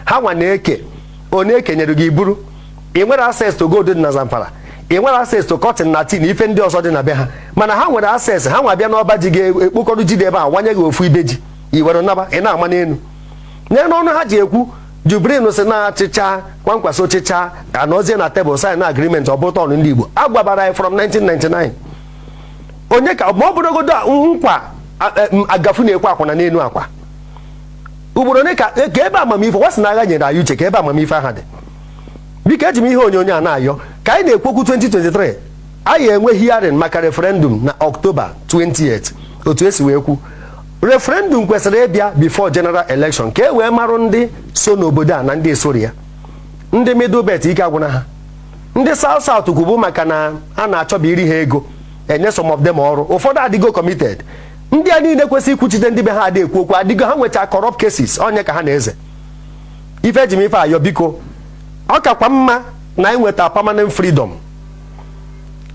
ha nwa na-eke onye kenyere gị buru ị nwere access to gold na Zamfara ị nwere access to cotton na tin ife ndị ọzọ dị na be ha mana ha nwere access ha nwa bịa n'ọba ji ga-ekpokọrọ ji dị ebe a wanye gị ofu ibe ji i were naba ị na-ama n'elu n'ọnụ ha ji ekwu Jubrin si na-achịcha kwankwaso ọchịcha anọzie na tebụl sign na agreement ọ bụrụ ọnụ ndị Igbo agbabara anyị from 1999 onye ka ma ọ bụrụgodo nkwa agafu na-ekwe akwụna n'elu akwa ugboro onye ka ebe amamife wasị na agha nyere anyị uche ka ebe amamife aha dị biko eji m ihe onyonyo a na-ayọ ka anyị na-ekwokwu 2023 anyị enwe hearing maka referendum na October 28 otu esi wee kwu referendum kwesịrị ịbịa before general election ka e wee marụ ndị so n'obodo a na ndị esori ya ndị middle belt ike agwụna ha ndị south south kwubu maka na a na-achọba iri ha ego enye some of them ọrụ ụfọdụ adịgo committed ndị a niile kwesịrị ikwuchite ndị be ha adị ekwu okwu adịgo ha nwecha corrupt cases onye ka ha na-eze ife eji m ife ayọ biko ọ kakwa mma na anyị nweta permanent freedom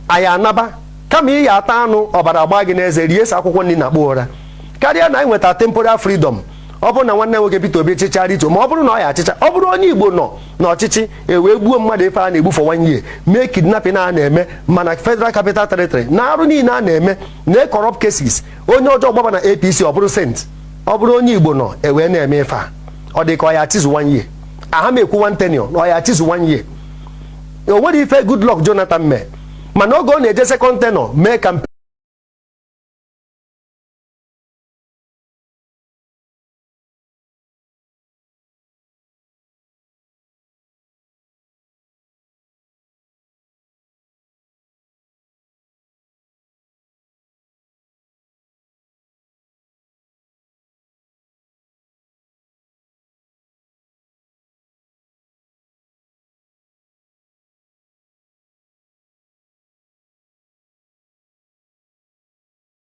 anyị anaba kama ị ya ata anụ ọbara agba gị n'eze rie ese akwụkwọ nri na-akpụ ụra karịa na anyị nweta temporal freedom ọ bụrụ na nwanne nwoke Peter Obi chịchara ito ma ọ bụrụ na ọ ya achịcha ọ bụrụ onye Igbo nọ n'ọchịchị ewee gbuo mmadụ ife a na-egbu for 1 year mee kidnapping a na-eme mana Federal Capital Territory na arụ niile a na-eme na corrupt cases onye ọjọọ gbaba na APC ọ bụrụ sent ọ bụrụ onye Igbo nọ ewee na-eme ife a ọ dị ka ọ ya chizu 1 year aha m ekwu 1 tenure na ọ ya chizu 1 year o nwere ife Goodluck Jonathan mee mana oge ọ na-eje second tenure mee campaign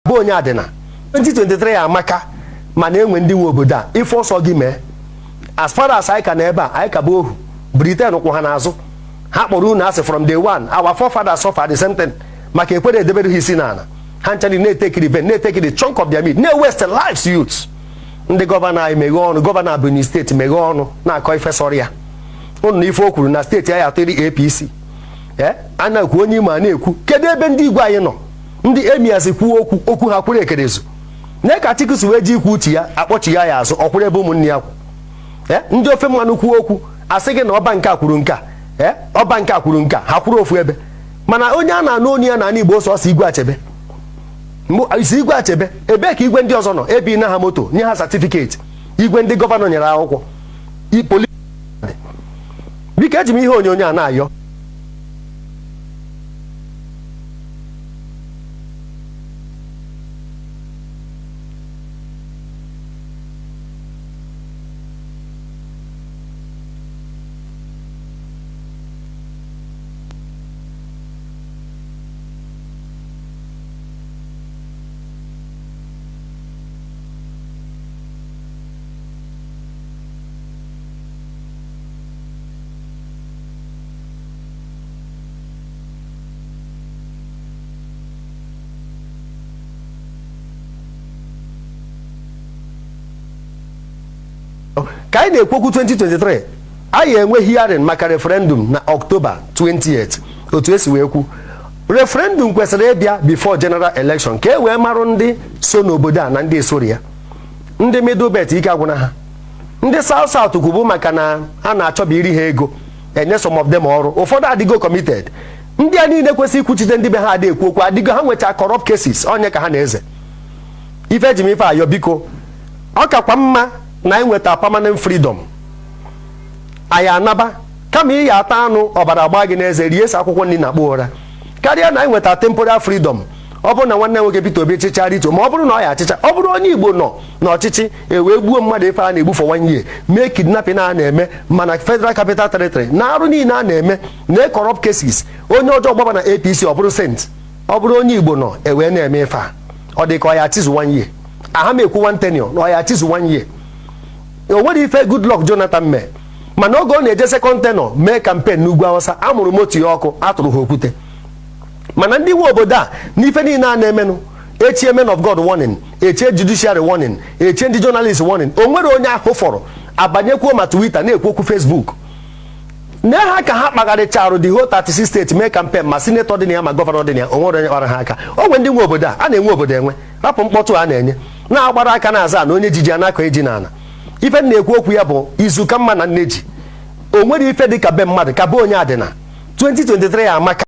bụ onye adịna 2023 amaka mana enwe ndị nwe obodo a ife ọsọ gị mee as far as anyị ka na ebe a anyị ka bụ ohu Britain kwụ ha n'azụ ha kpọrọ unu asị from day one our forefathers suffer the same thing maka ekwere edebere ha isi n'ala ha nchani na-etekiri ben na-etekiri chunk of their meat na-west lives youths ndị gọvanọ anyị meghe ọnụ gọvanọ Benue steeti meghe ọnụ na-akọ ife sọrọ ya ụnụ na ife o kwuru na steeti anyị atụri APC a na-ekwu onye Imo a na-ekwu kedu ebe ndị igwe anyị nọ ndị emias kwuo okwu ha kwuru ekerezu na ka Atiku si wee ji ikwu uche ya akpọchi ya azụ ọkwụrụ ebe ụmụnne ya kwụ ndị ofe mmanụ kwuo okwu asị gị na ọba nke a kwuru nke a ọba nke a kwuru nke a ha kwuru ofu ebe mana onye a na-anụ onye ya na Igbo ọsọ Igwe Achebe isi Igwe Achebe ebe ka igwe ndị ọzọ nọ ebi na ha moto nye ha certificate igwe ndị gọvanọ nyere akwụkwọ biko eji m ihe onyonyo a na-ayọ ka anyị na-ekwokwu 2023 anyị enwe hearing maka referendum na October 28 otu esi wee kwu referendum kwesịrị ịbịa before general election ka e wee marụ ndị so n'obodo a na ndị esori ya ndị middle belt ike agwụna ha ndị south south kwubu maka na a na-achọba iri ha ego enye some of them ọrụ ụfọdụ adịgo committed ndị a niile kwesịrị ikwuchite ndị be ha adị ekwu okwu adịgo ha nwecha corrupt cases onye ka ha na-eze ife eji m ife ayọ biko ọ kakwa mma na anyị nweta permanent freedom anyị anaba kama ị ya ata anụ ọbara agba gị n'eze rie ese akwụkwọ nri na-akpụ ụra karịa na anyị nweta temporal freedom ọ bụrụ na nwanne nwoke Peter Obi chịchara ito ma ọ bụrụ na ọ ya achịcha ọ bụrụ onye Igbo nọ n'ọchịchị ewee gbuo mmadụ ife a na-egbu for 1 year mee kidnapping a na-eme mana Federal Capital Territory na arụ niile a na-eme na corrupt cases onye ọjọọ gbaba na APC ọ bụrụ sent ọ bụrụ onye Igbo nọ ewee na-eme ife a ọ dị ka ọ ya chizu 1 year aha m ekwu 1 tenure na ọ ya chizu 1 year o nwere ife Goodluck Jonathan mee mana oge ọ na-eje second tenure mee campaign n'ugwu Awụsa amụrụ moto ya ọkụ atụrụ ha okwute mana ndị nwe obodo a n'ife niile a na-emenụ echie men of God warning echie judiciary warning echie ndị journalist warning o nwere onye ahụ fọrọ abanyekwo ma Twitter na-ekwokwu Facebook na ha ka ha kpagharịcharụ the whole 36 states mee campaign ma senator dị na ya ma gọvanọ dị na ya onwere onye kpara ha aka onwe ndị nwe obodo a na-enwe obodo enwe rapụ mkpọtụ a na-enye na-agbara aka na-aza na onye jiji anakọ eji n'ala ife na-ekwu okwu ya bụ izu ka mma na nneji o nwere ife dị ka be mmadụ ka be onye adịna 2023 amaka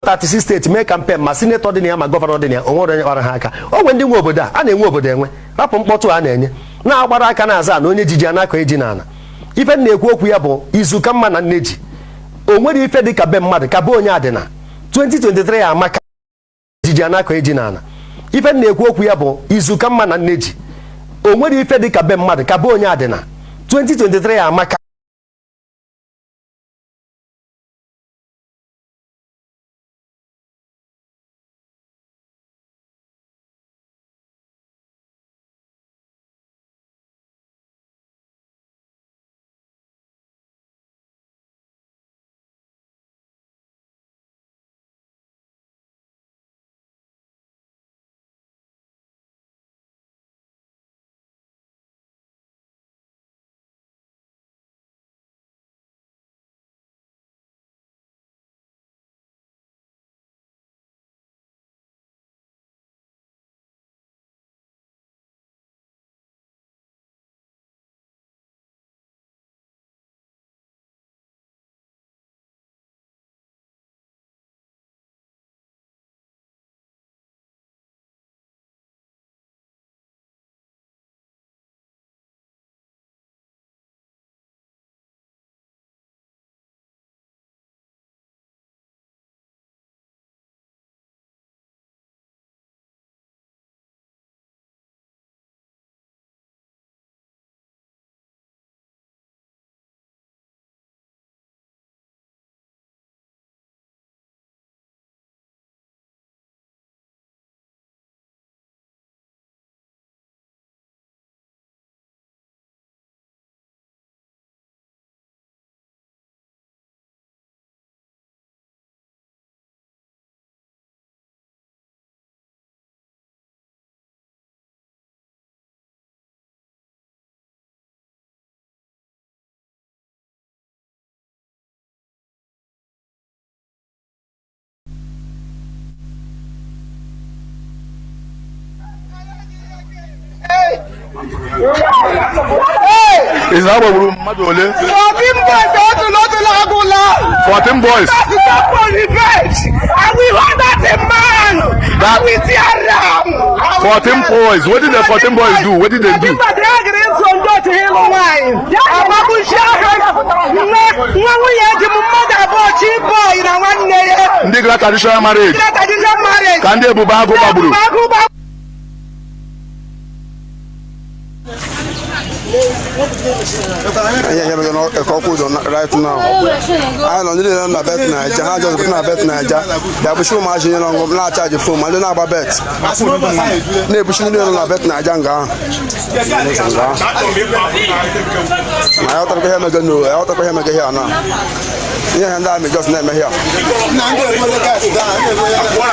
36 states mee campaign ma senator dị na ya ma gọvanọ dị na ya onwere onye kpara ha aka onwe ndị nwe obodo a na-enwe obodo enwe rapụ mkpọtụ a na-enye na-agbara aka na-aza na onye jiji anakọ eji n'ala ife na-ekwu okwu ya bụ izu ka mma na nneji o nwere ife dị ka be mmadụ ka be onye adịna 2023 amaka jiji anakọ eji n'ala ife na-ekwu okwu ya bụ izu ka mma na nneji o nwere ife dị ka be mmadụ ka be onye adịna 2023 amaka Is that what we're 14 boys. And we want that a man. That we tear them. 14 boys. What did the 14 boys do? What did they do? Traditional marriage. Can they be right now. I don't know my bet now. I just put my bet now. They have show machine on not charge the phone. I don't know about bet. They push me on my bet now. Janga. My out of him again. No, out of him again here now. Yeah, and I'm just name here.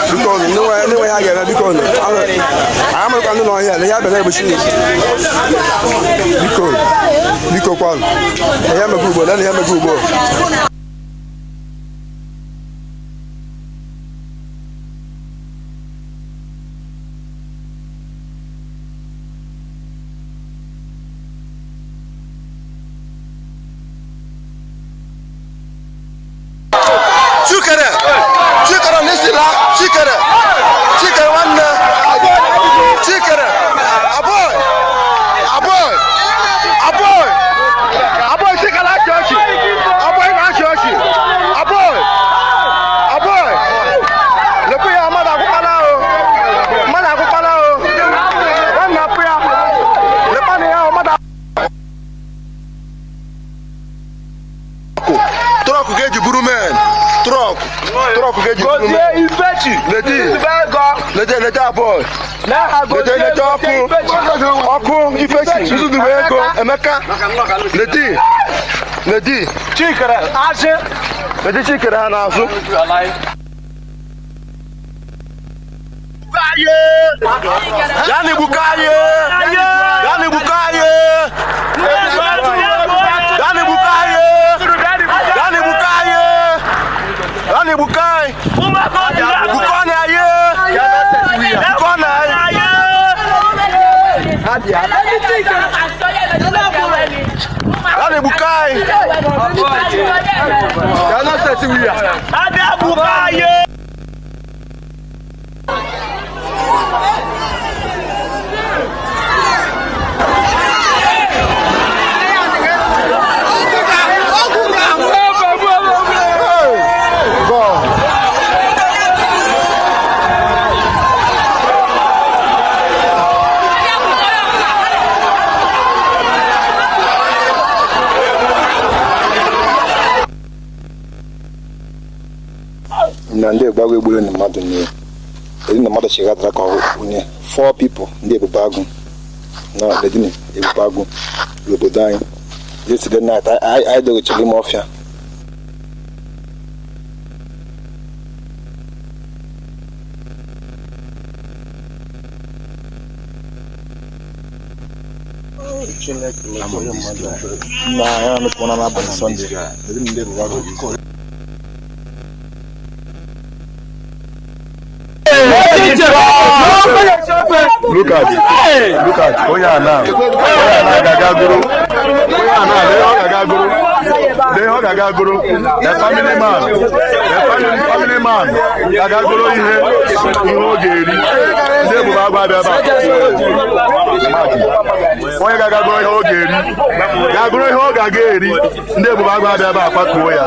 Because no way I get it because I'm not going to know here. They have a machine. Because one, I am a good boy, then I am a good boy. Yani bukaye. the bukai. You're not setting we are. Ada bukai. Nnamdi Bagwe gburu na mmadụ nie. Edi na mmadụ chigatara ka onye 4 people ndị ebubagu na ledini ebubagu obodo anyị. Yesterday night I do chili mafia. Na ya no kona na ban Sunday. Edi ndị ebubagu. Look at oh yeah now gagaguru the family man gagaguru ihe ogeri ndị ebubagu abịa onye gagaguru ihe ogeri gagaguru ihe ọ ga-eri ndị ebubagu abịa akpatuo ya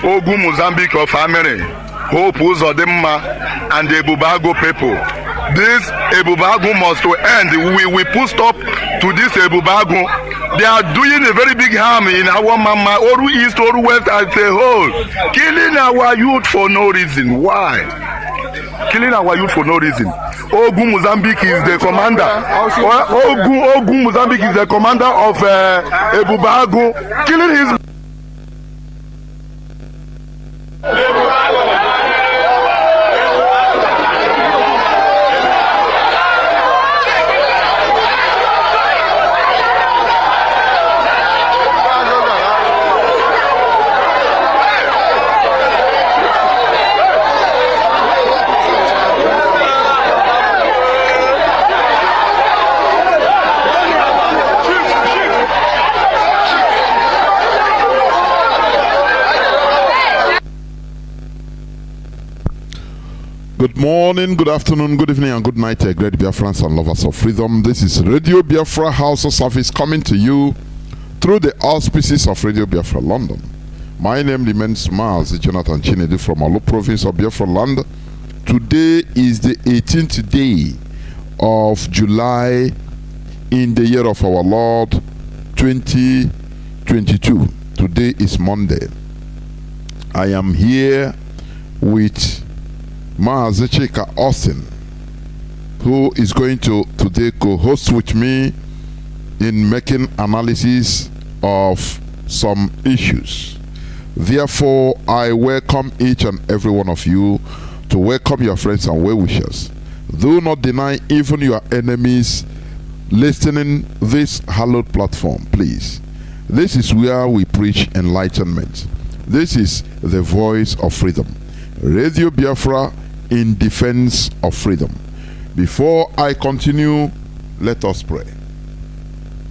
Ogun Mozambique of Amere, Hope Uzodimma, and the Ebubago people. This Ebubago must end. We will put stop to this Ebubago. They are doing a very big harm in our mama, Oru East, Oru West as a whole. Killing our youth for no reason. Why? Killing our youth for no reason. Ogun Mozambique is the commander. Ogun Mozambique is the commander of Ebubago. Killing his Good morning, good afternoon, good evening, and good night, great Biafrans and lovers of freedom. This is Radio Biafra HAUSA-SERVICE coming to you through the auspices of Radio Biafra London. My name remains Mazi Chinedu from Olu province of Biafra land. Today is the 18th day of July in the year of our Lord 2022. Today is Monday. I am here with Mazi Austin, who is going to today co-host with me in making analysis of some issues. Therefore, I welcome each and every one of you to welcome your friends and well-wishers. Do not deny even your enemies listening this hallowed platform, please. This is where we preach enlightenment. This is the voice of freedom. Radio Biafra in defense of freedom. Before I continue, let us pray.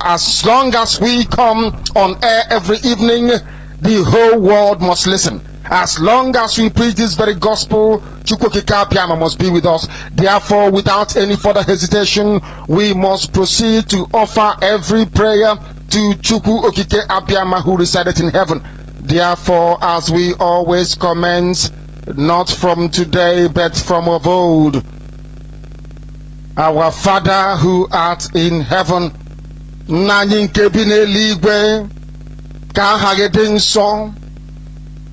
As long as we come on air every evening, the whole world must listen. As long as we preach this very gospel, Chukwukika Abiyama must be with us. Therefore, without any further hesitation, we must proceed to offer every prayer to Chukwukika Abiyama who resided in heaven. Therefore, as we always commence, not from today, but from of old. Our Father who art in heaven,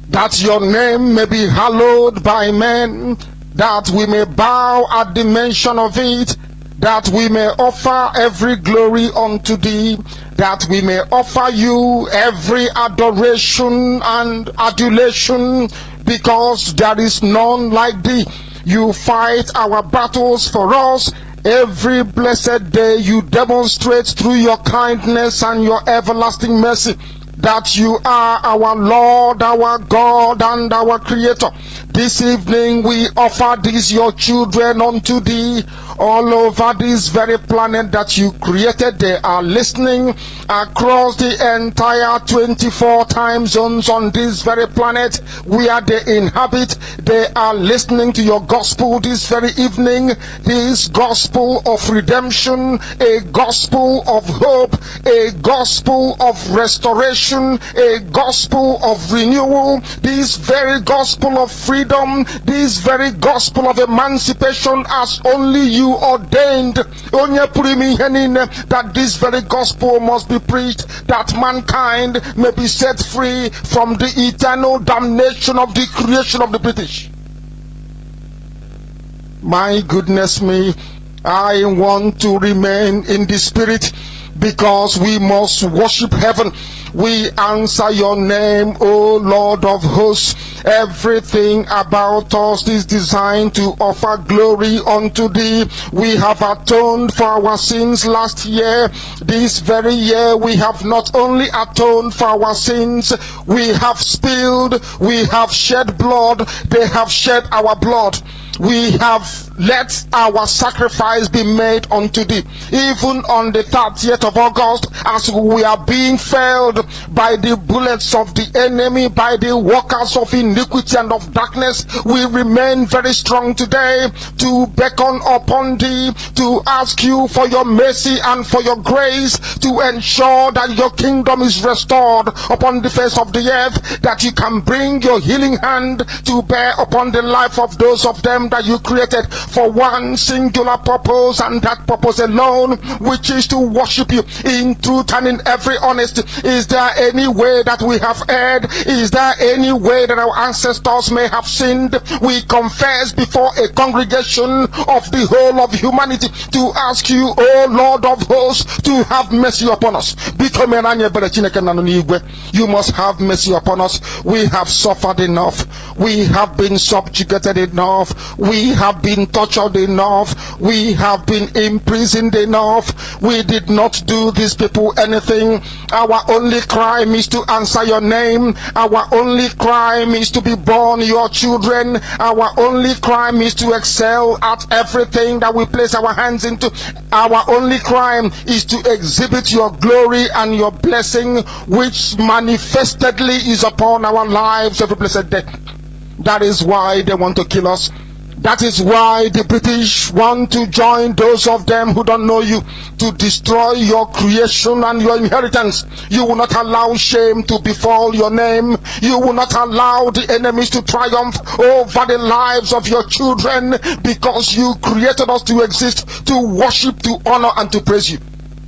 that your name may be hallowed by men, that we may bow at the mention of it, that we may offer every glory unto thee, that we may offer you every adoration and adulation, because there is none like thee. You fight our battles for us. Every blessed day you demonstrate through your kindness and your everlasting mercy that you are our Lord, our God, and our Creator. This evening we offer these your children unto thee. All over this very planet that you created, they are listening across the entire 24 time zones on this very planet where they inhabit. They are listening to your gospel this very evening, this gospel of redemption, a gospel of hope, a gospel of restoration, a gospel of renewal, this very gospel of freedom, this very gospel of emancipation as only you ordained. That this very gospel must be preached, that mankind may be set free from the eternal damnation of the creation of the British. My goodness me, I want to remain in the spirit, because we must worship heaven. We answer your name, O Lord of hosts. Everything about us is designed to offer glory unto thee. We have atoned for our sins last year. This very year we have not only atoned for our sins, we have spilled, we have shed blood, they have shed our blood. We have let our sacrifice be made unto thee. Even on the 30th of August, as we are being felled by the bullets of the enemy, by the workers of iniquity and of darkness, we remain very strong today to beckon upon thee, to ask you for your mercy and for your grace, to ensure that your kingdom is restored upon the face of the earth, that you can bring your healing hand to bear upon the life of those of them that you created for one singular purpose, and that purpose alone, which is to worship you in truth and in every honesty. Is there any way that we have erred? Is there any way that our ancestors may have sinned? We confess before a congregation of the whole of humanity to ask you, O Lord of hosts, to have mercy upon us. You must have mercy upon us. We have suffered enough. We have been subjugated enough. We have been tortured enough. We have been imprisoned enough. We did not do these people anything. Our only crime is to answer your name. Our only crime is to be born your children. Our only crime is to excel at everything that we place our hands into. Our only crime is to exhibit your glory and your blessing, which manifestedly is upon our lives every blessed day. That is why they want to kill us. That is why the British want to join those of them who don't know you to destroy your creation and your inheritance. You will not allow shame to befall your name. You will not allow the enemies to triumph over the lives of your children, because you created us to exist, to worship, to honor, and to praise you.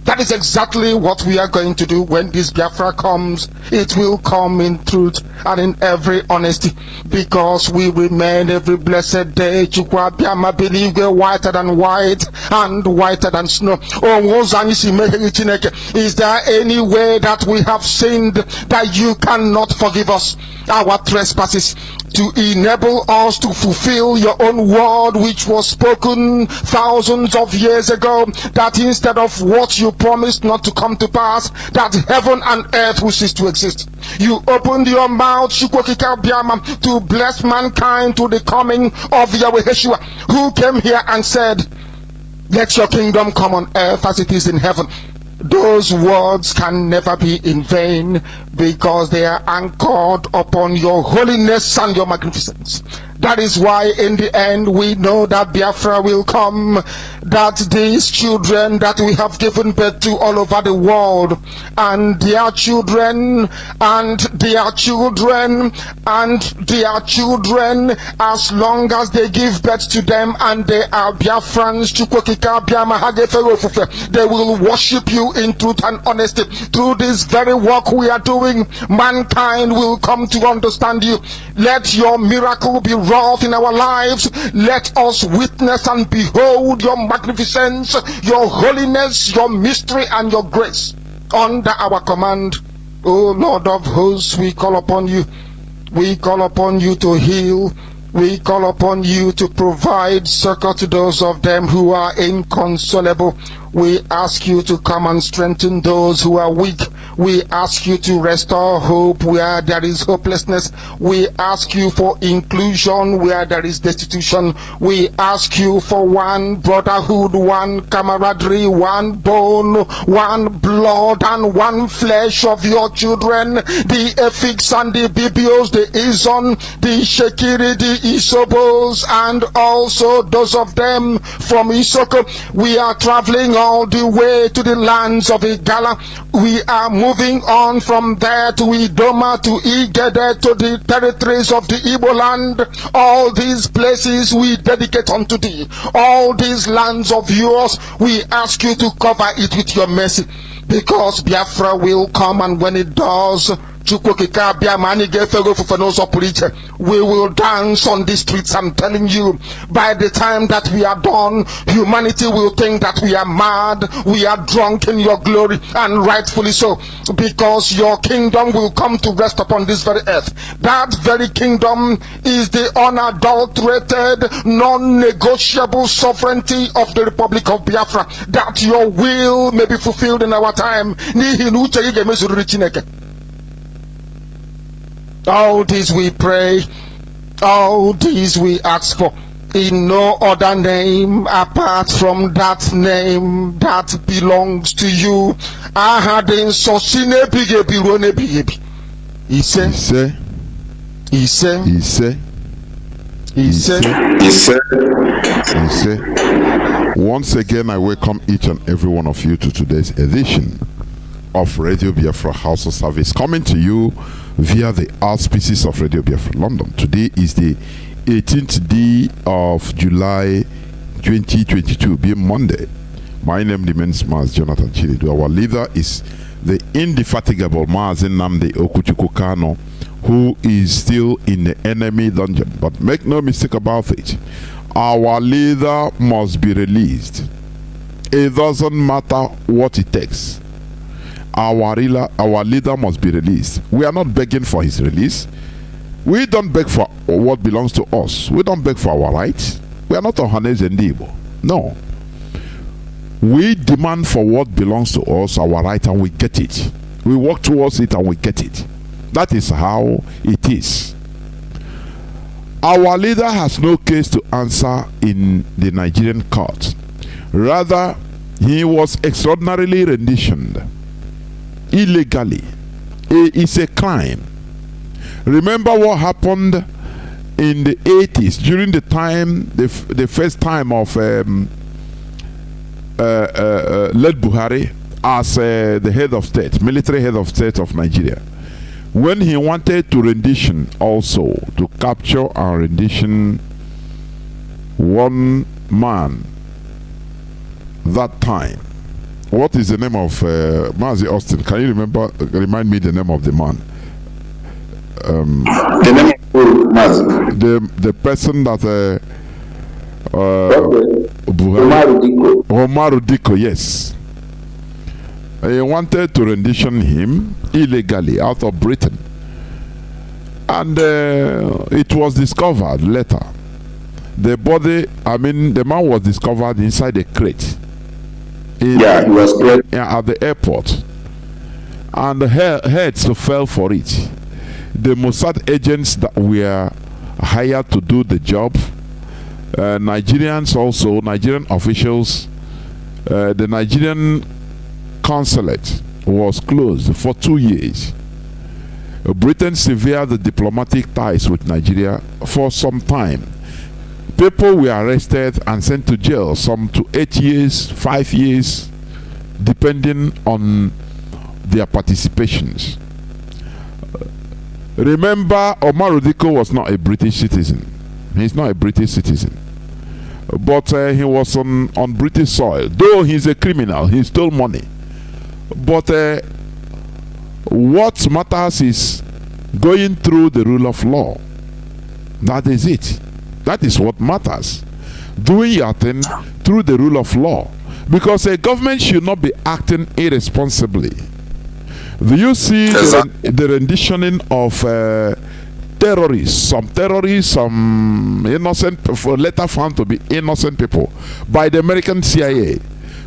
That is exactly what we are going to do when this Biafra comes. It will come in truth and in every honesty, because we remain every blessed day whiter than white and whiter than snow. Is there any way that we have sinned that you cannot forgive us our trespasses, to enable us to fulfill your own word, which was spoken thousands of years ago, that instead of what you promised not to come to pass, that heaven and earth will cease to exist. You opened your mouth to bless mankind to the coming of Yahweh Yeshua, who came here and said, let your kingdom come on earth as it is in heaven. Those words can never be in vain, because they are anchored upon your holiness and your magnificence. That is why in the end we know that Biafra will come, that these children that we have given birth to all over the world, and their children, and their children, and their children, as long as they give birth to them and they are Biafrans, they will worship you in truth and honesty. Through this very work we are doing, mankind will come to understand you. Let your miracle be wrought in our lives. Let us witness and behold your magnificence, your holiness, your mystery, and your grace under our command. O Lord of hosts, we call upon you. We call upon you to heal. We call upon you to provide succor to those of them who are inconsolable. We ask you to come and strengthen those who are weak. We ask you to restore hope where there is hopelessness. We ask you for inclusion where there is destitution. We ask you for one brotherhood, one camaraderie, one bone, one blood, and one flesh of your children. The Efiks and the Bibios, the Izon, the Shekiri, the Isobos, and also those of them from Isoko. We are traveling all the way to the lands of Igala. We are moving on from there to Idoma, to Igede, to the territories of the Igbo land. All these places we dedicate unto thee. All these lands of yours, we ask you to cover it with your mercy, because Biafra will come, and when it does, we will dance on the streets. I'm telling you, by the time that we are done, humanity will think that we are mad, we are drunk in your glory, and rightfully so, because your kingdom will come to rest upon this very earth. That very kingdom is the unadulterated, non-negotiable sovereignty of the Republic of Biafra, that your will may be fulfilled in our time. All this we pray, all this we ask for, in no other name apart from that name that belongs to you. Once again, I welcome each and every one of you to today's edition of Radio Biafra HAUSA-SERVICE, coming to you via the auspices of Radio Biafra London. Today is the 18th day of July 2022, being Monday. My name remains Mazi Jonathan Chinedu. Our leader is the indefatigable Mazi Nnamdi Kanu, who is still in the enemy dungeon. But make no mistake about it, our leader must be released. It doesn't matter what it takes. Our leader must be released. We are not begging for his release. We don't beg for what belongs to us. We don't beg for our rights. We are not Ohanes and Igbo. No. We demand for what belongs to us, our right, and we get it. We work towards it and we get it. That is how it is. Our leader has no case to answer in the Nigerian court. Rather, he was extraordinarily renditioned illegally. It's a crime. Remember what happened in the 80s during the time, the first time of led Buhari as the head of state, military head of state of Nigeria, when he wanted to rendition, also to capture and rendition one man that time. What is the name of Mazi Austin? Can you remind me the name of the man? The name of Mazi. The person that Omaru Diko, yes. He wanted to rendition him illegally out of Britain, and it was discovered later. The body, the man was discovered inside a crate. He was at the airport, and the heads fell for it. The Mossad agents that were hired to do the job, Nigerians also, Nigerian officials, the Nigerian consulate was closed for 2 years. Britain severed the diplomatic ties with Nigeria for some time. People were arrested and sent to jail, some to 8 years, 5 years, depending on their participations. Remember, Omaru Diko was not a British citizen. He's not a British citizen. But he was on British soil. Though he's a criminal, he stole money. But what matters is going through the rule of law. That is it. That is what matters. Doing your thing through the rule of law. Because a government should not be acting irresponsibly. Do you see the renditioning of terrorists? Some terrorists, some innocent, later found to be innocent people by the American CIA.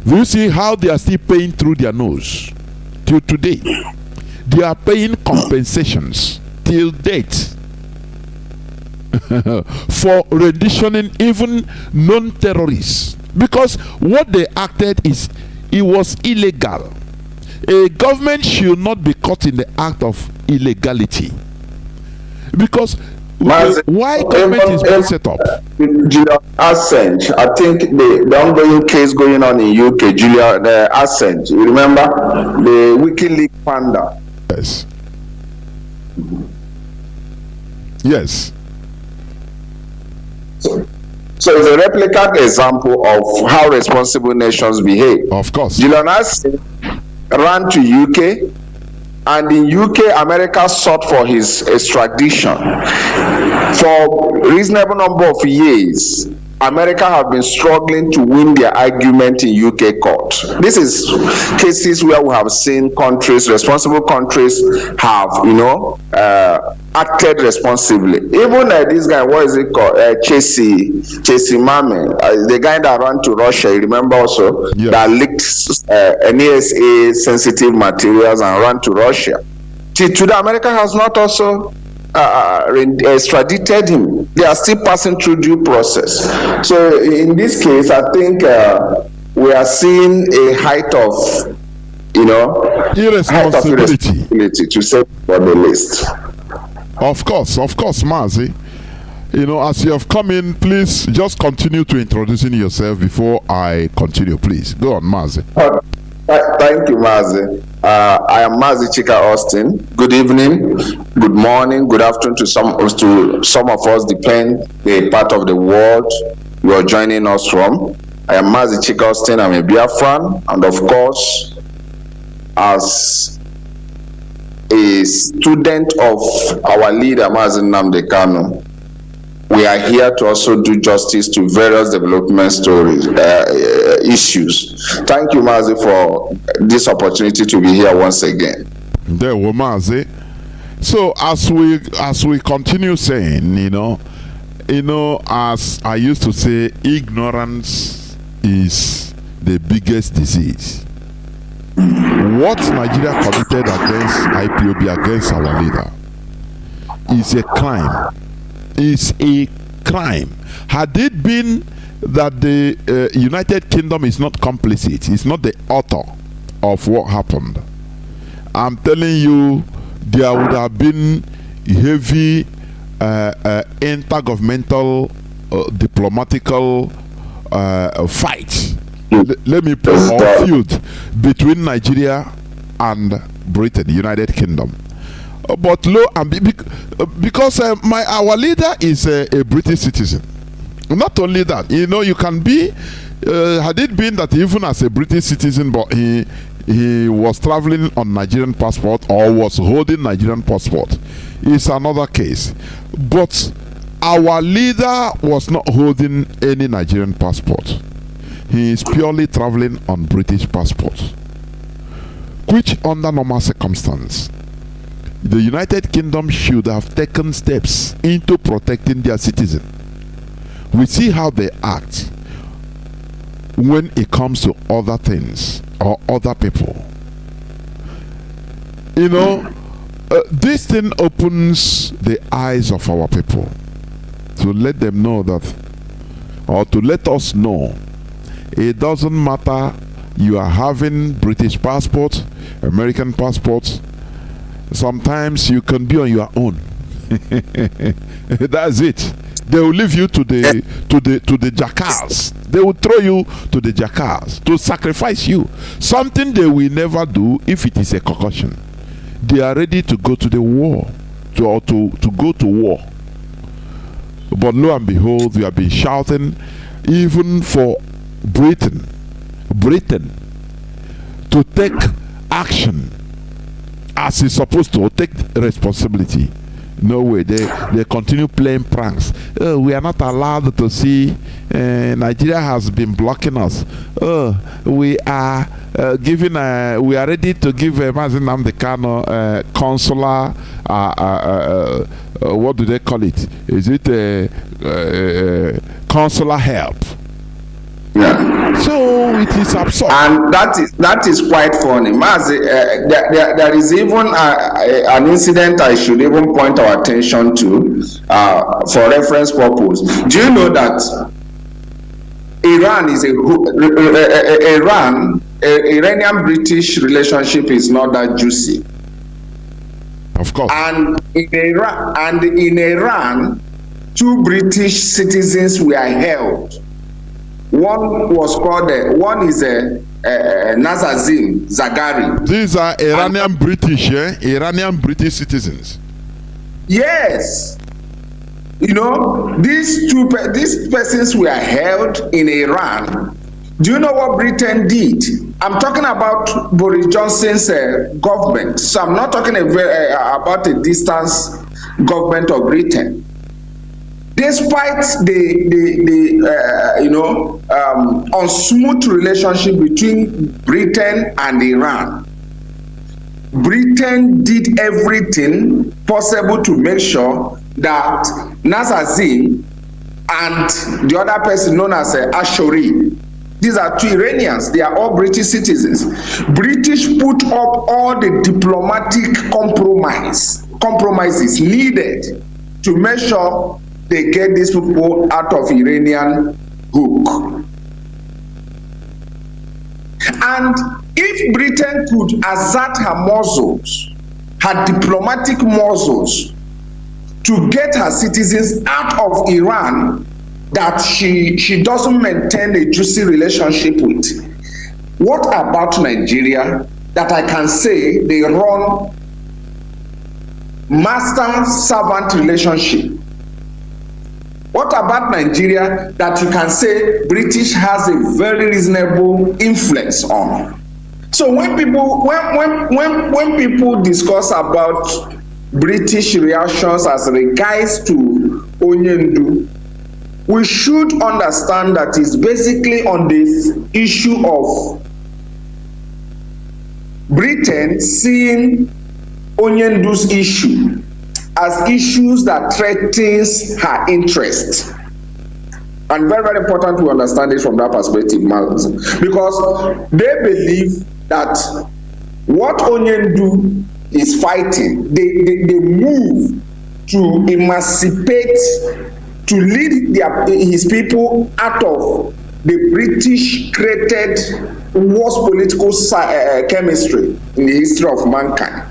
Do you see how they are still paying through their nose? till today. They are paying compensations till date for renditioning even non-terrorists, because what they acted is, it was illegal. A government should not be caught in the act of illegality, because why government is being set up? Julian Assange, I think the ongoing case going on in UK, Julian Assange, you remember the WikiLeaks panda? Yes. Yes. So it's a replicate example of how responsible nations behave. Of course. Julian Assange ran to UK, and in UK, America sought for his extradition. For a reasonable number of years, America have been struggling to win their argument in UK court. This is cases where we have seen countries, responsible countries, have, acted responsibly. Even this guy, what is it called? Chesi Mame, the guy that ran to Russia, you remember also, yes, that leaked NSA sensitive materials and ran to Russia. Today, America has not also extradited him. They are still passing through due process. So in this case, I think we are seeing a height of, irresponsibility to say for the list. Of course, Mazi. As you have come in, please just continue to introducing yourself before I continue. Please go on, Mazi. Thank you, Mazi. I am Mazi Chika Austin. Good evening, good morning, good afternoon to some of us, depend the part of the world you are joining us from. I am Mazi Chika Austin. I'm a Biafran, and of course, as a student of our leader, Mazi Nnamdi Kanu, we are here to also do justice to various development stories, issues. Thank you, Mazi, for this opportunity to be here once again. There were Mazi. So as we continue saying, as I used to say, ignorance is the biggest disease. What Nigeria committed against IPOB, against our leader, is a crime. Is a crime. Had it been that the United Kingdom is not complicit, is not the author of what happened, I'm telling you, there would have been heavy intergovernmental diplomatical fight. Let me put a feud between Nigeria and Britain, United Kingdom. But because our leader is a British citizen. Not only that, you can be, had it been that even as a British citizen, but he was traveling on Nigerian passport or was holding Nigerian passport, is another case. But our leader was not holding any Nigerian passport. He is purely traveling on British passport, which under normal circumstances, the United Kingdom should have taken steps into protecting their citizens. We see how they act when it comes to other things or other people. This thing opens the eyes of our people to let them know that, or to let us know, it doesn't matter you are having British passport, American passport. Sometimes you can be on your own. That's it. They will leave you to the jackals. They will throw you to the jackals to sacrifice you. Something they will never do if it is a concussion. They are ready to go to the war, to go to war. But lo and behold, we have been shouting, even for Britain to take action as it's supposed to, take responsibility. No way. They continue playing pranks. We are not allowed to see. Nigeria has been blocking us. We are giving. We are ready to give Mazi Nnamdi Kanu consular. What do they call it? Is it consular help? Yeah. So it is absurd. And that is quite funny. Mazi, there is even an incident I should even point our attention to for reference purpose. Do you know that Iranian-British relationship is not that juicy? Of course. And in Iran, 2 British citizens were held. One was called, one is Nazazim Zaghari. These are Iranian British, Iranian British citizens. Yes. You know, these persons were held in Iran. Do you know what Britain did? I'm talking about Boris Johnson's government. So I'm not talking about a distance government of Britain. Despite the unsmooth relationship between Britain and Iran, Britain did everything possible to make sure that Nazazim and the other person known as Ashori, these are 2 Iranians, they are all British citizens. British put up all the diplomatic compromises needed to make sure they get these people out of Iranian hook. And if Britain could assert her muscles, her diplomatic muscles, to get her citizens out of Iran that she doesn't maintain a juicy relationship with, what about Nigeria that I can say they run master-servant relationship? What about Nigeria that you can say British has a very reasonable influence on? So when people discuss about British reactions as regards to Onyendu, we should understand that it's basically on this issue of Britain seeing Onyendu's issue as issues that threatens her interest. And very, very important to understand it from that perspective, because they believe that what Onyendu is fighting, they move to emancipate, to lead his people out of the British created worst political chemistry in the history of mankind.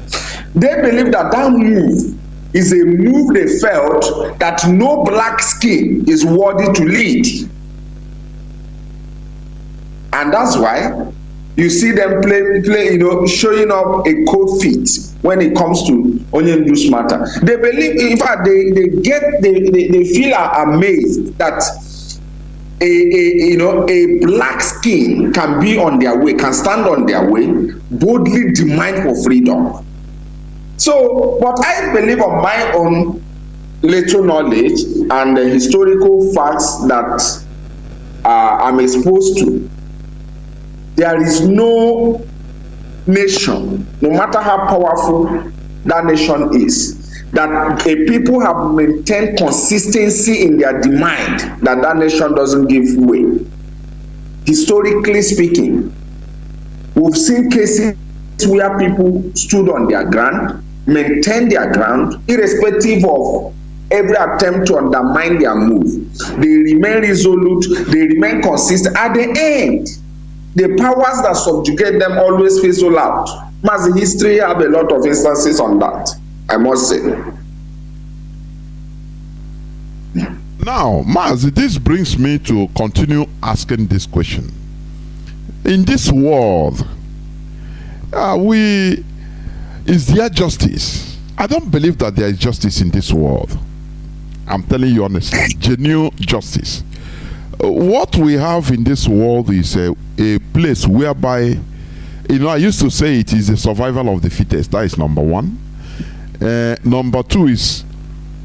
They believe that that move is a move they felt that no black skin is worthy to lead. And that's why you see them showing up a cold feet when it comes to Onyendu's matter. They believe, in fact, they feel amazed that a black skin can be on their way, can stand on their way, boldly demand for freedom. So, but I believe on my own little knowledge and the historical facts that I'm exposed to, there is no nation, no matter how powerful that nation is, that a people have maintained consistency in their demand that nation doesn't give way. Historically speaking, we've seen cases where people stood on their ground, maintained their ground, irrespective of every attempt to undermine their move. They remain resolute, they remain consistent. At the end, the powers that subjugate them always fizzle out. Mazi, history have a lot of instances on that, I must say. Now, Mazi, this brings me to continue asking this question. In this world, is there justice? I don't believe that there is justice in this world. I'm telling you honestly, genuine justice. What we have in this world is a place whereby, I used to say it is the survival of the fittest. That is number one. Number two is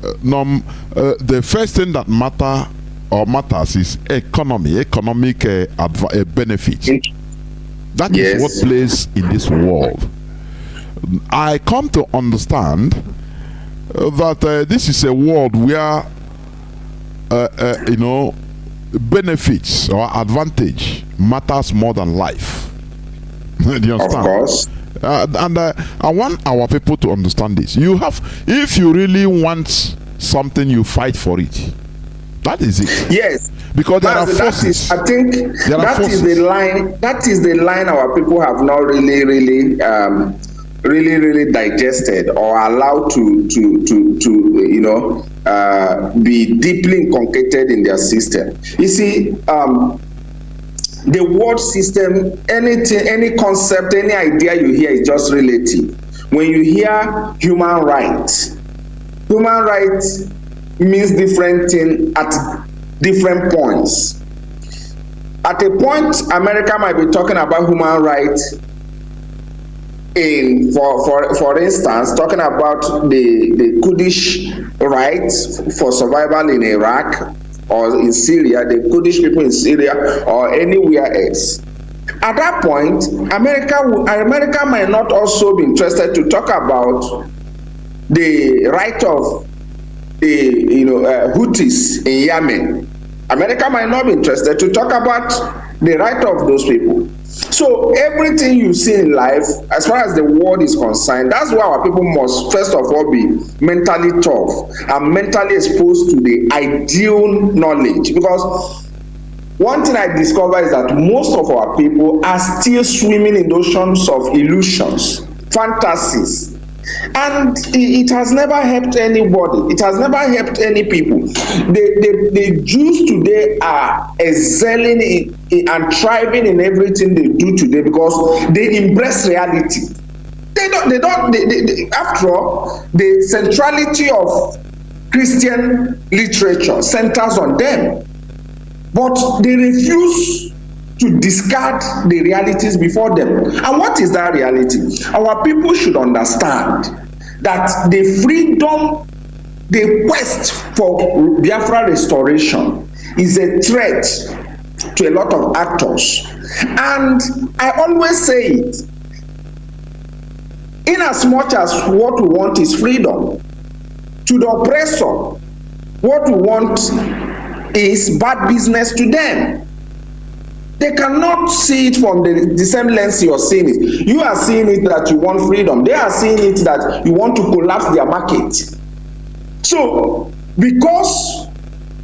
the first thing that matters is economic benefit. That is what plays in this world. I come to understand that this is a world where benefits or advantage matters more than life. Do you understand? Of course. I want our people to understand this. If you really want something, you fight for it. That is it. Yes. Because there are forces. I think that is the line. That is the line our people have not really digested or allowed to be deeply inculcated in their system. You see, the word system, anything, any concept, any idea you hear is just relative. When you hear human rights means different thing at different points. At a point, America might be talking about human rights for instance, talking about the Kurdish rights for survival in Iraq or in Syria, the Kurdish people in Syria or anywhere else. At that point, America might not also be interested to talk about the right of the Houthis in Yemen. America might not be interested to talk about the right of those people. So everything you see in life, as far as the world is concerned, that's why our people must first of all be mentally tough and mentally exposed to the ideal knowledge. Because one thing I discovered is that most of our people are still swimming in the oceans of illusions, fantasies. And it has never helped anybody. It has never helped any people. The Jews today are excelling and thriving in everything they do today because they embrace reality. After all, the centrality of Christian literature centers on them. But they refuse to discard the realities before them. And what is that reality? Our people should understand that the freedom, the quest for Biafra restoration is a threat to a lot of actors. And I always say it, in as much as what we want is freedom, to the oppressor, what we want is bad business to them. They cannot see it from the same lens you are seeing it. You are seeing it that you want freedom. They are seeing it that you want to collapse their market. So, because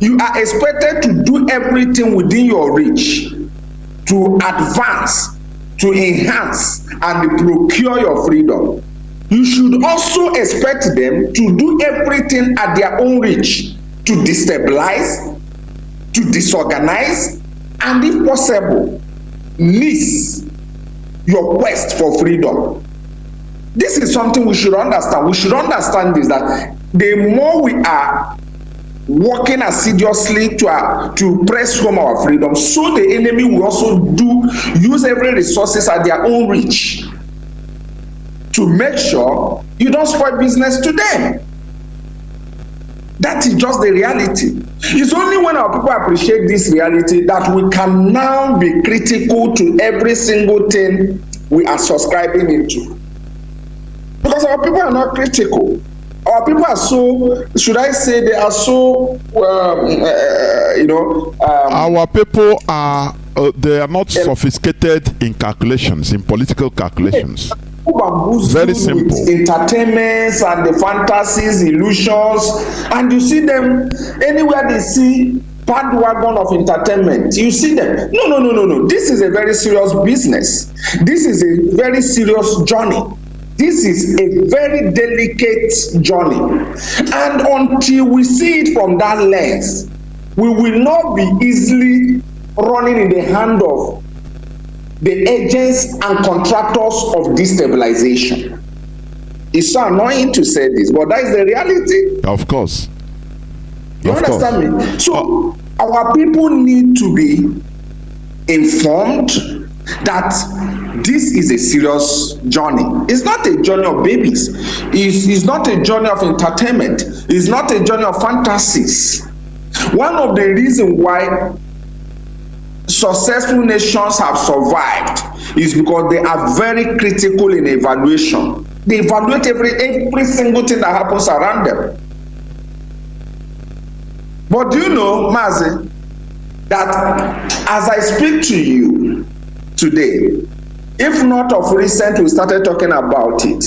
you are expected to do everything within your reach to advance, to enhance, and procure your freedom, you should also expect them to do everything at their own reach to destabilize, to disorganize, and if possible, miss your quest for freedom. This is something we should understand. We should understand this, that the more we are working assiduously to press home our freedom, so the enemy will also use every resources at their own reach to make sure you don't spoil business to them. That is just the reality. It's only when our people appreciate this reality that we can now be critical to every single thing we are subscribing into. Because our people are not critical. Our people are so, should I say, they are so, our people are, they are not sophisticated in calculations, in political calculations. Very simple. With entertainments and the fantasies, illusions, and you see them anywhere they see bandwagon of entertainment. You see them. No. This is a very serious business. This is a very serious journey. This is a very delicate journey. And until we see it from that lens, we will not be easily running in the hand of the agents and contractors of destabilization. It's so annoying to say this, but that is the reality. Of course. You understand me? So our people need to be informed that this is a serious journey. It's not a journey of babies. It's not a journey of entertainment. It's not a journey of fantasies. One of the reasons why successful nations have survived is because they are very critical in evaluation. They evaluate every single thing that happens around them. But do you know, Mazi, that as I speak to you today, if not of recent we started talking about it,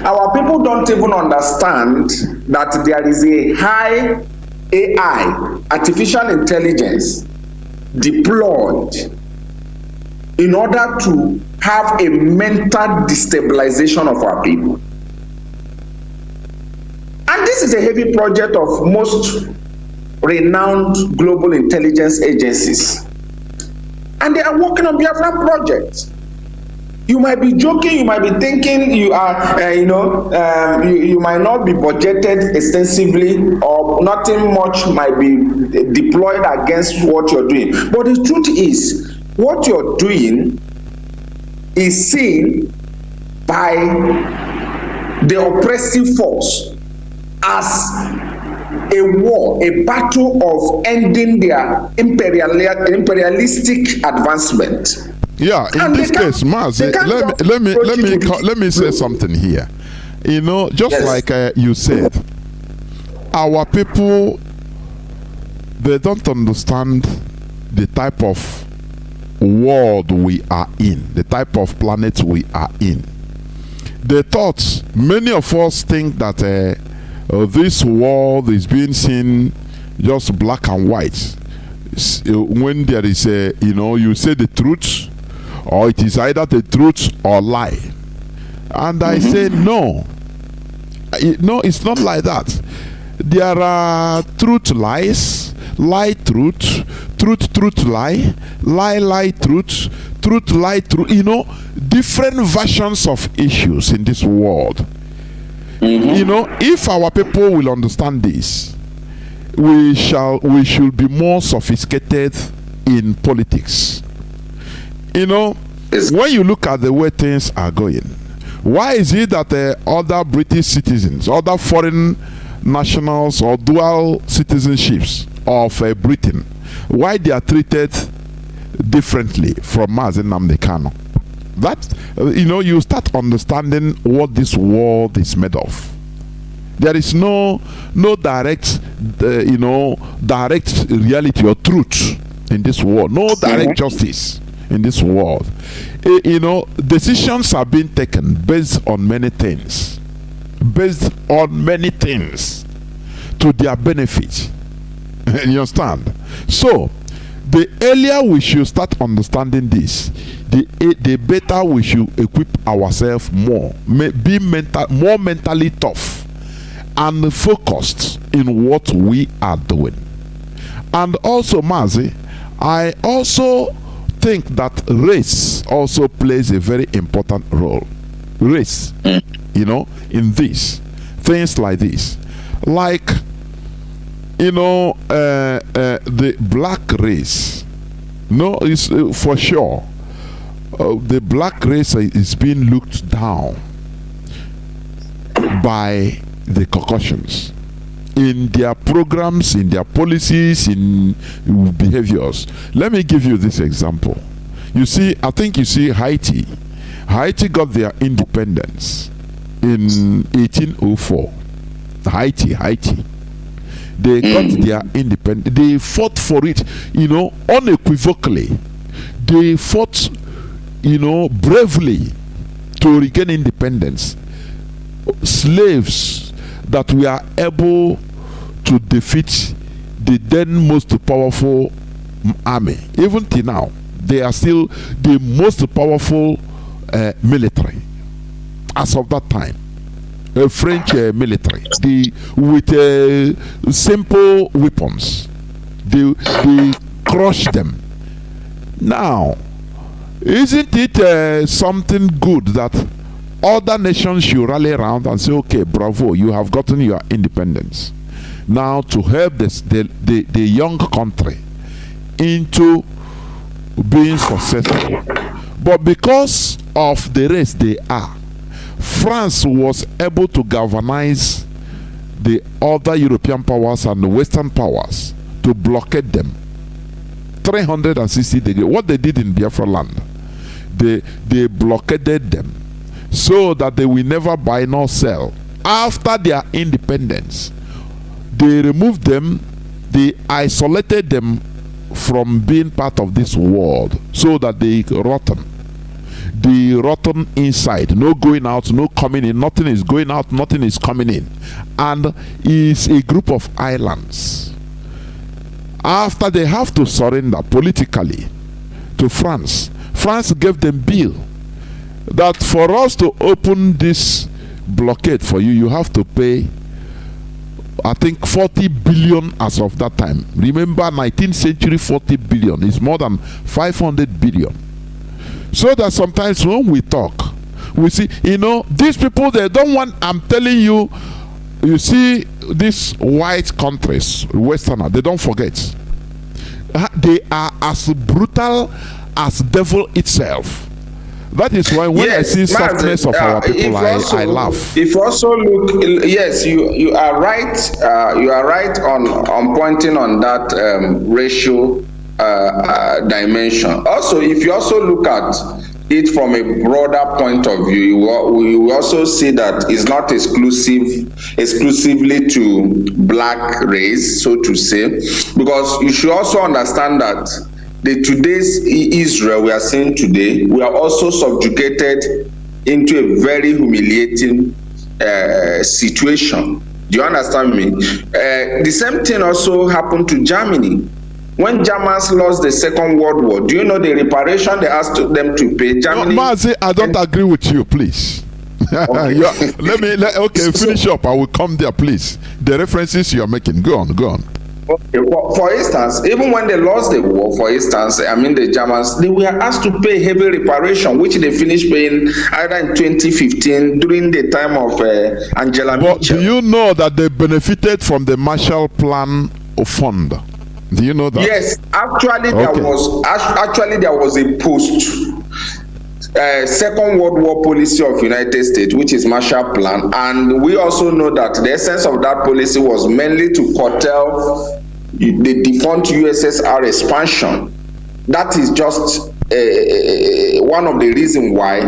our people don't even understand that there is a high AI, artificial intelligence, deployed in order to have a mental destabilization of our people. And this is a heavy project of most renowned global intelligence agencies. And they are working on Biafra projects. You might be joking, you might be thinking you are, you might not be budgeted extensively, or nothing much might be deployed against what you're doing. But the truth is, what you're doing is seen by the oppressive force as a war, a battle of ending their imperialistic advancement. Yeah, in this case, Mazi, let me say something here. You know, just yes. like you said, our people, they don't understand the type of world we are in, the type of planet we are in. They thought, many of us think that this world is being seen just black and white. When there is a, you say the truth, or it is either the truth or lie. And I say no. No, it's not like that. There are truth lies, lie truth, truth lie, lie truth, lie truth. Different versions of issues in this world. If our people will understand this, we should be more sophisticated in politics. When you look at the way things are going, why is it that other British citizens, other foreign nationals or dual citizenships of Britain, why they are treated differently from Mazi Nnamdi Kanu? That, you start understanding what this world is made of. There is no direct, direct reality or truth in this world. No direct justice in this world. Decisions are being taken based on many things. Based on many things to their benefit. You understand? So, the earlier we should start understanding this, the better we should equip ourselves more. Be more mentally tough and focused in what we are doing. And also, Mazi, I also think that race also plays a very important role. Race, in this, things like this, like the black race. No, it's for sure. The black race is being looked down by the Caucasians in their programs, in their policies, in behaviors. Let me give you this example. I think you see Haiti. Haiti got their independence in 1804. Haiti. They got their independence. They fought for it, unequivocally. They fought, bravely to regain independence. Slaves that were able to defeat the then most powerful army. Even till now, they are still the most powerful military as of that time. French military, with simple weapons, they crushed them. Now, isn't it something good that other nations should rally around and say, okay, bravo, you have gotten your independence. Now, to help the young country into being successful. But because of the race they are, France was able to galvanize the other European powers and the Western powers to blockade them 360 degrees. What they did in Biafra land, they blockaded them so that they will never buy nor sell. After their independence, they removed them, they isolated them from being part of this world so that they rotten. The rotten inside, no going out, no coming in, nothing is going out, nothing is coming in, and is a group of islands. After they have to surrender politically to France, France gave them bill that for us to open this blockade for you, you have to pay, I think, 40 billion as of that time. Remember, 19th century 40 billion is more than 500 billion. So that sometimes when we talk, we see, you know, these people, they don't want, I'm telling you, you see, these white countries, Westerner, they don't forget. They are as brutal as devil itself. That is why when I see softness of our people, I laugh. If you also look, yes, you are right. You are right on pointing on that racial dimension. Also, if you also look at it from a broader point of view, you will also see that it's not exclusively to black race, so to say, because you should also understand that the today's Israel we are seeing today, we are also subjugated into a very humiliating situation. Do you understand me? The same thing also happened to Germany. When Germans lost the Second World War, do you know the reparation they asked them to pay? Germany. No, Mazi, I don't agree with you, please. Okay. Okay, finish up. I will come there, please. The references you are making. Go on. Okay. For instance, even when they lost the war, for instance, I mean the Germans, they were asked to pay heavy reparation, which they finished paying either in 2015 during the time of Angela Merkel. But do you know that they benefited from the Marshall Plan Fund? Do you know that? Yes, actually there was a post Second World War policy of United States, which is Marshall Plan, and we also know that the essence of that policy was mainly to curtail the defunct USSR expansion. That is just one of the reasons why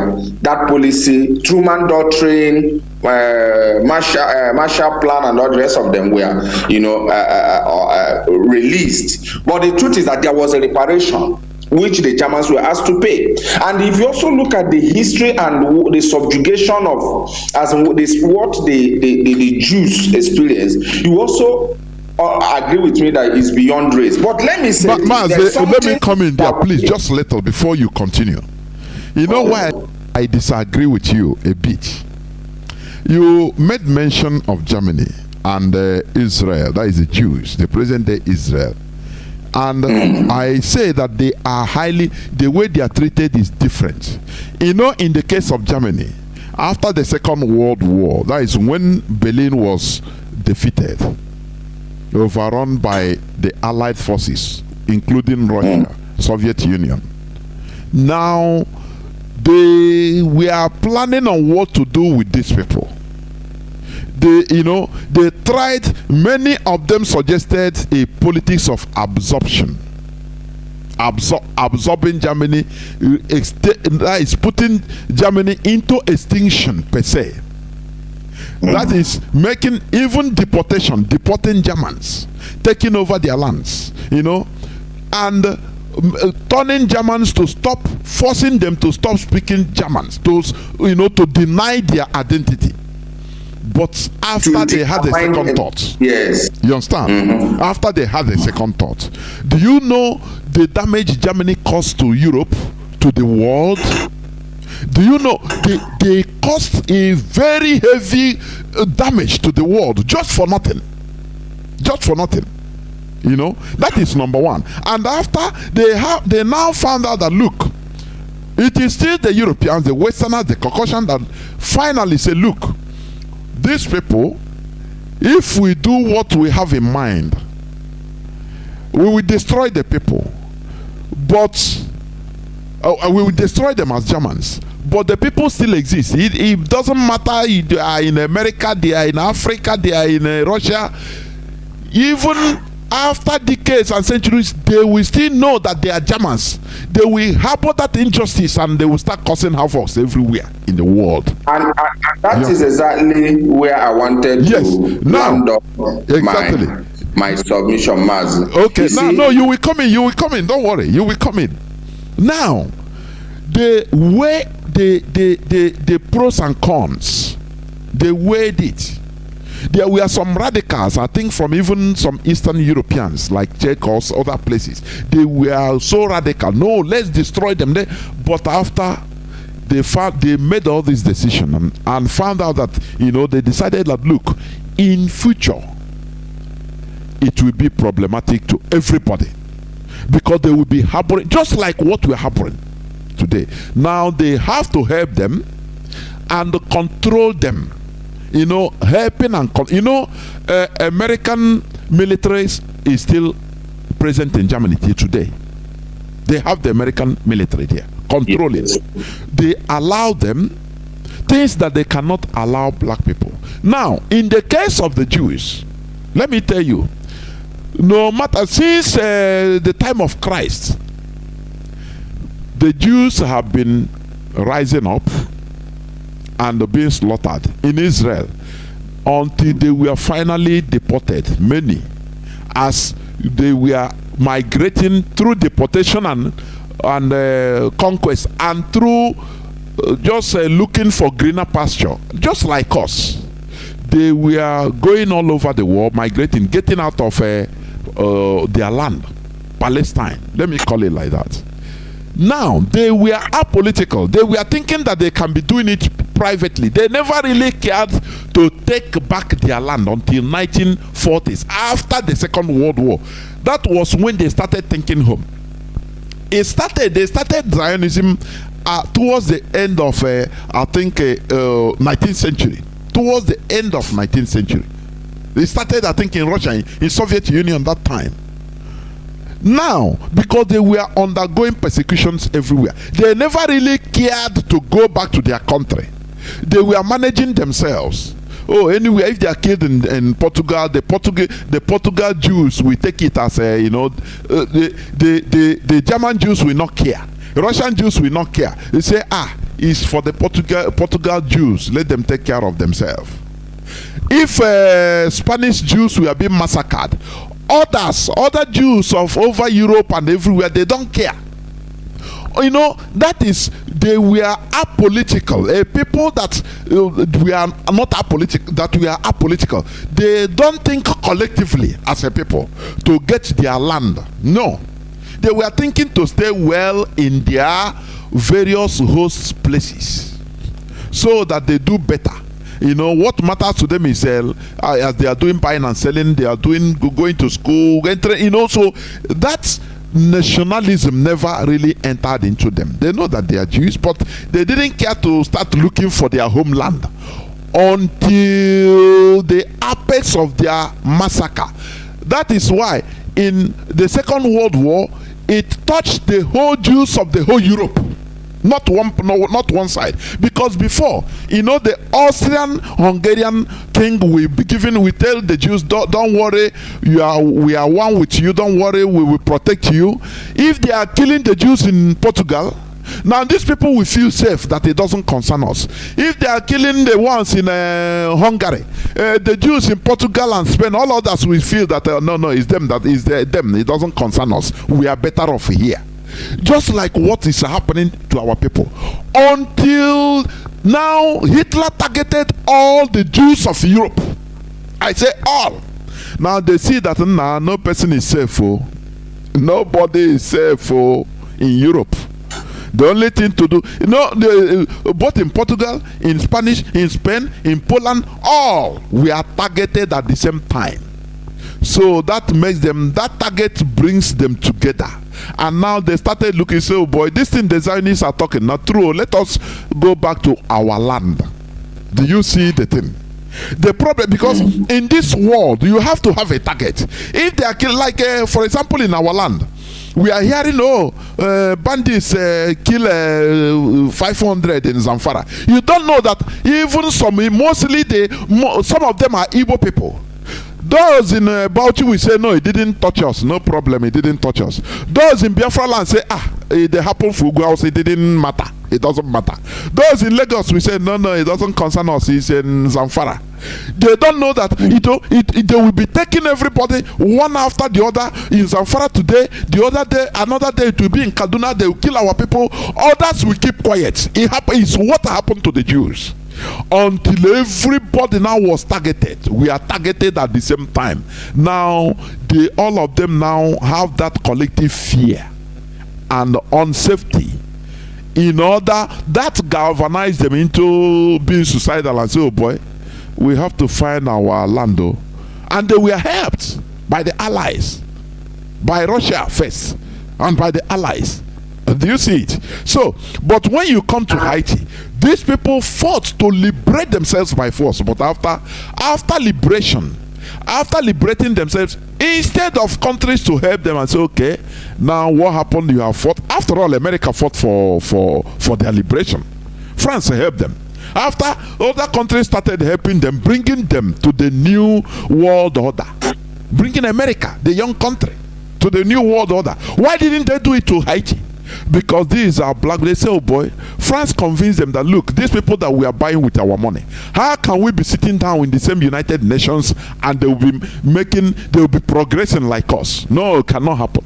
that policy, Truman Doctrine, Marshall Plan, and all the rest of them were, released. But the truth is that there was a reparation which the Germans were asked to pay. And if you also look at the history and the subjugation of what the Jews experienced, you also agree with me that it's beyond race. But let me say, let me come in there, please, just a little before you continue. You know why I disagree with you a bit? You made mention of Germany and Israel, that is the Jews, the present day Israel. And I say that they are the way they are treated is different. You know, in the case of Germany, after the Second World War, that is when Berlin was defeated, overrun by the Allied forces, including Russia, Soviet Union. Now, we are planning on what to do with these people. They tried, many of them suggested a politics of absorption. Absorbing Germany, that is putting Germany into extinction per se. That is making even deporting Germans, taking over their lands, and turning Germans to stop, forcing them to stop speaking Germans, to deny their identity. But after they had a second thought, yes, you understand? After they had a second thought, do you know the damage Germany caused to Europe, to the world? Do you know they caused a very heavy damage to the world just for nothing? Just for nothing. That is number one. And after they now found out that, look, it is still the Europeans, the Westerners, the Caucasians that finally say, look, these people, if we do what we have in mind, we will destroy the people, but we will destroy them as Germans, but the people still exist. It doesn't matter if they are in America, they are in Africa, they are in Russia. Even after decades and centuries, they will still know that they are Germans. They will harbor that injustice and they will start causing havoc everywhere in the world. And that is exactly where I wanted to land up. Exactly. my submission, Mazi. Okay, no, you will come in. You will come in. Don't worry. You will come in. Now, the way the pros and cons, they weighed it. There were some radicals, I think, from even some Eastern Europeans like Czech or other places. They were so radical. No, let's destroy them. But after they made all this decision and found out that, you know, they decided that, look, in future it will be problematic to everybody because they will be harboring just like what we're harboring today. Now they have to help them and control them, you know, helping and American military is still present in Germany till today. They have the American military there controlling. Yes. They allow them things that they cannot allow black people. Now, in the case of the Jews, let me tell you, no matter since the time of Christ, the Jews have been rising up and being slaughtered in Israel until they were finally deported, many, as they were migrating through deportation and conquest and through just looking for greener pasture, just like us. They were going all over the world, migrating, getting out of their land, Palestine. Let me call it like that. Now, they were apolitical. They were thinking that they can be doing it privately. They never really cared to take back their land until 1940s, after the Second World War. That was when they started thinking home. They started Zionism towards the end of, I think, 19th century. Towards the end of 19th century. They started, I think, in Russia, in Soviet Union that time. Now, because they were undergoing persecutions everywhere, they never really cared to go back to their country. They were managing themselves. Oh, anyway, if they are killed in Portugal, the Portugal Jews will take it as the German Jews will not care. Russian Jews will not care. They say, it's for the Portugal Jews. Let them take care of themselves. If Spanish Jews were being massacred, other Jews of over Europe and everywhere, they don't care. You know, that is, they were apolitical. People that we are not apolitical, that we are apolitical. They don't think collectively as a people to get their land. No. They were thinking to stay well in their various host places so that they do better. You know, what matters to them is as they are doing buying and selling, they are doing going to school, entering, you know, so that's nationalism never really entered into them. They know that they are Jews, but they didn't care to start looking for their homeland until the apex of their massacre. That is why in the Second World War, it touched the whole Jews of the whole Europe. Not one side, because before, you know, the Austrian-Hungarian king will tell the Jews, don't worry, we are one with you, don't worry, we will protect you. If they are killing the Jews in Portugal, now these people will feel safe that it doesn't concern us. If they are killing the ones in Hungary, the Jews in Portugal and Spain, all others will feel that no, it's them, that is them, it doesn't concern us, we are better off here. Just like what is happening to our people. Until now, Hitler targeted all the Jews of Europe. I say all. Now they see that no person is safe. Nobody is safe in Europe. The only thing to do, you know, both in Portugal, in Spanish, in Spain, in Poland, all we are targeted at the same time. So that makes them, that target brings them together. And now they started looking, so, oh boy, this thing the Zionists are talking, not true. Let us go back to our land. Do you see the thing? The problem, because in this world, you have to have a target. If they are killed, like, for example, in our land, we are hearing, bandits kill 500 in Zamfara. You don't know that even some of them are Igbo people. Those in Bauchi will say, no, it didn't touch us. No problem, it didn't touch us. Those in Biafra land say, it happened for Ugwa, it didn't matter. It doesn't matter. Those in Lagos will say, no, it doesn't concern us. It's in Zamfara. They don't know that they will be taking everybody one after the other. In Zamfara today, the other day, another day it will be in Kaduna. They will kill our people. Others will keep quiet. It's what happened to the Jews. Until everybody now was targeted. We are targeted at the same time. Now, all of them now have that collective fear and unsafety. In order that galvanize them into being suicidal and say, oh boy, we have to find our land. And they were helped by the allies, by Russia first, and by the allies. Do you see it? So, but when you come to Haiti, these people fought to liberate themselves by force. But after liberation, after liberating themselves, instead of countries to help them and say, okay, now what happened? You have fought. After all, America fought for their liberation. France helped them. After other countries started helping them, bringing them to the new world order, bringing America, the young country, to the new world order. Why didn't they do it to Haiti? Because these are black. They say, oh boy, France convinced them that, look, these people that we are buying with our money, how can we be sitting down in the same United Nations and they will be progressing like us? No, it cannot happen.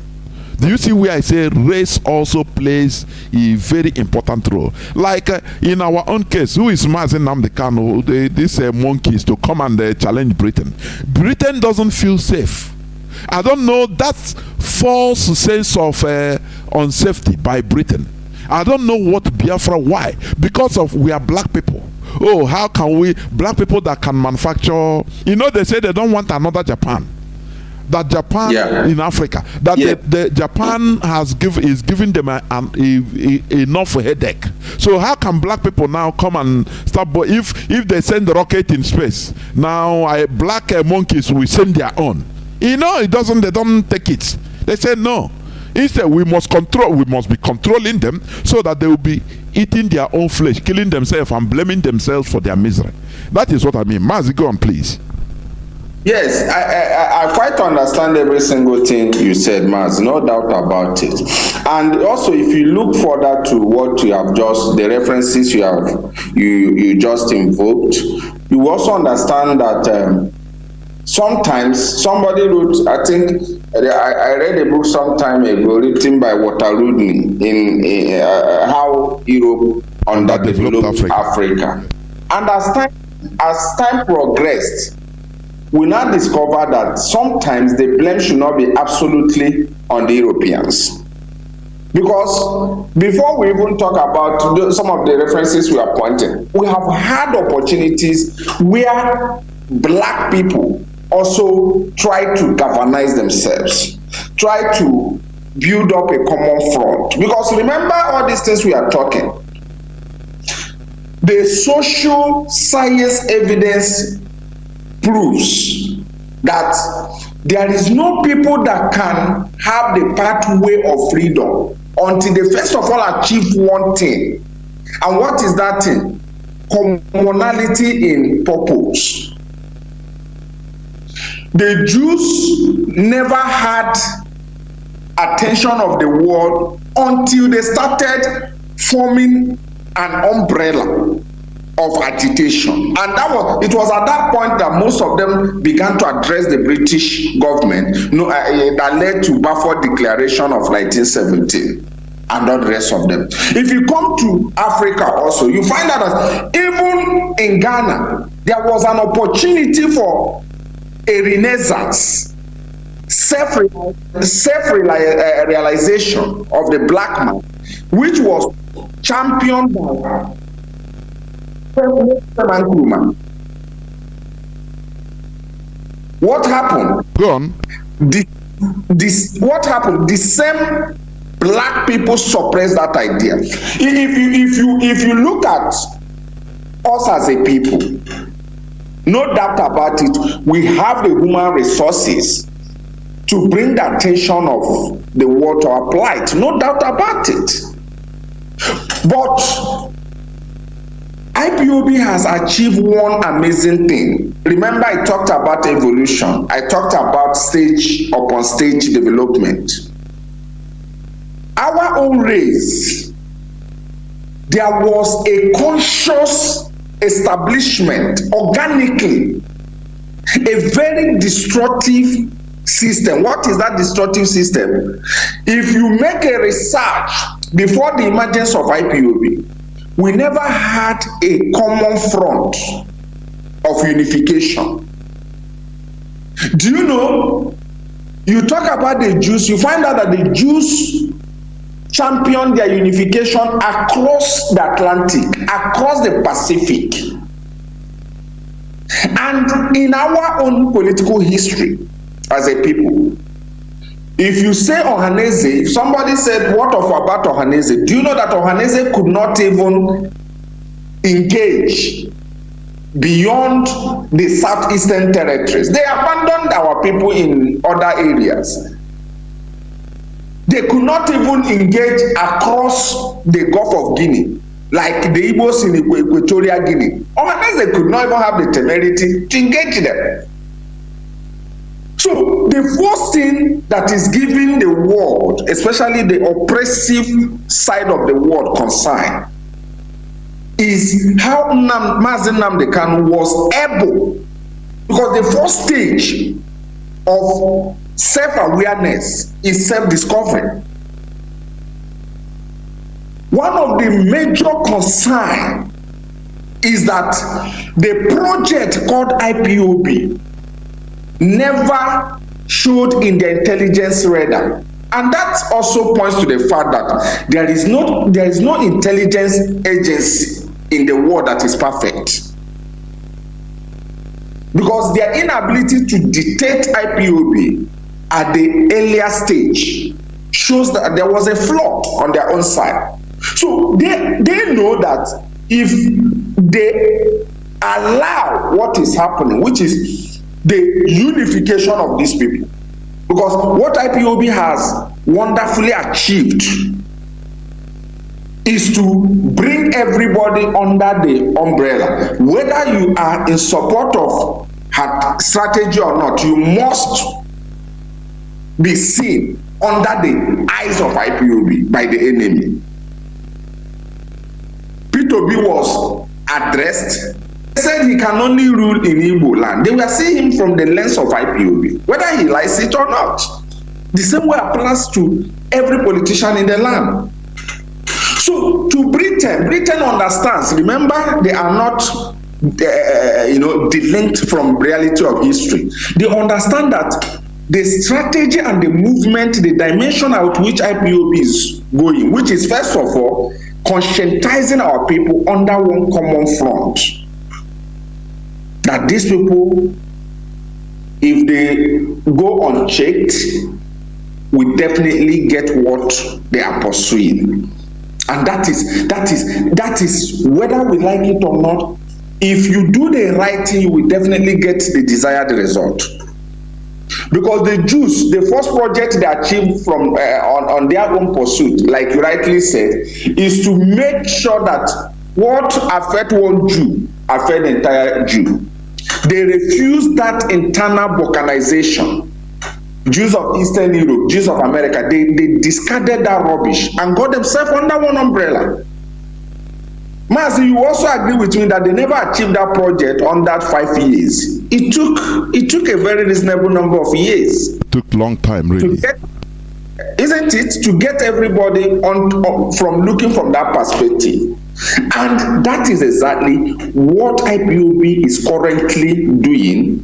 Do you see where I say race also plays a very important role? Like in our own case, who is Mazi Nnamdi Kanu, these monkeys to come and challenge Britain. Britain doesn't feel safe. I don't know, that false sense of unsafety by Britain. I don't know what Biafra, why? Because of we are black people. Oh, how can we, black people that can manufacture, you know, they say they don't want another Japan. That Japan in Africa, that the Japan is giving them enough headache. So how can black people now come and start? But if they send the rocket in space, now black monkeys will send their own. You know, they don't take it. They say no. Instead, we must be controlling them so that they will be eating their own flesh, killing themselves and blaming themselves for their misery. That is what I mean. Mazi, go on, please. Yes, I quite understand every single thing you said, Maz, no doubt about it. And also, if you look further to what you have the references you just invoked, you also understand that sometimes somebody wrote, I think I read a book some time ago written by Walter Rudney in how Europe underdeveloped Africa. And as time progressed, we now discover that sometimes the blame should not be absolutely on the Europeans. Because before we even talk about some of the references we are pointing, we have had opportunities where black people also try to galvanize themselves, try to build up a common front. Because remember all these things we are talking, the social science evidence proves that there is no people that can have the pathway of freedom until they first of all achieve one thing. And what is that thing? Commonality in purpose. The Jews never had attention of the world until they started forming an umbrella of agitation, and it was at that point that most of them began to address the British government, that led to Balfour Declaration of 1917 and all the rest of them. If you come to Africa also, you find out that even in Ghana there was an opportunity for a renaissance, self-realization of the black man, which was championed by what happened? Go on. What happened? The same black people suppressed that idea. If you look at us as a people, no doubt about it, we have the human resources to bring the attention of the world to our plight. No doubt about it. But IPOB has achieved one amazing thing. Remember, I talked about evolution. I talked about stage upon stage development. Our own race, there was a conscious establishment organically, a very destructive system. What is that destructive system? If you make a research before the emergence of IPOB, we never had a common front of unification. Do you know, you talk about the Jews, you find out that the Jews championed their unification across the Atlantic, across the Pacific. And in our own political history as a people, if you say Ohaneze, if somebody said, what about Ohaneze? Do you know that Ohaneze could not even engage beyond the southeastern territories? They abandoned our people in other areas. They could not even engage across the Gulf of Guinea, like the Igbos in Equatorial Guinea. Ohaneze could not even have the temerity to engage them. So the first thing that is giving the world, especially the oppressive side of the world, concern is how Mazi Nnamdi Kanu was able, because the first stage of self-awareness is self-discovery. One of the major concerns is that the project called IPOB never showed in the intelligence radar, and that also points to the fact that there is no intelligence agency in the world that is perfect, because their inability to detect IPOB at the earlier stage shows that there was a flaw on their own side. So they know that if they allow what is happening, which is the unification of these people, because what IPOB has wonderfully achieved is to bring everybody under the umbrella. Whether you are in support of her strategy or not, you must be seen under the eyes of IPOB by the enemy. P2B was addressed. They said he can only rule in Igbo land. They were seeing him from the lens of IPOB, whether he likes it or not. The same way applies to every politician in the land. So to Britain understands. Remember, they are not, delinked from reality of history. They understand that the strategy and the movement, the dimension out which IPOB is going, which is first of all conscientizing our people under one common front. That these people, if they go unchecked, will definitely get what they are pursuing. And that is whether we like it or not. If you do the right thing, you will definitely get the desired result. Because the Jews, the first project they achieved from on their own pursuit, like you rightly said, is to make sure that what affect one Jew affect the entire Jew. They refused that internal balkanization. Jews of Eastern Europe, Jews of America, they discarded that rubbish and got themselves under one umbrella. Mazi, you also agree with me that they never achieved that project on that 5 years. It took a very reasonable number of years. It took a long time, really. Isn't it? To get everybody on from looking from that perspective. And that is exactly what IPOB is currently doing,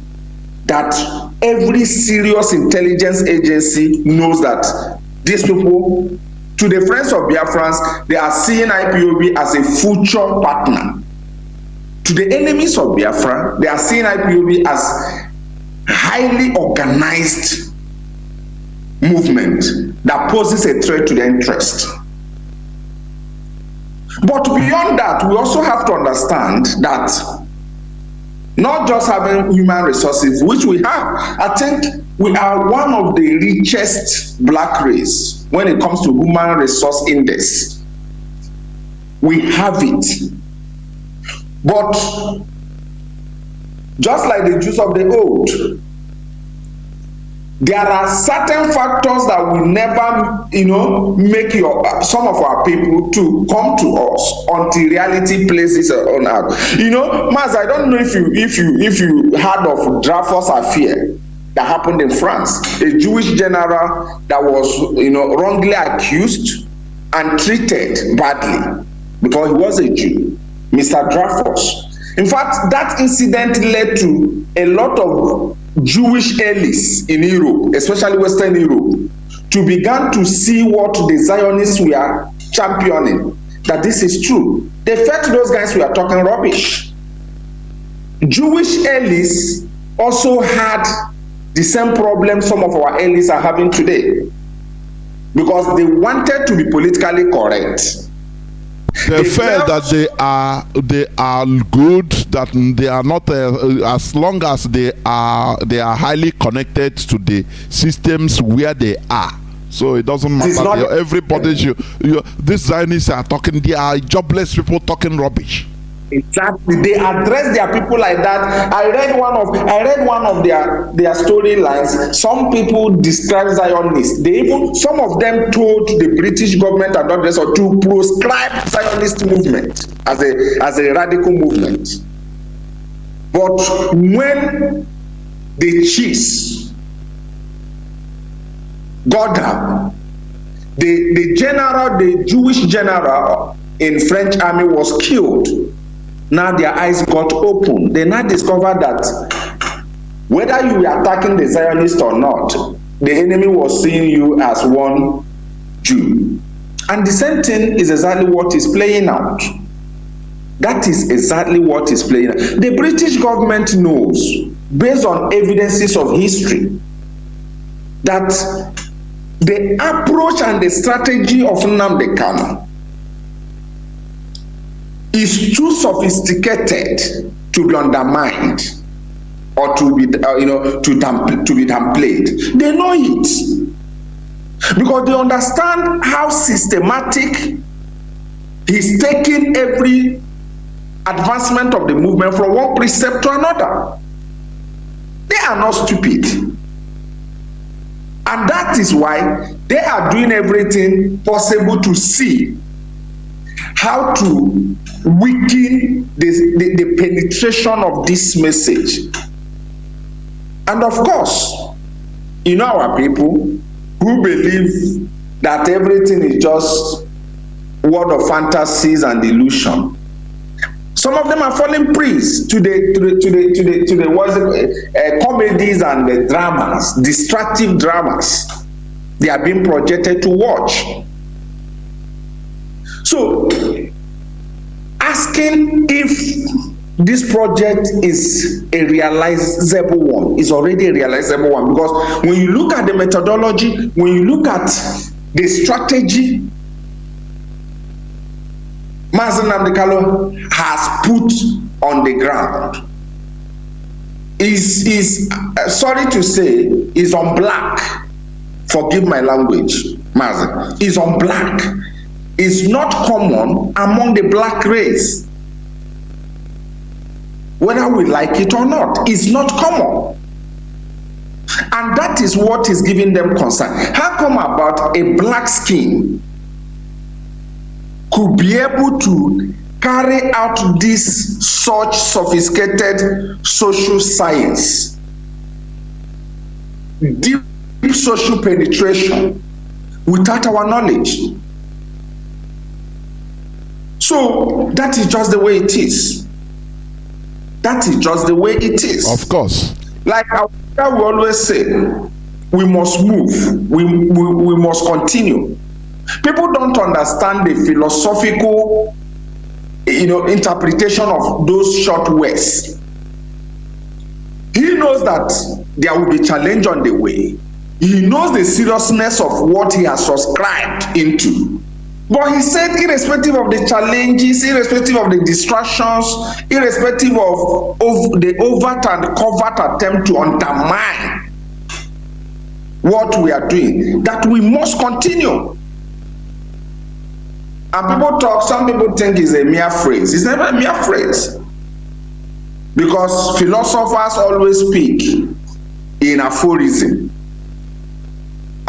that every serious intelligence agency knows that these people, to the friends of Biafrans, they are seeing IPOB as a future partner. To the enemies of Biafra, they are seeing IPOB as highly organized movement that poses a threat to their interest. But beyond that, we also have to understand that not just having human resources, which we have, I think we are one of the richest black race when it comes to human resource index. We have it. But just like the Jews of the old, there are certain factors that will never, make some of our people to come to us until reality plays on out. Maz, I don't know if you heard of Dreyfus affair that happened in France. A Jewish general that was, wrongly accused and treated badly because he was a Jew, Mr. Dreyfus. In fact, that incident led to a lot of Jewish elites in Europe, especially Western Europe, to begin to see what the Zionists were championing, that this is true. They felt those guys were talking rubbish. Jewish elites also had the same problem some of our elites are having today, because they wanted to be politically correct. They felt that they are good, that they are not as long as they are highly connected to the systems where they are. So it doesn't matter. Everybody these Zionists are talking. They are jobless people talking rubbish. Exactly, they address their people like that. I read one of their storylines. Some people describe Zionists. Some of them told the British government and others to proscribe Zionist movement as a radical movement. But when the chiefs got up, the Jewish general in French army was killed. Now their eyes got open. They now discovered that whether you were attacking the Zionist or not, the enemy was seeing you as one Jew. And the same thing is exactly what is playing out. That is exactly what is playing out. The British government knows, based on evidences of history, that the approach and the strategy of Nnamdi Kanu is too sophisticated to be undermined or to be downplayed. They know it because they understand how systematic he's taking every advancement of the movement from one precept to another. They are not stupid, and that is why they are doing everything possible to see how to weaken the penetration of this message. And of course, our people who believe that everything is just world of fantasies and illusion, some of them are falling prey to the comedies and the dramas, distractive dramas they are being projected to watch. So, asking if this project is a realizable one, is already a realizable one, because when you look at the methodology, when you look at the strategy Mazi Nnamdi Kanu has put on the ground, is sorry to say, is on black. Forgive my language, Mazi. Is on black. Is not common among the black race. Whether we like it or not, it's not common. And that is what is giving them concern. How come about a black skin could be able to carry out this such sophisticated social science, deep social penetration, without our knowledge? So that is just the way it is. That is just the way it is. Of course. Like we always say, we must move. We must continue. People don't understand the philosophical, interpretation of those short words. He knows that there will be challenge on the way. He knows the seriousness of what he has subscribed into. But he said, irrespective of the challenges, irrespective of the distractions, irrespective of the overt and covert attempt to undermine what we are doing, that we must continue. And some people think it's a mere phrase. It's never a mere phrase. Because philosophers always speak in aphorism.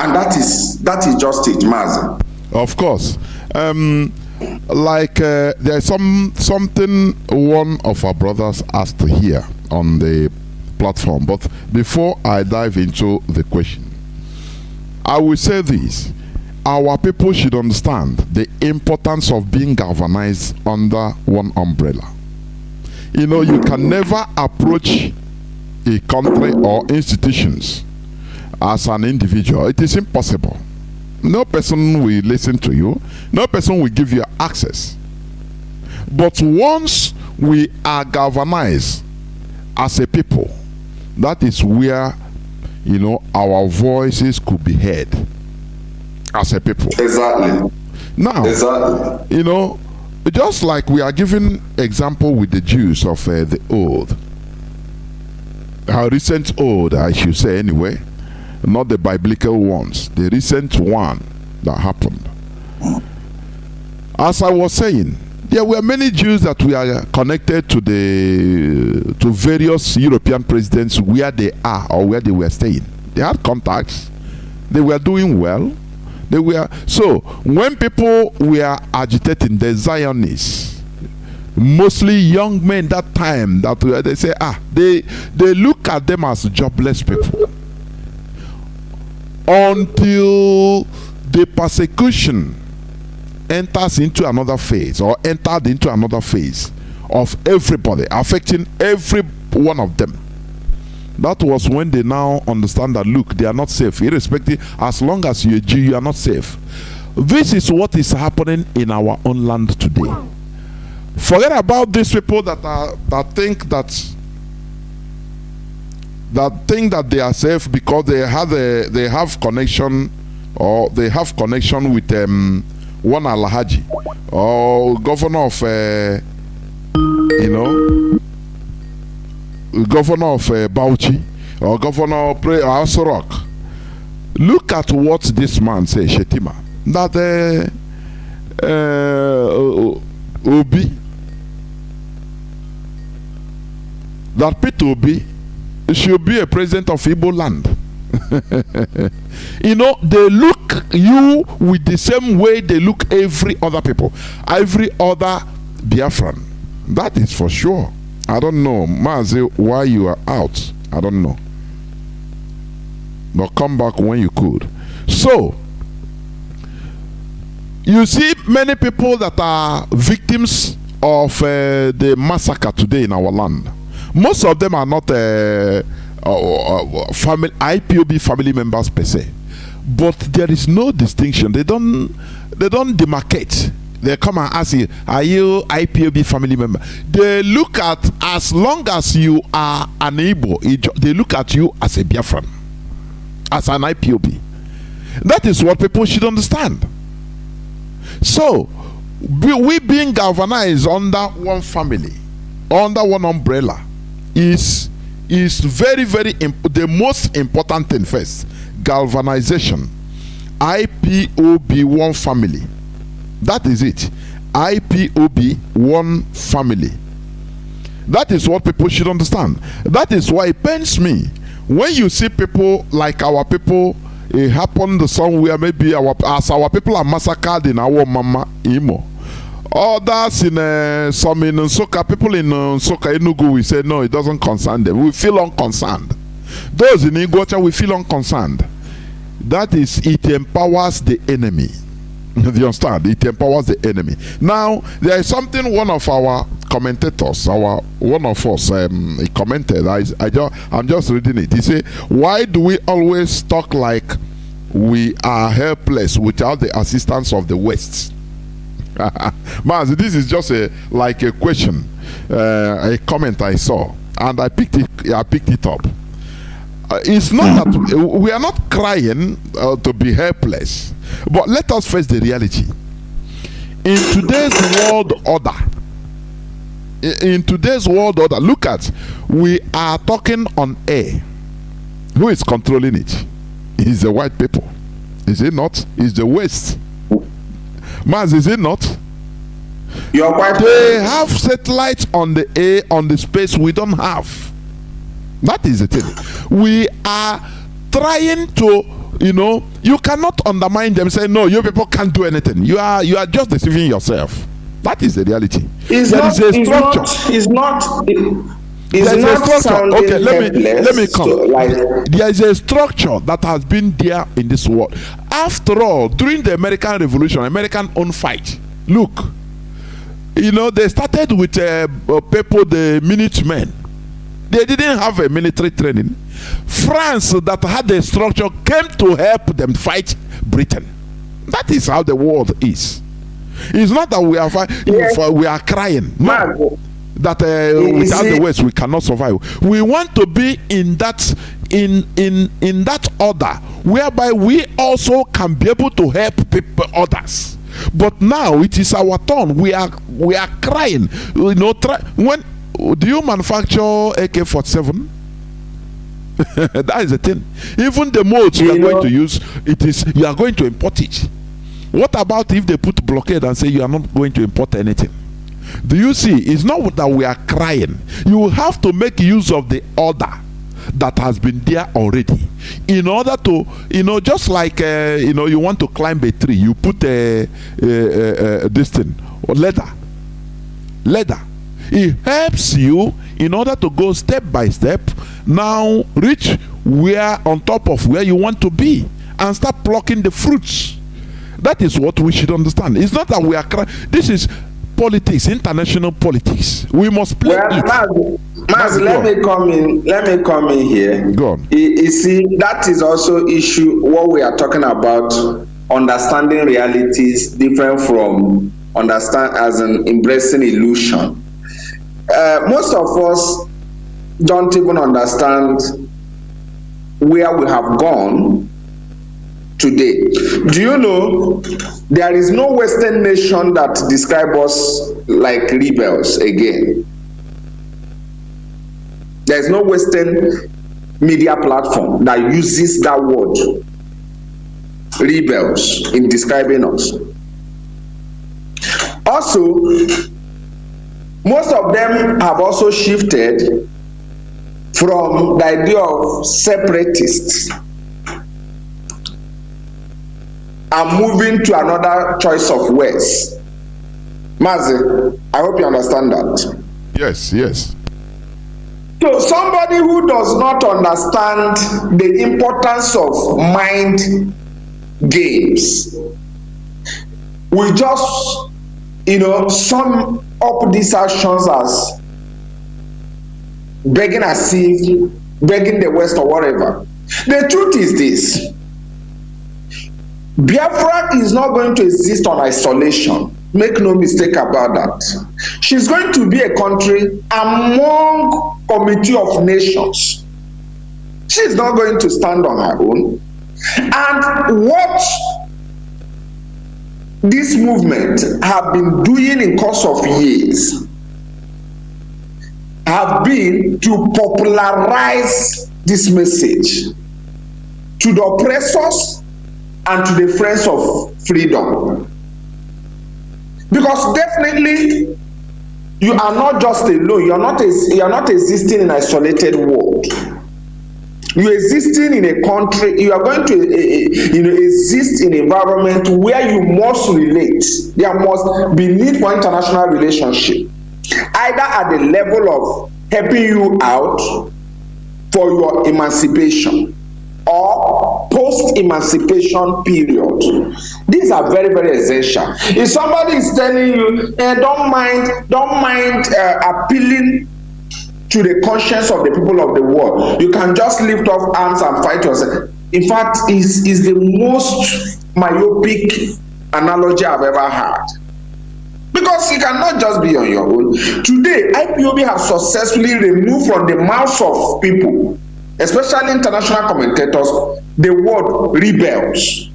And that is just it, Mazi. Of course. There's something one of our brothers asked here on the platform. But before I dive into the question, I will say this. Our people should understand the importance of being galvanized under one umbrella. You know, you can never approach a country or institutions as an individual. It is impossible. No person will listen to you. No person will give you access. But once we are galvanized as a people, that is where, you know, our voices could be heard as a people. Exactly. Now, exactly. You know, just like we are giving example with the Jews of the old, our recent old, I should say anyway, not the biblical ones, the recent one that happened. As I was saying, there were many Jews that were connected to various European presidents where they are or where they were staying. They had contacts. They were doing well. They were so when people were agitating the Zionists, mostly young men that time, that they say they look at them as jobless people until the persecution enters into another phase or entered into another phase of everybody, affecting every one of them. That was when they now understand that, look, they are not safe, irrespective, as long as you're a Jew, you are not safe. This is what is happening in our own land today. Forget about these people that think that they are safe because they have connection, or they have connection with one Alhaji or governor of governor of Bauchi or governor of HAUSA-SERVICE. Look at what this man says, Shetima, that Obi, that Peter Obi should be a president of Igbo land. You know, they look you with the same way they look every other people, every other Biafran. That is for sure. I don't know, Mazi, why you are out. I don't know. But come back when you could. So, you see many people that are victims of the massacre today in our land. Most of them are not IPOB family members per se. But there is no distinction. They don't demarcate. They come and ask you, are you IPOB family member? They look at, as long as you are an Igbo, they look at you as a Biafran, as an IPOB. That is what people should understand. So, we being galvanized under one family, under one umbrella, is very, very the most important thing first. Galvanization. IPOB, one family. That is it. IPOB, one family. That is what people should understand. That is why it pains me when you see people like our people. It happened somewhere, maybe as our people are massacred in our Mama Imo. Others in some in Nsoka, people in Nsoka, Enugu, we say no, it doesn't concern them. We feel unconcerned. Those in Iguacha, we feel unconcerned. That is, it empowers the enemy. Do you understand? It empowers the enemy. Now, there is something one of our commentators, one of us, he commented. I'm just reading it. He said, "Why do we always talk like we are helpless without the assistance of the West?" Mazi, this is just like a question, a comment I saw, and I picked it up. It's not that we are not crying to be helpless, but let us face the reality. In today's world order, look at, we are talking on air. Who is controlling it? It's the white people. Is it not? It's the West. Maz, is it not? You're quite they have satellites on the air, on the space we don't have. That is the thing. We are trying to you know, you cannot undermine them, say, no, you people can't do anything. You are just deceiving yourself. That is the reality. There's a structure. It's not Okay, let me come. There is a structure that has been there in this world. After all, during the American Revolution, American own fight. Look, you know, they started with people, the Minutemen. They didn't have a military training. France, that had a structure, came to help them fight Britain. That is how the world is. It's not that we are we are crying. No. That without the West we cannot survive. We want to be in that in that order whereby we also can be able to help people, others. But now it is our turn. We are crying. You know, when do you manufacture AK-47? That is the thing. Even the modes you are going to use, you are going to import it. What about if they put blockade and say you are not going to import anything? Do you see? It's not that we are crying. You will have to make use of the order that has been there already, in order to, you know, just like you know, you want to climb a tree, you put this thing, or leather. It helps you in order to go step by step, now reach where on top of where you want to be and start plucking the fruits. That is what we should understand. It's not that we are crying. This is politics, international politics. We must play it. Mazi, let me come in here. Go on. You see, that is also issue what we are talking about, understanding realities different from embracing illusion. Most of us don't even understand where we have gone today. Do you know there is no Western nation that describes us like rebels again? There is no Western media platform that uses that word, rebels, in describing us. Also, most of them have also shifted from the idea of separatists and moving to another choice of words. Mazi, I hope you understand that. Yes. So somebody who does not understand the importance of mind games will just, you know, sum up these actions as begging the West or whatever. The truth is this: Biafra is not going to exist on isolation. Make no mistake about that. She's going to be a country among committee of nations. She's not going to stand on her own. And what this movement have been doing in course of years have been to popularize this message to the oppressors and to the friends of freedom. Because definitely you are not just alone. You are not existing in an isolated world. You are existing in a country. You are going to exist in an environment where you must relate. There must be need for international relationship, either at the level of helping you out for your emancipation or post-emancipation period. These are very, very essential. If somebody is telling you, don't mind appealing to the conscience of the people of the world, you can just lift up arms and fight yourself. In fact, is the most myopic analogy I've ever had. Because you cannot just be on your own. Today, IPOB has successfully removed from the mouths of people, especially international commentators, the word rebels.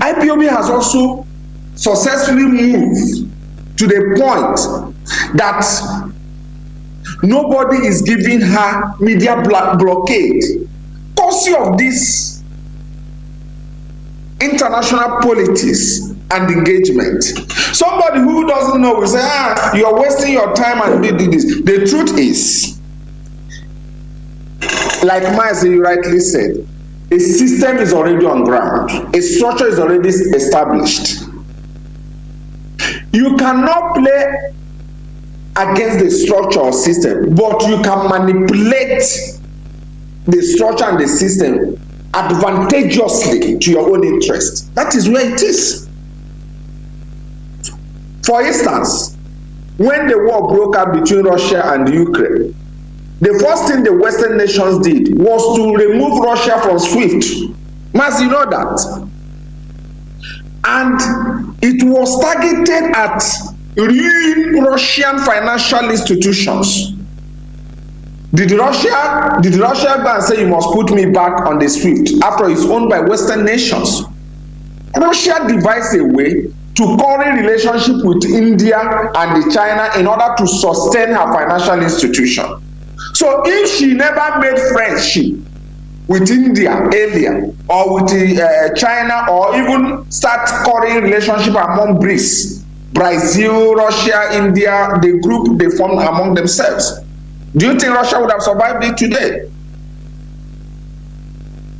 IPOB has also successfully moved to the point that nobody is giving her media blockade. Courtesy of this international politics and engagement. Somebody who doesn't know will say, you're wasting your time and do this. The truth is, like Mazi, you rightly said, a system is already on ground. A structure is already established. You cannot play against the structure or system, but you can manipulate the structure and the system advantageously to your own interest. That is where it is. For instance, when the war broke out between Russia and Ukraine, the first thing the Western nations did was to remove Russia from SWIFT. Must you know that? And it was targeted at real Russian financial institutions. Did Russia go and say you must put me back on the SWIFT after it's owned by Western nations? Russia devised a way to curry relationship with India and China in order to sustain her financial institution. So if she never made friendship with India earlier, or with China, or even start currying relationship among BRICS, Brazil, Russia, India, the group they formed among themselves, do you think Russia would have survived it today?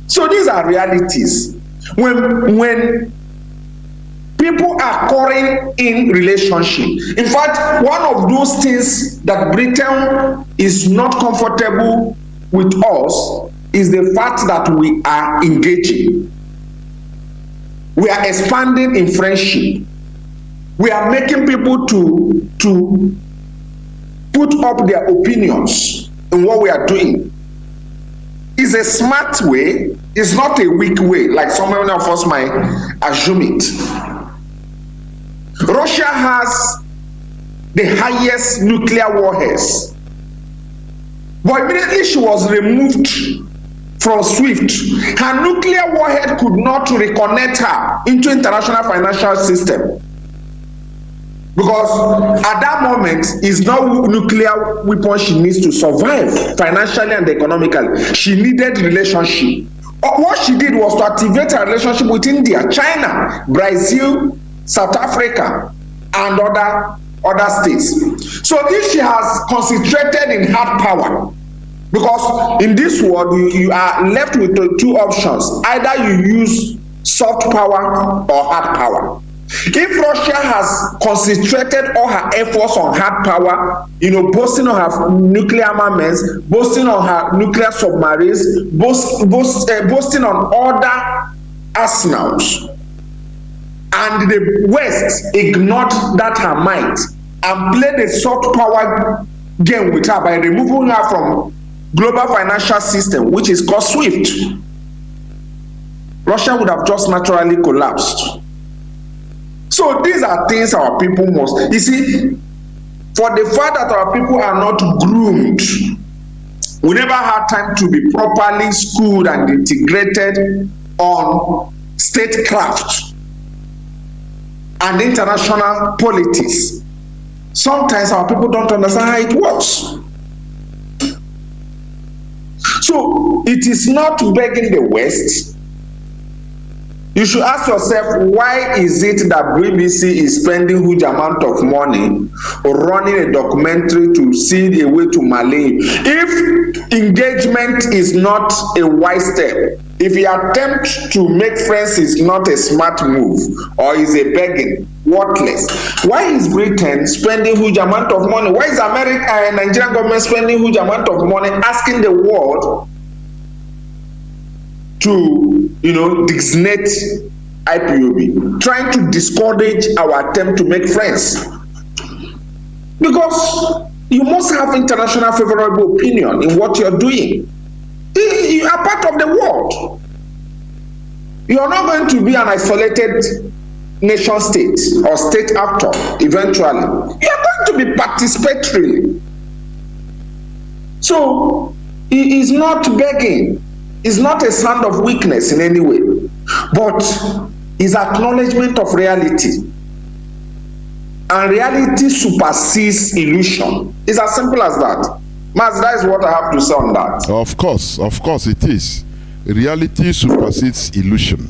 So these are realities. When people are currying in relationship, in fact, one of those things that Britain is not comfortable with us is the fact that we are engaging. We are expanding in friendship. We are making people to put up their opinions in what we are doing. It's a smart way. It's not a weak way, like some of us might assume it. Russia has the highest nuclear warheads. But immediately she was removed from SWIFT, her nuclear warhead could not reconnect her into international financial system. Because at that moment, it's no nuclear weapon she needs to survive financially and economically. She needed relationship. What she did was to activate her relationship with India, China, Brazil, South Africa, and other states. So if she has concentrated in hard power, because in this world you are left with two options: either you use soft power or hard power. If Russia has concentrated all her efforts on hard power, boasting on her nuclear armaments, boasting on her nuclear submarines, boasting on other arsenals, and the West ignored that her might and played a soft power game with her by removing her from global financial system, which is called SWIFT, Russia would have just naturally collapsed. So these are things our people must, you see, for the fact that our people are not groomed, we never had time to be properly schooled and integrated on statecraft and international politics. Sometimes our people don't understand how it works. So it is not begging the West. You should ask yourself, why is it that BBC is spending huge amount of money running a documentary to see a way to Mali? If engagement is not a wise step, if the attempt to make friends is not a smart move, or is a begging, worthless, why is Britain spending huge amount of money? Why is Nigerian government spending huge amount of money asking the world to, designate IPOB, trying to discourage our attempt to make friends? Because you must have international favorable opinion in what you're doing. You are part of the world. You are not going to be an isolated nation state or state actor eventually. You are going to be participatory. So it is not begging. It's not a sign of weakness in any way, but is acknowledgement of reality. And reality supersedes illusion. It's as simple as that. Mazi, that is what I have to say on that. Of course it is. Reality supersedes illusion.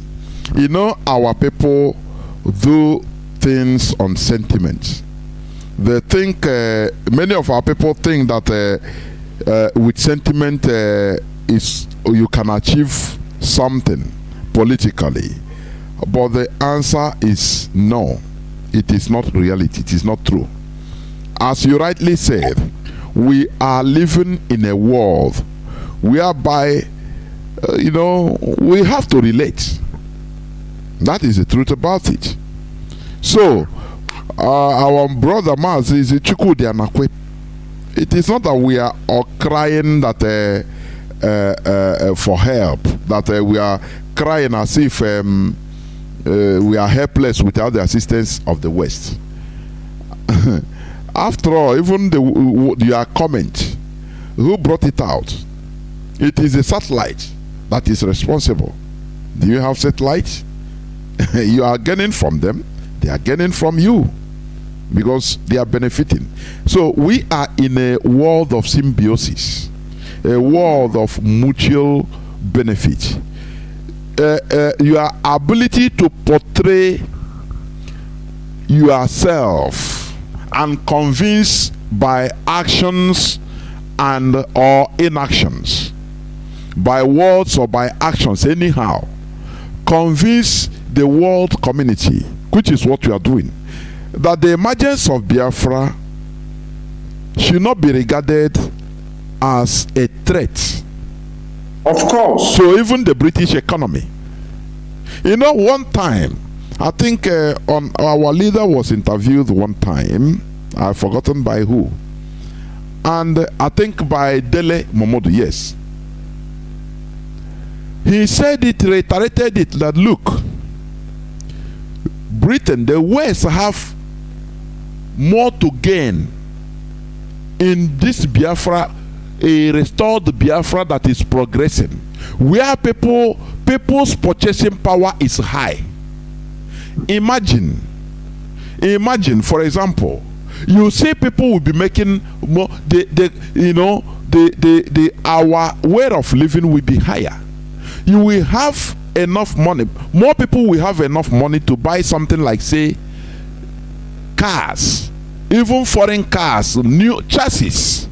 Our people do things on sentiment. They think, many of our people think that with sentiment, you can achieve something politically, but the answer is no. It is not reality. It is not true. As you rightly said, we are living in a world whereby we have to relate. That is the truth about it. So our brother Mazi is Chukwudi. It is not that we are all crying that for help, that we are crying as if we are helpless without the assistance of the West. After all, even your comment, who brought it out? It is a satellite that is responsible. Do you have satellites? You are gaining from them. They are gaining from you because they are benefiting. So we are in a world of symbiosis, a world of mutual benefit. Your ability to portray yourself and convince by actions and or inactions, by words or by actions, anyhow, convince the world community, which is what you are doing, that the emergence of Biafra should not be regarded as a threat. Of course. So even the British economy. One time, I think on our leader was interviewed one time, I've forgotten by who, and I think by Dele Momodu, yes. He said it, reiterated it, that look, Britain, the West have more to gain in this Biafra, a restored Biafra that is progressing, where people's purchasing power is high. Imagine, for example, you see people will be making more, our way of living will be higher. You will have enough money. More people will have enough money to buy something like, say, cars, even foreign cars, new chassis.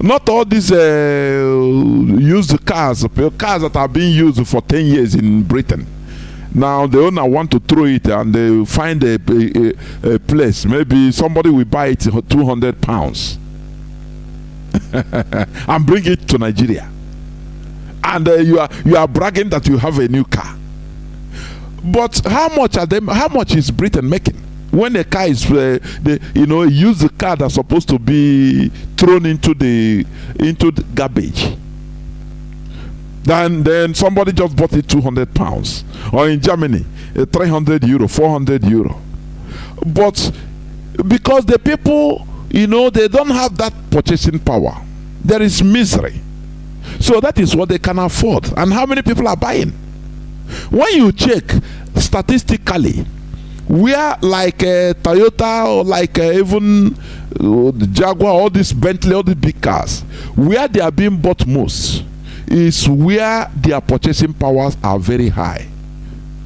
Not all these used cars that are being used for 10 years in Britain. Now the owner want to throw it and they find a place. Maybe somebody will buy it for £200 and bring it to Nigeria. And you are bragging that you have a new car. But how much is Britain making? When a car is use the car that's supposed to be thrown into the garbage, then somebody just bought it £200, or in Germany €300, €400. But because the people they don't have that purchasing power, there is misery. So that is what they can afford. And how many people are buying? When you check statistically, we are like Toyota, or like even the Jaguar, all these Bentley, all these big cars, where they are being bought most is where their purchasing powers are very high.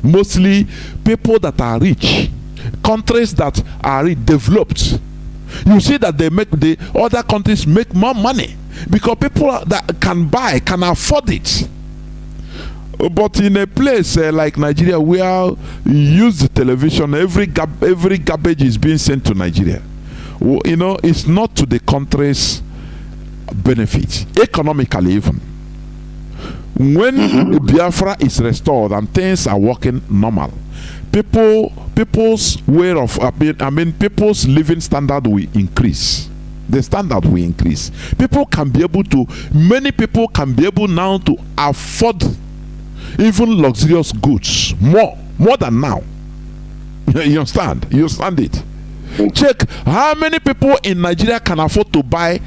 Mostly people that are rich, countries that are developed. You see that the other countries make more money because people that can buy can afford it. But in a place like Nigeria, where you use the television, every garbage is being sent to Nigeria. It's not to the country's benefit, economically even. When Biafra is restored and things are working normal, people's way of people's living standard will increase. The standard will increase. Many people can be able now to afford even luxurious goods more than now. You understand? You understand it? Check how many people in Nigeria can afford to buy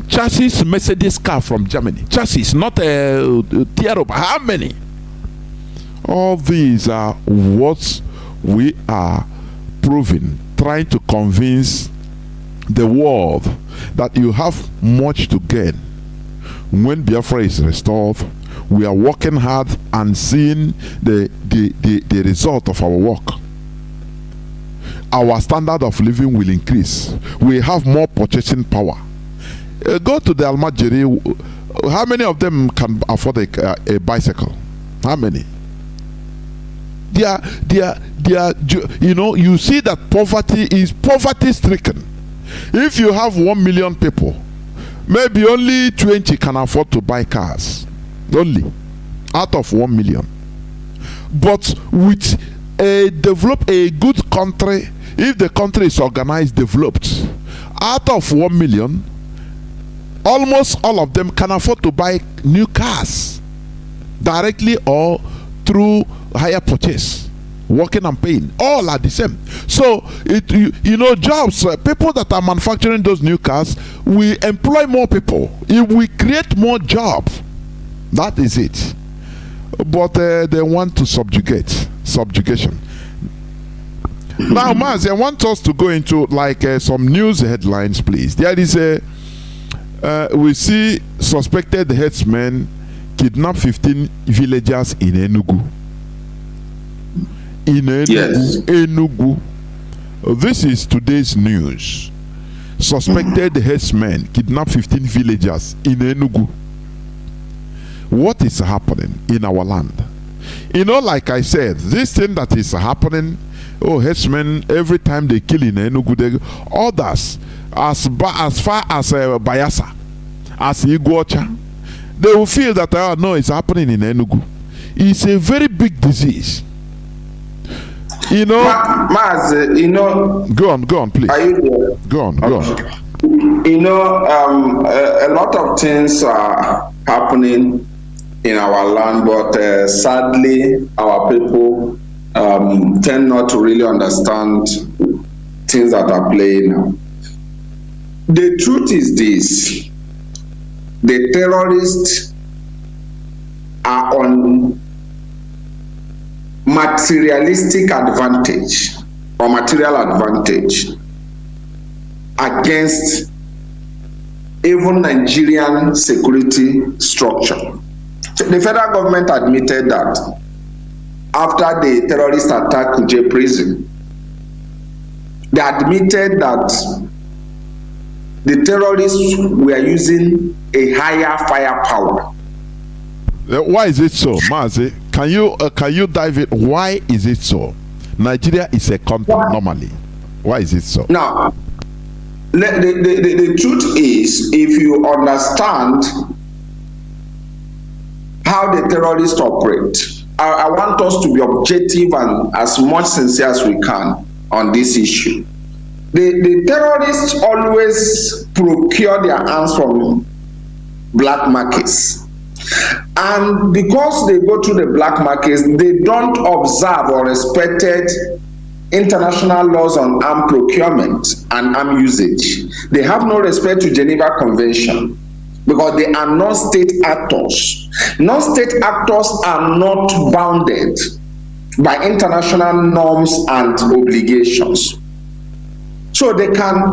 chassis Mercedes car from Germany. Chassis, not a tear up. How many? All these are what we are proving, trying to convince the world that you have much to gain. When Biafra is restored, we are working hard and seeing the result of our work. Our standard of living will increase. We have more purchasing power. Go to the Almajiri How many of them can afford a bicycle? How many? They are, you know, you see that poverty is poverty stricken. If you have 1 million people, maybe only 20 can afford to buy cars. Only out of 1 million. But with a good country, if the country is organized, developed, out of 1 million, almost all of them can afford to buy new cars directly or through higher purchase, working and paying. All are the same. So you know, jobs, people that are manufacturing those new cars, we employ more people. If we create more jobs, that is it. But they want to subjugation. Now, Mazi, I want us to go into like some news headlines, please. There is we see suspected herdsmen kidnap 15 villagers in Enugu. Yes. Enugu. This is today's news. Suspected herdsmen kidnap 15 villagers in Enugu. What is happening in our land? You know, like I said, this thing that is happening, herdsmen, every time they kill in Enugu, others, as far as Bayelsa, as Iguacha, they will feel that, no, it's happening in Enugu. It's a very big disease. You know, Mazi, you know. Go on, please. Are you there? Go on. You know, a lot of things are happening in our land, but sadly, our people tend not to really understand things that are playing now. The truth is this: the terrorists are on materialistic advantage or material advantage against even Nigerian security structure. The federal government admitted that after the terrorist attack Kuje prison, they admitted that the terrorists were using a higher firepower. Why is it so, Mazi? Can you dive in? Why is it so? Nigeria is a country normally. Why is it so? Now, the truth is, if you understand how the terrorists operate, I want us to be objective and as much sincere as we can on this issue. The terrorists always procure their arms from black markets. And because they go to the black markets, they don't observe or respect international laws on arm procurement and arm usage. They have no respect to Geneva Convention because they are non-state actors. Non-state actors are not bounded by international norms and obligations. So they can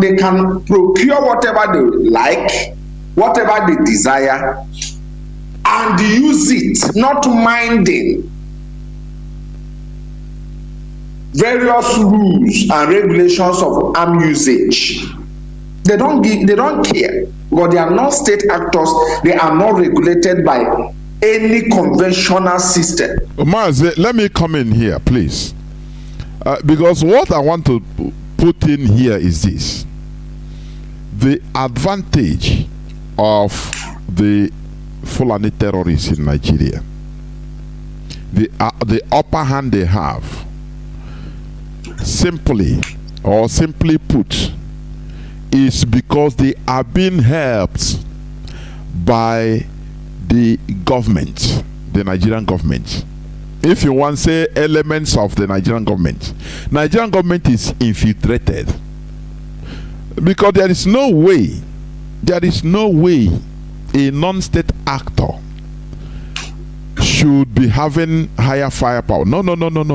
procure whatever they like, whatever they desire, and use it, not minding various rules and regulations of arm usage. They don't care because they are not state actors. They are not regulated by any conventional system. Mazi, let me come in here, please, because what I want to put in here is this: the advantage of the Fulani terrorists in Nigeria, the upper hand they have, simply put, is because they are being helped by the government, the Nigerian government. If you want to say elements of the Nigerian government is infiltrated, because there is no way a non-state actor should be having higher firepower. No.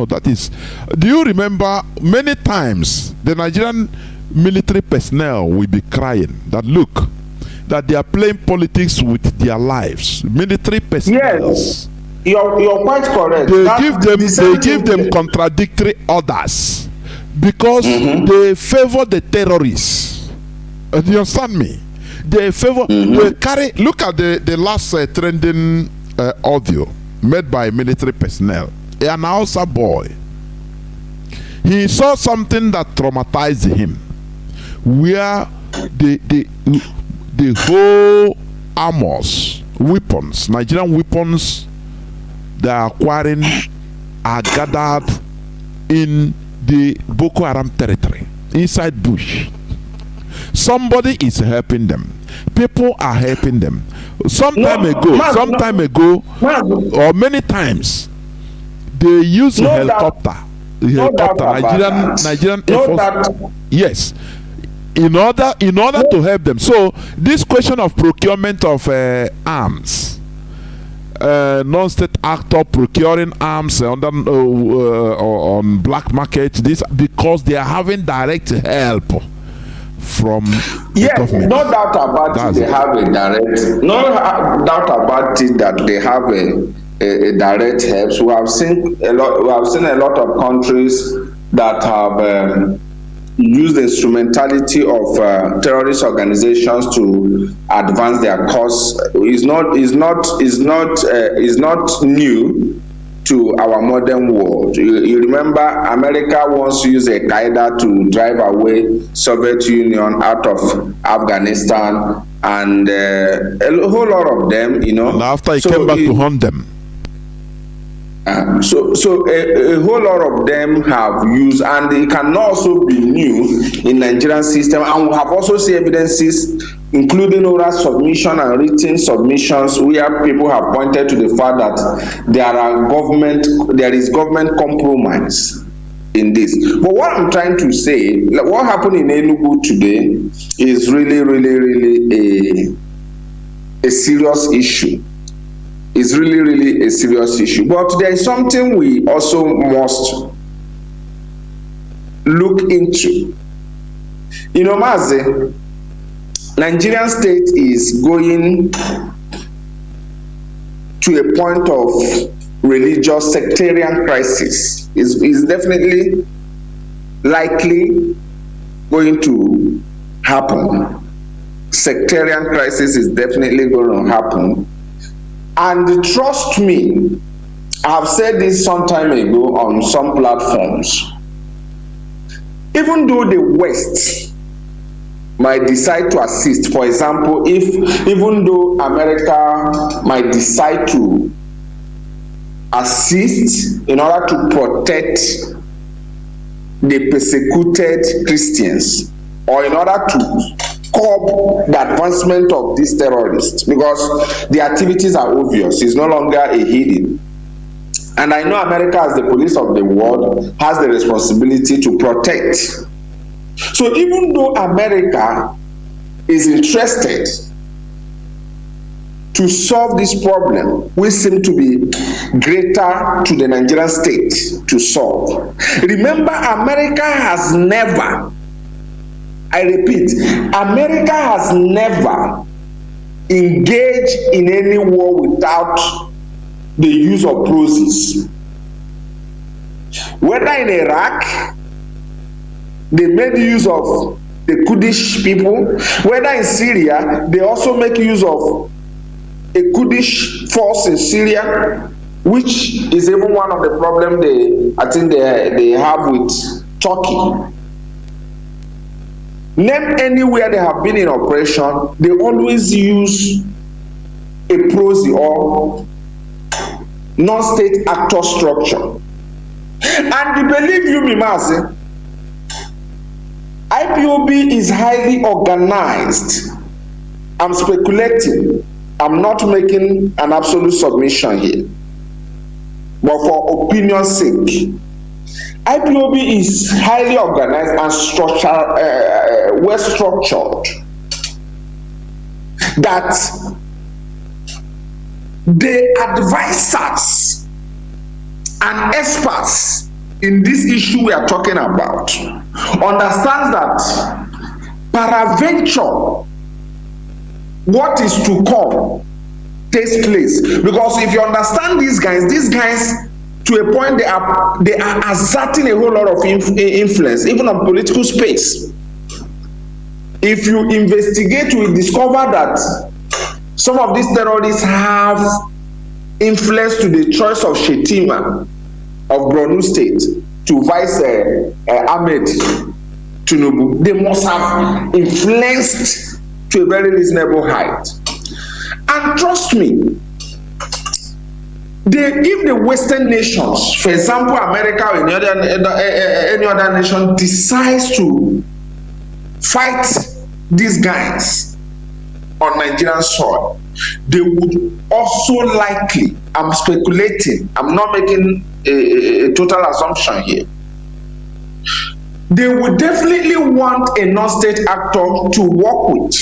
That is, do you remember many times the Nigerian military personnel will be crying that look, that they are playing politics with their lives. Military personnel. Yes, you're quite correct. They give them contradictory orders because they favor the terrorists. Do you understand me? They favor. They carry. Look at the last trending audio made by military personnel. An Hausa boy. He saw something that traumatized him, where the whole armors, weapons, Nigerian weapons they are acquiring are gathered in the Boko Haram territory, inside bush. Somebody is helping them. People are helping them. Some time ago, or many times, they use helicopter. Nigerian Air Force. Yes. In order to help them. So this question of procurement of arms, non-state actor procuring arms on black market, this because they are having direct help from the government. No doubt about it. They have a direct. No doubt about it that they have a direct help. We have seen a lot. We have seen a lot of countries that have used the instrumentality of terrorist organizations to advance their cause. Is not new to our modern world. You remember America once used Al-Qaeda to drive away Soviet Union out of Afghanistan, and a whole lot of them, you know. And after he came back to hunt them. So a whole lot of them have used, and it can also be new in Nigerian system, and we have also seen evidences, including oral submission and written submissions, where people have pointed to the fact that there is government compromise in this. But what I'm trying to say, like what happened in Enugu today, is really a serious issue. It's really a serious issue. But there is something we also must look into. You know, Mazi, Nigerian state is going to a point of religious sectarian crisis. Is definitely likely going to happen. Sectarian crisis is definitely going to happen. And trust me, I've said this some time ago on some platforms. Even though the West might decide to assist, for example, even though America might decide to assist in order to protect the persecuted Christians, or in order to curb the advancement of these terrorists, because the activities are obvious, it's no longer a hidden. And I know America, as the police of the world, has the responsibility to protect. So even though America is interested to solve this problem, which seems to be greater to the Nigerian state to solve, remember, America has never, I repeat, America has never engaged in any war without the use of process. Whether in Iraq, they made use of the Kurdish people. Whether in Syria, they also make use of a Kurdish force in Syria, which is even one of the problems they have with Turkey. Name anywhere they have been in operation, they always use a proxy or non-state actor structure. And believe you me, Mazi, IPOB is highly organized. I'm speculating. I'm not making an absolute submission here. But for opinion's sake, IPOB is highly organized and well structured. That the advisors and experts in this issue we are talking about understand that peradventure what is to come takes place. Because if you understand these guys to a point they are exerting a whole lot of influence, even on political space. if you investigate, you will discover that some of these terrorists have influence to the choice of Shetima of Borno State to Vice Ahmed Tinubu. They must have influenced to a very reasonable height. And trust me, if the Western nations, for example, America or any other nation, decides to fight these guys on Nigerian soil, they would also likely, I'm speculating, I'm not making a total assumption here, they would definitely want a non-state actor to work with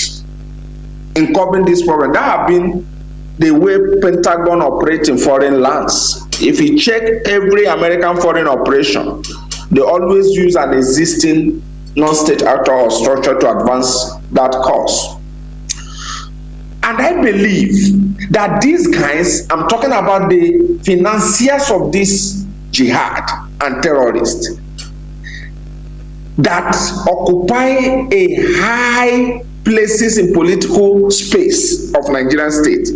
in curbing this problem. That have been the way Pentagon operates in foreign lands. If you check every American foreign operation, they always use an existing non-state actor or structure to advance that cause. And I believe that these guys, I'm talking about the financiers of this jihad and terrorists, that occupy a high places in political space of Nigerian state,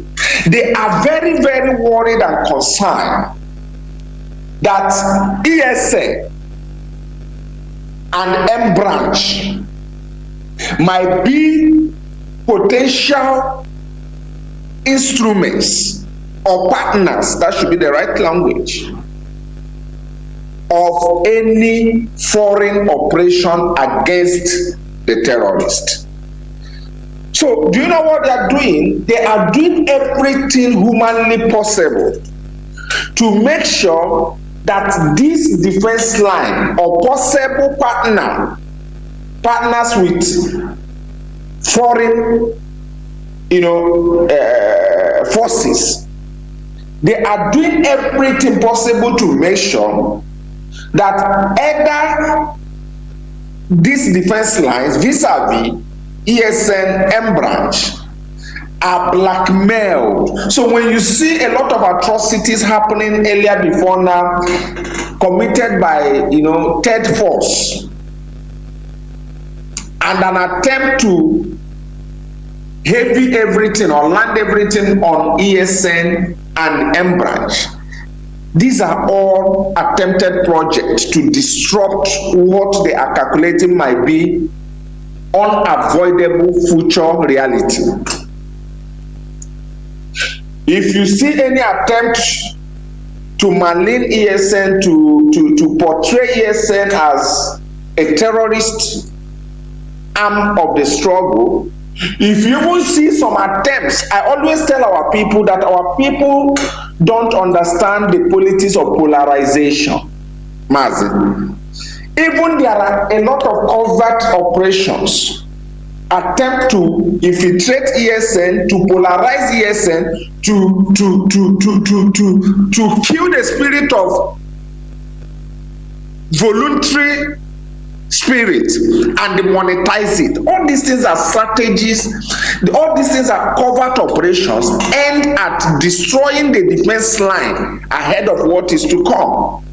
they are very, very worried and concerned that ESN and M branch might be potential instruments or partners, that should be the right language, of any foreign operation against the terrorists. So, do you know what they are doing? They are doing everything humanly possible to make sure that this defense line or possible partners with foreign, forces, they are doing everything possible to make sure that either these defense lines vis-a-vis ESN M branch are blackmailed. So when you see a lot of atrocities happening earlier before now, committed by third force, and an attempt to heavy everything or land everything on ESN and M branch, these are all attempted projects to disrupt what they are calculating might be unavoidable future reality. If you see any attempt to malign ESN, to portray ESN as a terrorist arm of the struggle, if you will see some attempts, I always tell our people that our people don't understand the politics of polarization. Mazi. Even there are a lot of covert operations attempt to infiltrate ESN, to polarize ESN, to kill the spirit of voluntary spirit and monetize it. All these things are strategies, all these things are covert operations aimed at destroying the defense line ahead of what is to come.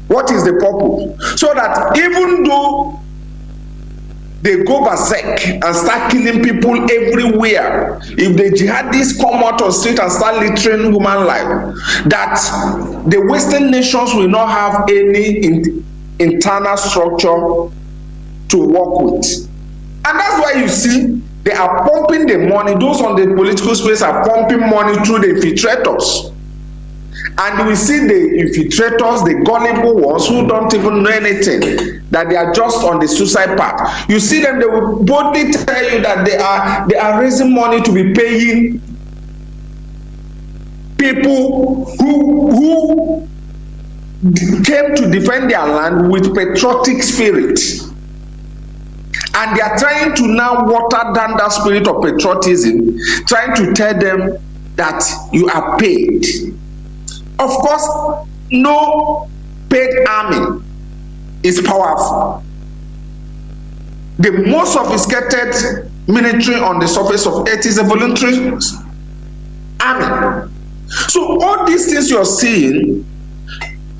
What is the purpose? So that even though they go berserk and start killing people everywhere, if the jihadists come out on street and start littering human life, that the Western nations will not have any internal structure to work with. And that's why you see they are pumping the money. Those on the political space are pumping money through the infiltrators. And we see the infiltrators, the gullible ones who don't even know anything, that they are just on the suicide path. You see them, they will boldly tell you that they are raising money to be paying people who came to defend their land with patriotic spirit. And they are trying to now water down that spirit of patriotism, trying to tell them that you are paid. Of course, no paid army is powerful. The most sophisticated military on the surface of earth is a voluntary army. So all these things you're seeing,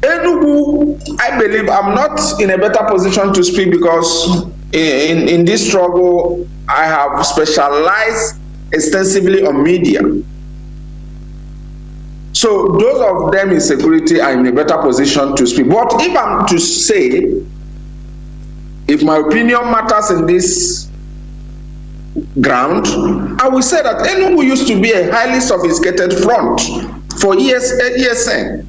Enugu, I believe, I'm not in a better position to speak because in this struggle, I have specialized extensively on media. So those of them in security are in a better position to speak. But if I'm to say, if my opinion matters in this ground, I will say that Enugu used to be a highly sophisticated front for ESN.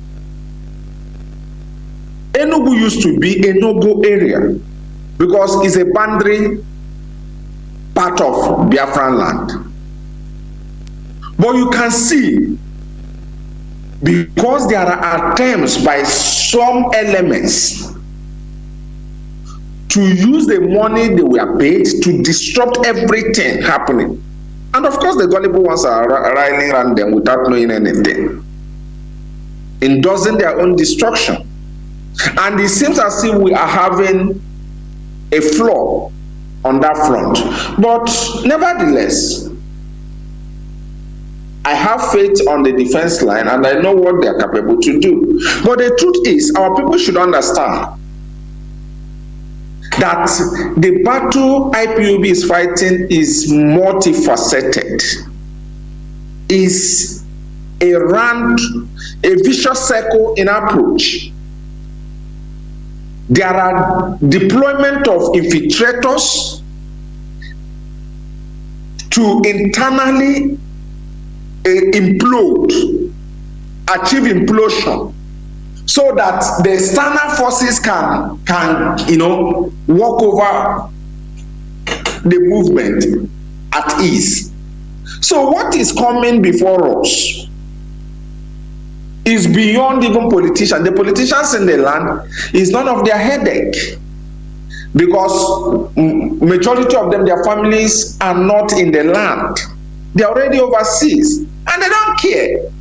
Enugu used to be a no-go area because it's a boundary part of Biafran land. But you can see, because there are attempts by some elements to use the money they were paid to disrupt everything happening. And of course, the gullible ones are riling around them without knowing anything, endorsing their own destruction. And it seems as if we are having a flaw on that front. But nevertheless, I have faith on the defense line and I know what they are capable to do. But the truth is, our people should understand that the battle IPOB is fighting is multifaceted, is a vicious circle in approach. There are deployment of infiltrators to internally implode, achieve implosion, so that the external forces can walk over the movement at ease. So what is coming before us is beyond even politicians. The politicians in the land is none of their headache, because majority of them, their families are not in the land. They are already overseas and they don't care.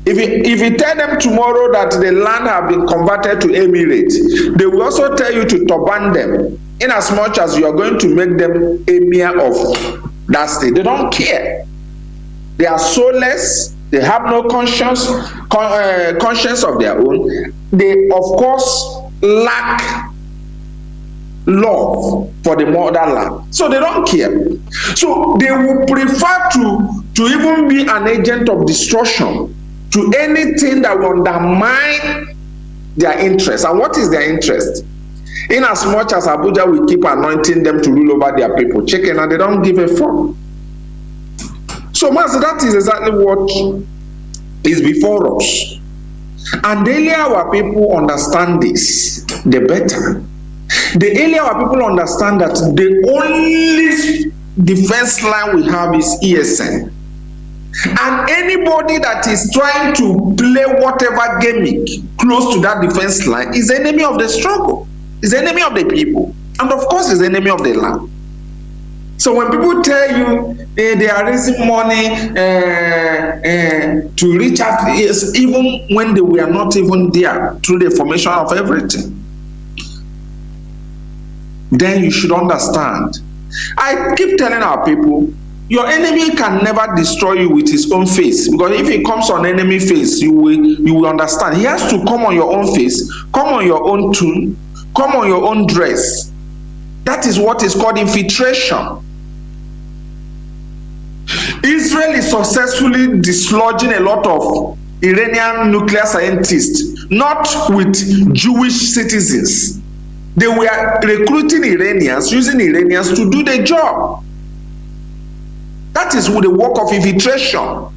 If you tell them tomorrow that the land have been converted to Emirates, they will also tell you to turban them, in as much as you are going to make them emir of that state. They don't care. They are soulless. They have no conscience of their own. They, of course, lack love for the motherland. So they don't care. So they will prefer to even be an agent of destruction to anything that will undermine their interest. And what is their interest? In as much as Abuja will keep anointing them to rule over their people, chicken, and they don't give a fuck. So Mazi, that is exactly what is before us. And the earlier our people understand this, the better. The earlier our people understand that the only defense line we have is ESN. And anybody that is trying to play whatever gimmick close to that defense line is enemy of the struggle, is enemy of the people, and of course is enemy of the land. So when people tell you they are raising money to reach out, yes, even when they were not even there through the formation of everything, then you should understand. I keep telling our people, your enemy can never destroy you with his own face, because if he comes on enemy face, you will understand. He has to come on your own face, come on your own tune, come on your own dress. That is what is called infiltration. Israel is successfully dislodging a lot of Iranian nuclear scientists, not with Jewish citizens. They were recruiting Iranians, using Iranians to do the job. That is with the work of infiltration.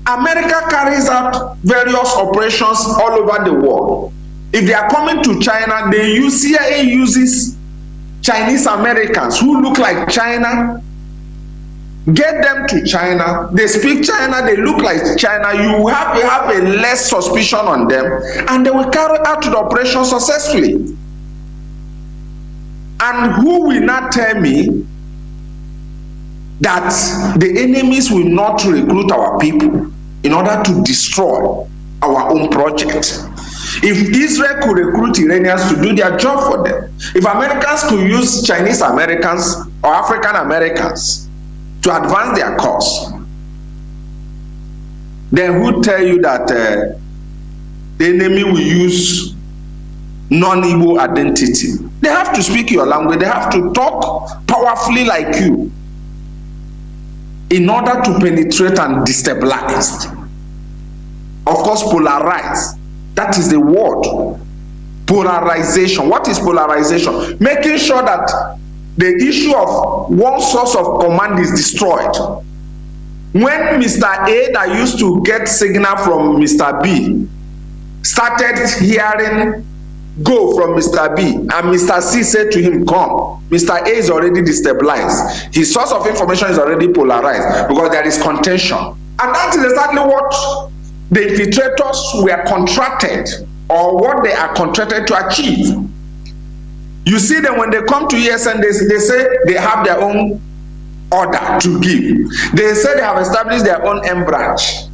America carries out various operations all over the world. If they are coming to China, CIA uses Chinese Americans who look like China, get them to China, they speak China, they look like China, you have a less suspicion on them, and they will carry out the operation successfully. And who will not tell me that the enemies will not recruit our people in order to destroy our own project? If Israel could recruit Iranians to do their job for them, if Americans could use Chinese Americans or African Americans to advance their cause, then who tell you that the enemy will use non-Igbo identity. They have to speak your language. They have to talk powerfully like you in order to penetrate and destabilize. Of course, polarize. That is the word. Polarization. What is polarization? Making sure that the issue of one source of command is destroyed. When Mr. A that used to get signal from Mr. B started hearing go from Mr. B and Mr. C said to him, come, Mr. A is already destabilized. His source of information is already polarized because there is contention. And that is exactly what the infiltrators were contracted, or what they are contracted to achieve. You see them when they come to ESN, they say they have their own order to give. They say they have established their own M branch.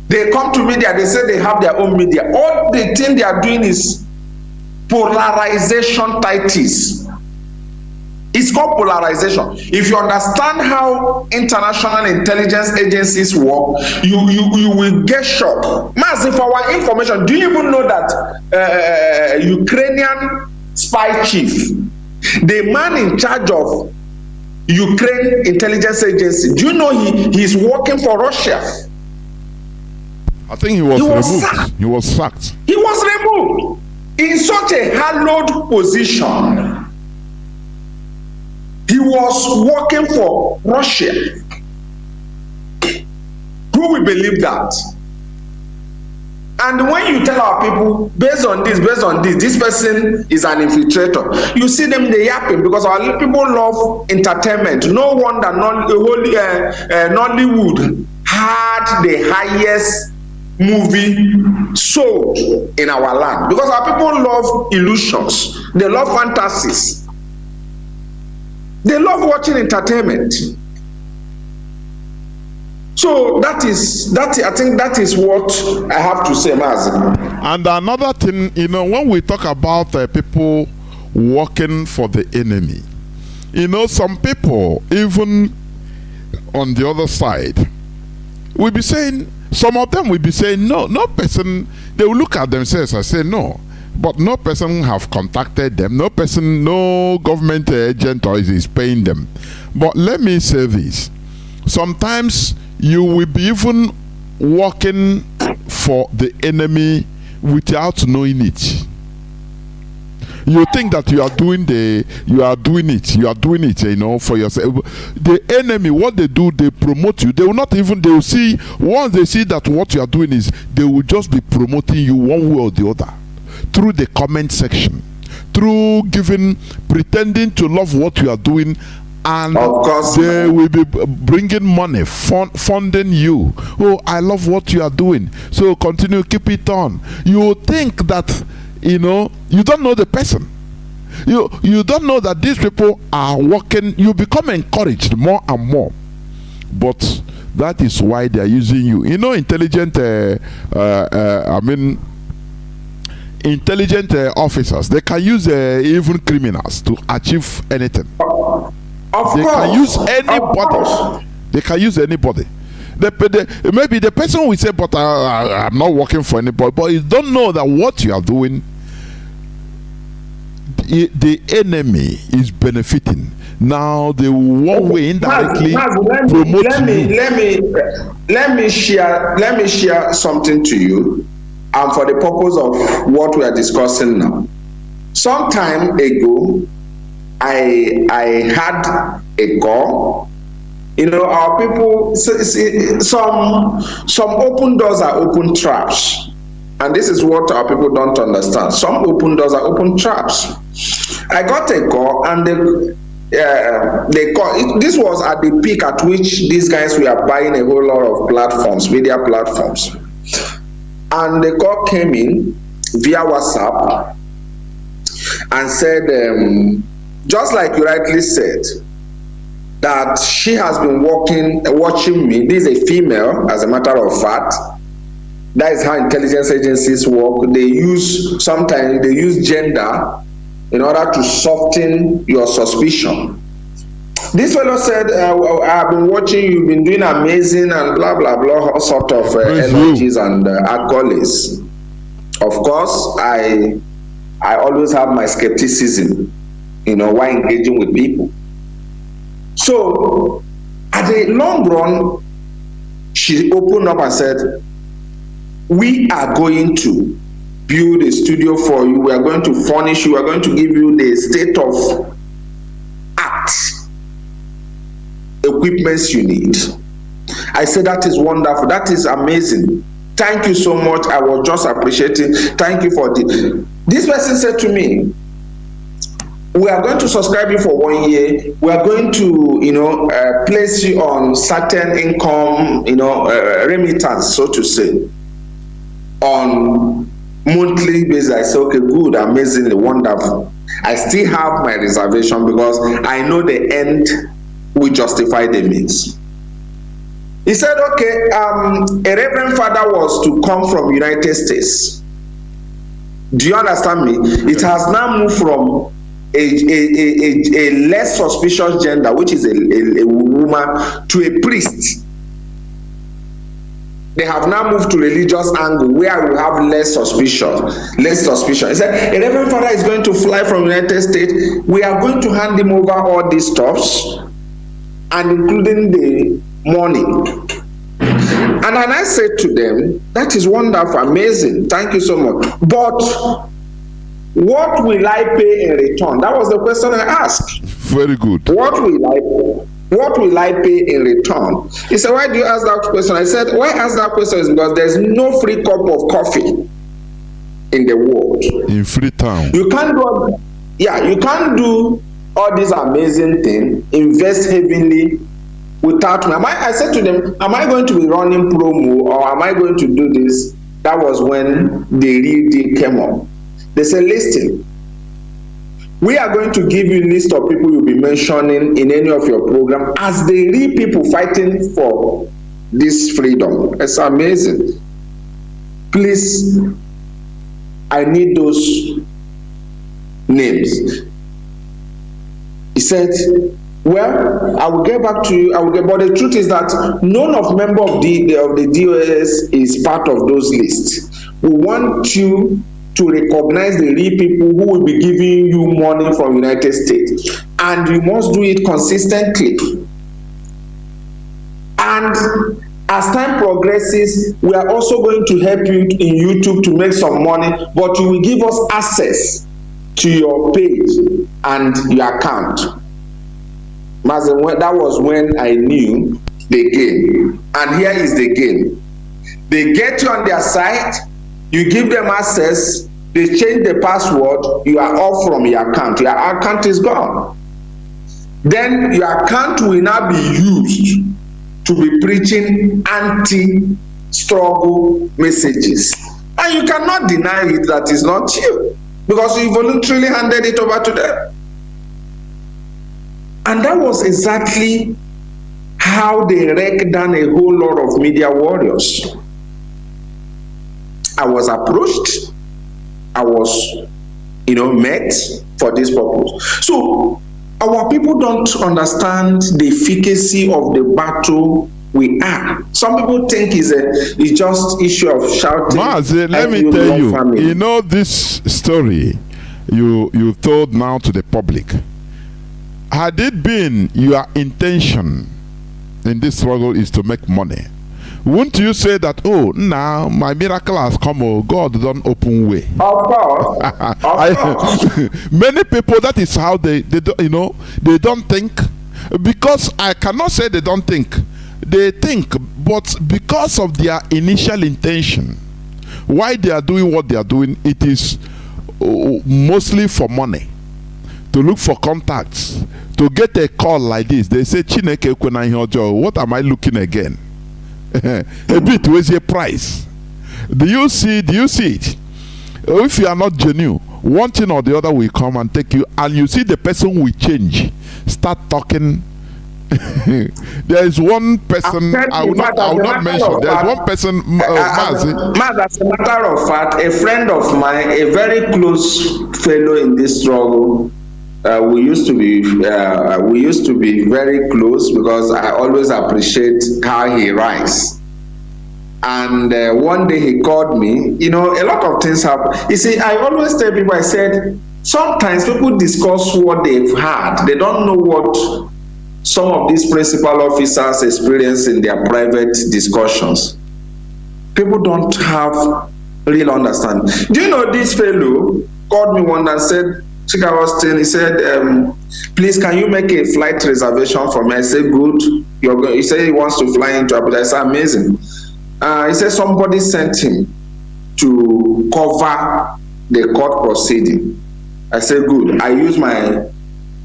They come to media, they say they have their own media. All the thing they are doing is polarization tactics. It's called polarization. If you understand how international intelligence agencies work, you will get shocked. Mazi, for our information, do you even know that Ukrainian spy chief, the man in charge of Ukraine intelligence agency, do you know he's working for Russia? I think he was removed. He was sacked. He was removed in such a hallowed position. He was working for Russia. Who will believe that? And when you tell our people, based on this, this person is an infiltrator, you see them, they yapping, because our people love entertainment. No wonder Nollywood had the highest movie sold in our land, because our people love illusions. They love fantasies. They love watching entertainment. So I think that is what I have to say, Mazi. And another thing, when we talk about people working for the enemy, some people, even on the other side, will be saying, some of them will be saying, no person, they will look at themselves and say, no. But no person have contacted them. No person, no government agent or is paying them. But let me say this. Sometimes you will be even working for the enemy without knowing it. You think that you are doing it, for yourself. The enemy, what they do, they promote you. They will see, once they see that what you are doing is, they will just be promoting you one way or the other. Through the comment section, through pretending to love what you are doing, and of course, they will be bringing money, funding you. Oh, I love what you are doing, so continue, keep it on. You think that, you don't know the person. You don't know that these people are working. You become encouraged more and more. But that is why they are using you. Intelligent, intelligent officers, they can use even criminals to achieve anything. They can use anybody. They can use anybody. Maybe the person will say, but I'm not working for anybody. But you don't know that what you are doing, the enemy is benefiting. Now they will one way indirectly promote you. Let me share something to you. And for the purpose of what we are discussing now, some time ago, I had a call. Our people, some open doors are open traps, and this is what our people don't understand. Some open doors are open traps. I got a call, and they call. This was at the peak at which these guys were buying a whole lot of platforms, media platforms. And the call came in via WhatsApp and said, just like you rightly said, that she has been watching me. This is a female, as a matter of fact. That is how intelligence agencies work. Sometimes they use gender in order to soften your suspicion. This fellow said, I've been watching, you've been doing amazing and blah, blah, blah, all sort of energies and accolades. Of course, I I always have my skepticism, while engaging with people. So, at the long run, she opened up and said, we are going to build a studio for you. We are going to furnish you. We are going to give you the state of art equipments you need. I said, that is wonderful. That is amazing. Thank you so much. I was just appreciating. Thank you for this. This person said to me, we are going to subscribe you for 1 year. We are going to, place you on certain income, remittance, so to say, on monthly basis. I said, okay, good, amazingly wonderful. I still have my reservation because I know the end will justify the means. He said, okay, a reverend father was to come from United States. Do you understand me? It has now moved from a less suspicious gender, which is a woman, to a priest. They have now moved to religious angle where we have less suspicion. He said, a reverend father is going to fly from United States. We are going to hand him over all these stuffs, and including the money. And then I said to them, that is wonderful, amazing, thank you so much. But what will I pay in return? That was the question I asked. Very good. What will I pay in return? He said, why do you ask that question? I said, why ask that question is because there's no free cup of coffee in the world. In Freetown. You can't do all these amazing things, invest heavily without me. I said to them, am I going to be running promo or am I going to do this? That was when the real deal came up. They said, listen, we are going to give you a list of people you'll be mentioning in any of your program as the real people fighting for this freedom. It's amazing. Please, I need those names. He said, well, I will get back to you. But the truth is that none of member of the DOS is part of those lists. We want you to recognize the real people who will be giving you money from United States, and you must do it consistently. And as time progresses, we are also going to help you in YouTube to make some money, but you will give us access to your page and your account. Mazi, that was when I knew the game. And here is the game. They get you on their site, you give them access, they change the password, you are off from your account. Your account is gone. Then your account will now be used to be preaching anti-struggle messages. And you cannot deny it that is not you, because you voluntarily handed it over to them. And that was exactly how they wrecked down a whole lot of media warriors. I was approached, I was, met for this purpose. So our people don't understand the efficacy of the battle we are. Some people think it's just issue of shouting. Mazi, let me tell you, this story you told now to the public. Had it been your intention in this struggle is to make money, wouldn't you say that, oh, now my miracle has come, oh, God don't open way? Of course. Many people, that is how they don't, they don't think, because I cannot say they don't think. They think, but because of their initial intention, why they are doing what they are doing, it is mostly for money, to look for contacts, to get a call like this. They say, Chineke kwena ihe ojo, what am I looking again? A bit, where's your price? Do you see it? If you are not genuine, one thing or the other will come and take you, and you see the person will change, start talking. There is one person I will not mention. There is one person, Mazi. As a matter of fact, a friend of mine, a very close fellow in this struggle, we used to be very close because I always appreciate how he writes. And one day he called me. You know, a lot of things happen. You see, I always tell people, I said, sometimes people discuss what they've had. They don't know what some of these principal officers experience in their private discussions. People don't have real understanding. Do you know this fellow called me one and said, Chika Austin, he said, please, can you make a flight reservation for me? I said, good. He said he wants to fly into Abuja. I said, amazing. He said somebody sent him to cover the court proceeding. I said, good. I used my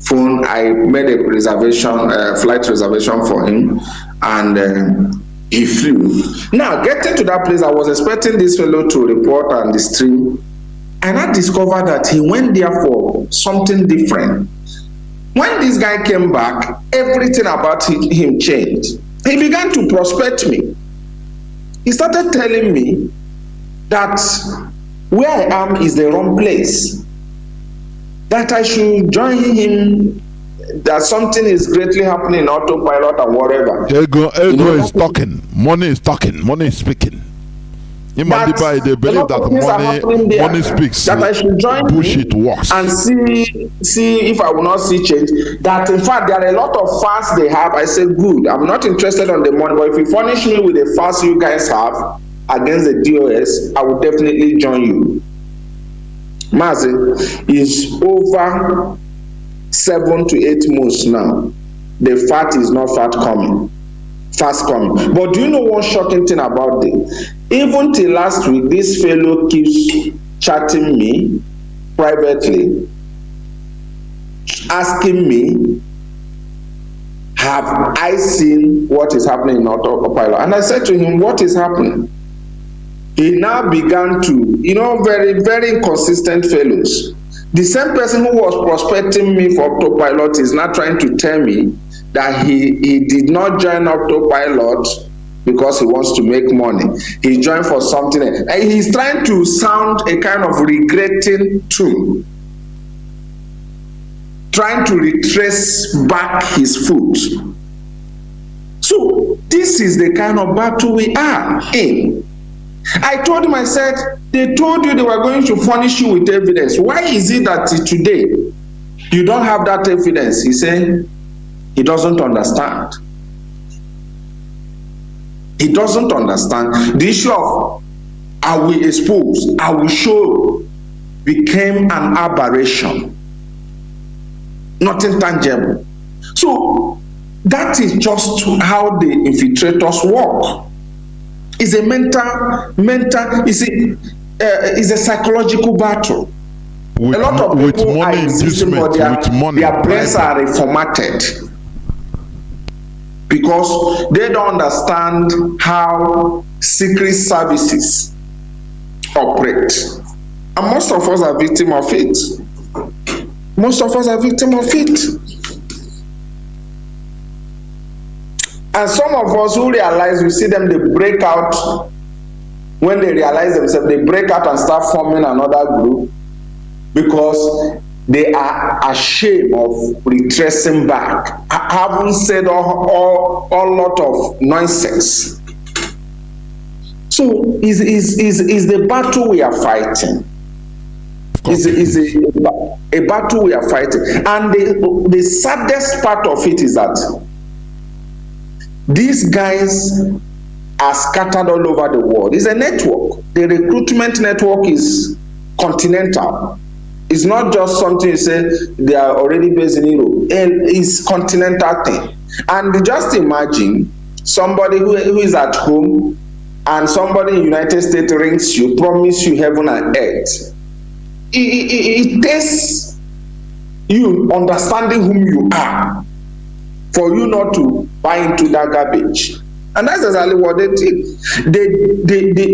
phone. I made a reservation, flight reservation for him, and he flew. Now, getting to that place, I was expecting this fellow to report on the stream, and I discovered that he went there for something different. When this guy came back, everything about him changed. He began to prospect me. He started telling me that where I am is the wrong place, that I should join him, that something is greatly happening in autopilot and whatever. Ego is talking, money is talking, money is speaking. They believe that money speaks. That I should join bullshit works and see if I will not see change. That in fact there are a lot of fast they have. I said, good. I'm not interested on the money, but if you furnish me with the fast you guys have against the DOS, I will definitely join you. Mazi is over 7 to 8 months now. The fat is not fast coming. But do you know one shocking thing about this? Even till last week, this fellow keeps chatting me privately, asking me, have I seen what is happening in autopilot? And I said to him, what is happening? He now began to, you know, very, very inconsistent fellows. The same person who was prospecting me for autopilot is now trying to tell me that he did not join autopilot because he wants to make money. He joined for something else. And he's trying to sound a kind of regretting tune, trying to retrace back his foot. So this is the kind of battle we are in. I told him, I said, they told you they were going to furnish you with evidence. Why is it that today you don't have that evidence? He said he doesn't understand. He doesn't understand. The issue of are we exposed, are we show, became an aberration. Nothing tangible. So that is just how the infiltrators work. It's a it's a psychological battle. With, a lot of people are insisting for their brains are reformatted because they don't understand how secret services operate. And most of us are victims of it. Most of us are victims of it. And some of us who realize, we see them, they break out. When they realize themselves, they break out and start forming another group because they are ashamed of retracing back, having said a lot of nonsense. So is the battle we are fighting. Is a battle we are fighting. And the saddest part of it is that these guys are scattered all over the world. It's a network. The recruitment network is continental. It's not just something you say they are already based in Europe. It's continental thing. And just imagine somebody who is at home and somebody in the United States rings you, promise you heaven and earth. It takes you understanding whom you are for you not to buy into that garbage. And that's exactly what they did.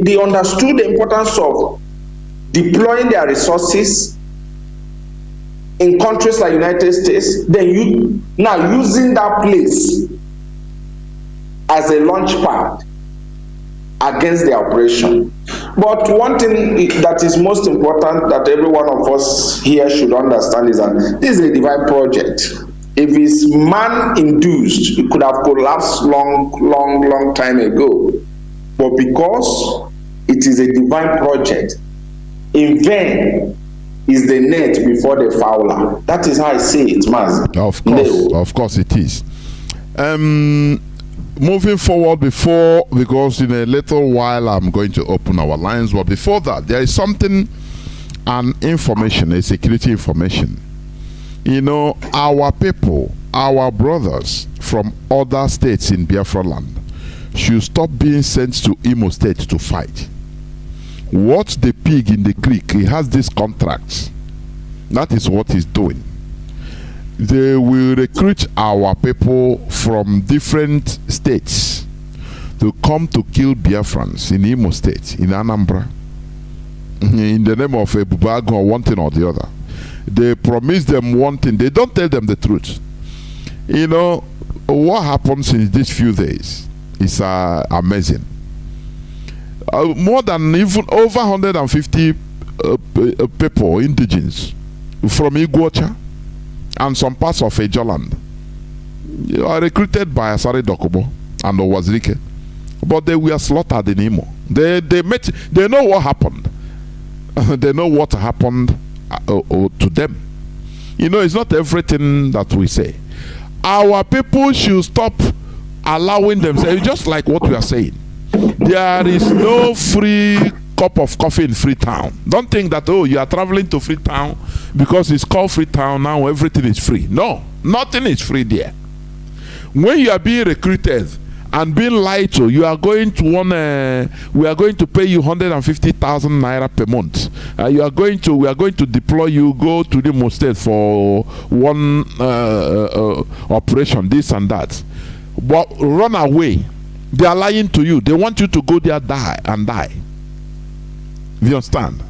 They understood the importance of deploying their resources in countries like United States, then you now using that place as a launch pad against the operation. But one thing that is most important that every one of us here should understand is that this is a divine project. If it's man-induced, it could have collapsed long time ago. but because it is a divine project, in vain is the net before the fowler. That is how I see it, Mazi. Of course it is. Moving forward, because in a little while I'm going to open our lines, but before that, there is something, an information, a security information. You know, our people, our brothers from other states in Biafra land should stop being sent to Imo State to fight. Watch the pig in the creek. He has this contract. That is what he's doing. They will recruit our people from different states to come to kill Biafrans in Imo State, in Anambra, in the name of a Bubago or one thing or the other. They promise them one thing. They don't tell them the truth. You know, what happens in these few days is amazing. More than even over 150 people, indigenous, from Iguacha and some parts of Ejoland, are recruited by Asari Dokubo and Owazirike, but they were slaughtered in Imo. They know what happened. They know what happened to them. You know, it's not everything that we say. Our people should stop allowing themselves, just like what we are saying. There is no free cup of coffee in Freetown. Don't think that, oh, you are traveling to Freetown because it's called Freetown, now everything is free. No, nothing is free there. When you are being recruited and being lied to, you are going to we are going to pay you 150,000 naira per month. We are going to deploy you, go to the Imo State for one operation, this and that. But run away. They are lying to you. They want you to go there, die. You understand?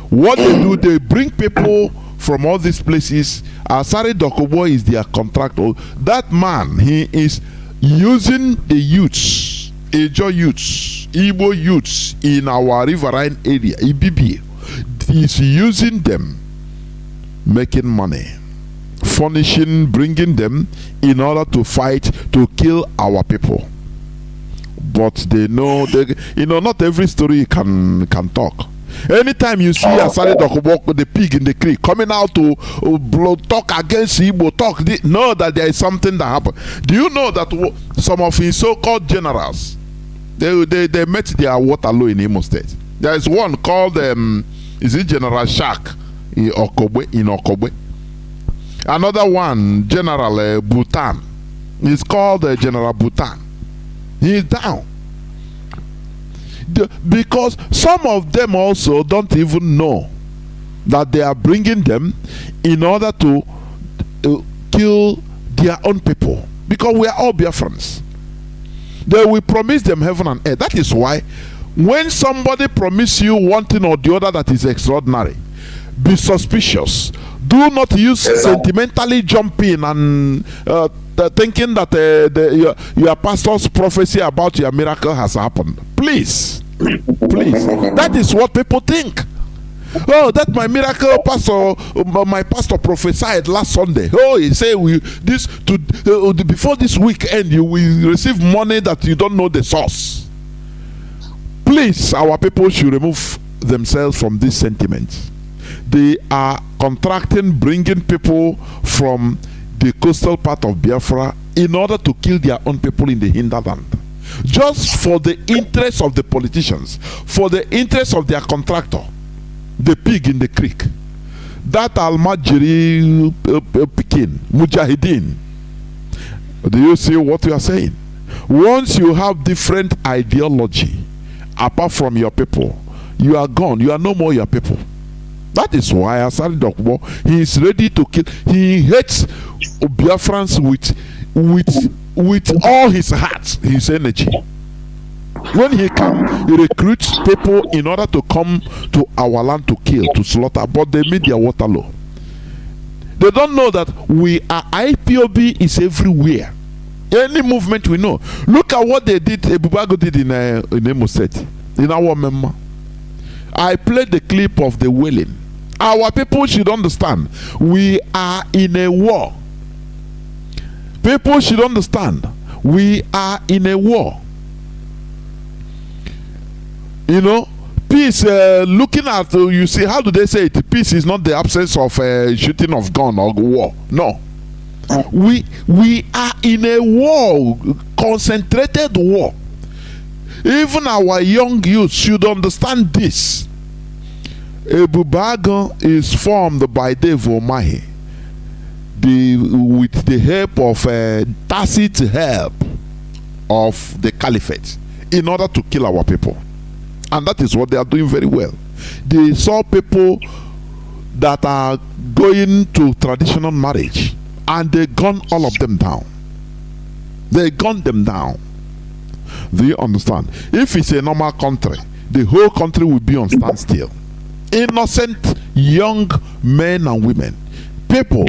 What they do, they bring people from all these places. Asari Dokubo is their contractor. That man, he is using the youths, Ejo youths, Igbo youths in our riverine area, IPOB. He's using them, making money, furnishing, bringing them in order to fight, to kill our people. But they know, not every story can talk. Anytime you see Asari Dokubo, the pig in the creek, coming out to talk against Igbo, know that there is something that happened. Do you know that some of his so-called generals, they met their Waterloo in Imo State? There is one called, is it General Shark in Okobwe? Another one, General Bhutan. He's called General Bhutan. He is down. Because some of them also don't even know that they are bringing them in order to kill their own people. Because we are all Biafrans. They will promise them heaven and earth. That is why when somebody promises you one thing or the other that is extraordinary, be suspicious. Do not use sentimentally jump in and thinking that your pastor's prophecy about your miracle has happened. Please. That is what people think. Oh, that my miracle my pastor prophesied last Sunday. Oh, he said before this weekend you will receive money that you don't know the source. Please, our people should remove themselves from this sentiment. They are contracting, bringing people from the coastal part of Biafra in order to kill their own people in the hinterland. Just for the interest of the politicians, for the interest of their contractor, the pig in the creek. That Almajiri Pekin, Mujahideen. Do you see what you are saying? Once you have different ideology apart from your people, you are gone. You are no more your people. That is why Asari Dokubo, he is ready to kill. He hates Biafrans with all his heart, his energy. When he comes, he recruits people in order to come to our land to kill, to slaughter, but they meet their Waterloo. They don't know that IPOB is everywhere. Any movement we know. Look at what they did, Bubago did in Imo State, in our member. I played the clip of the wailing. Our people should understand, we are in a war. People should understand, we are in a war. You know, peace, looking at, you see, how do they say it? Peace is not the absence of shooting of gun or war. No. We are in a war, concentrated war. Even our young youth should understand this. Ebubago is formed by Dave Omahi with the help of tacit help of the caliphate in order to kill our people. And that is what they are doing very well. They saw people that are going to traditional marriage and they gun all of them down. They gunned them down. Do you understand? If it's a normal country, the whole country will be on standstill. Innocent young men and women, people,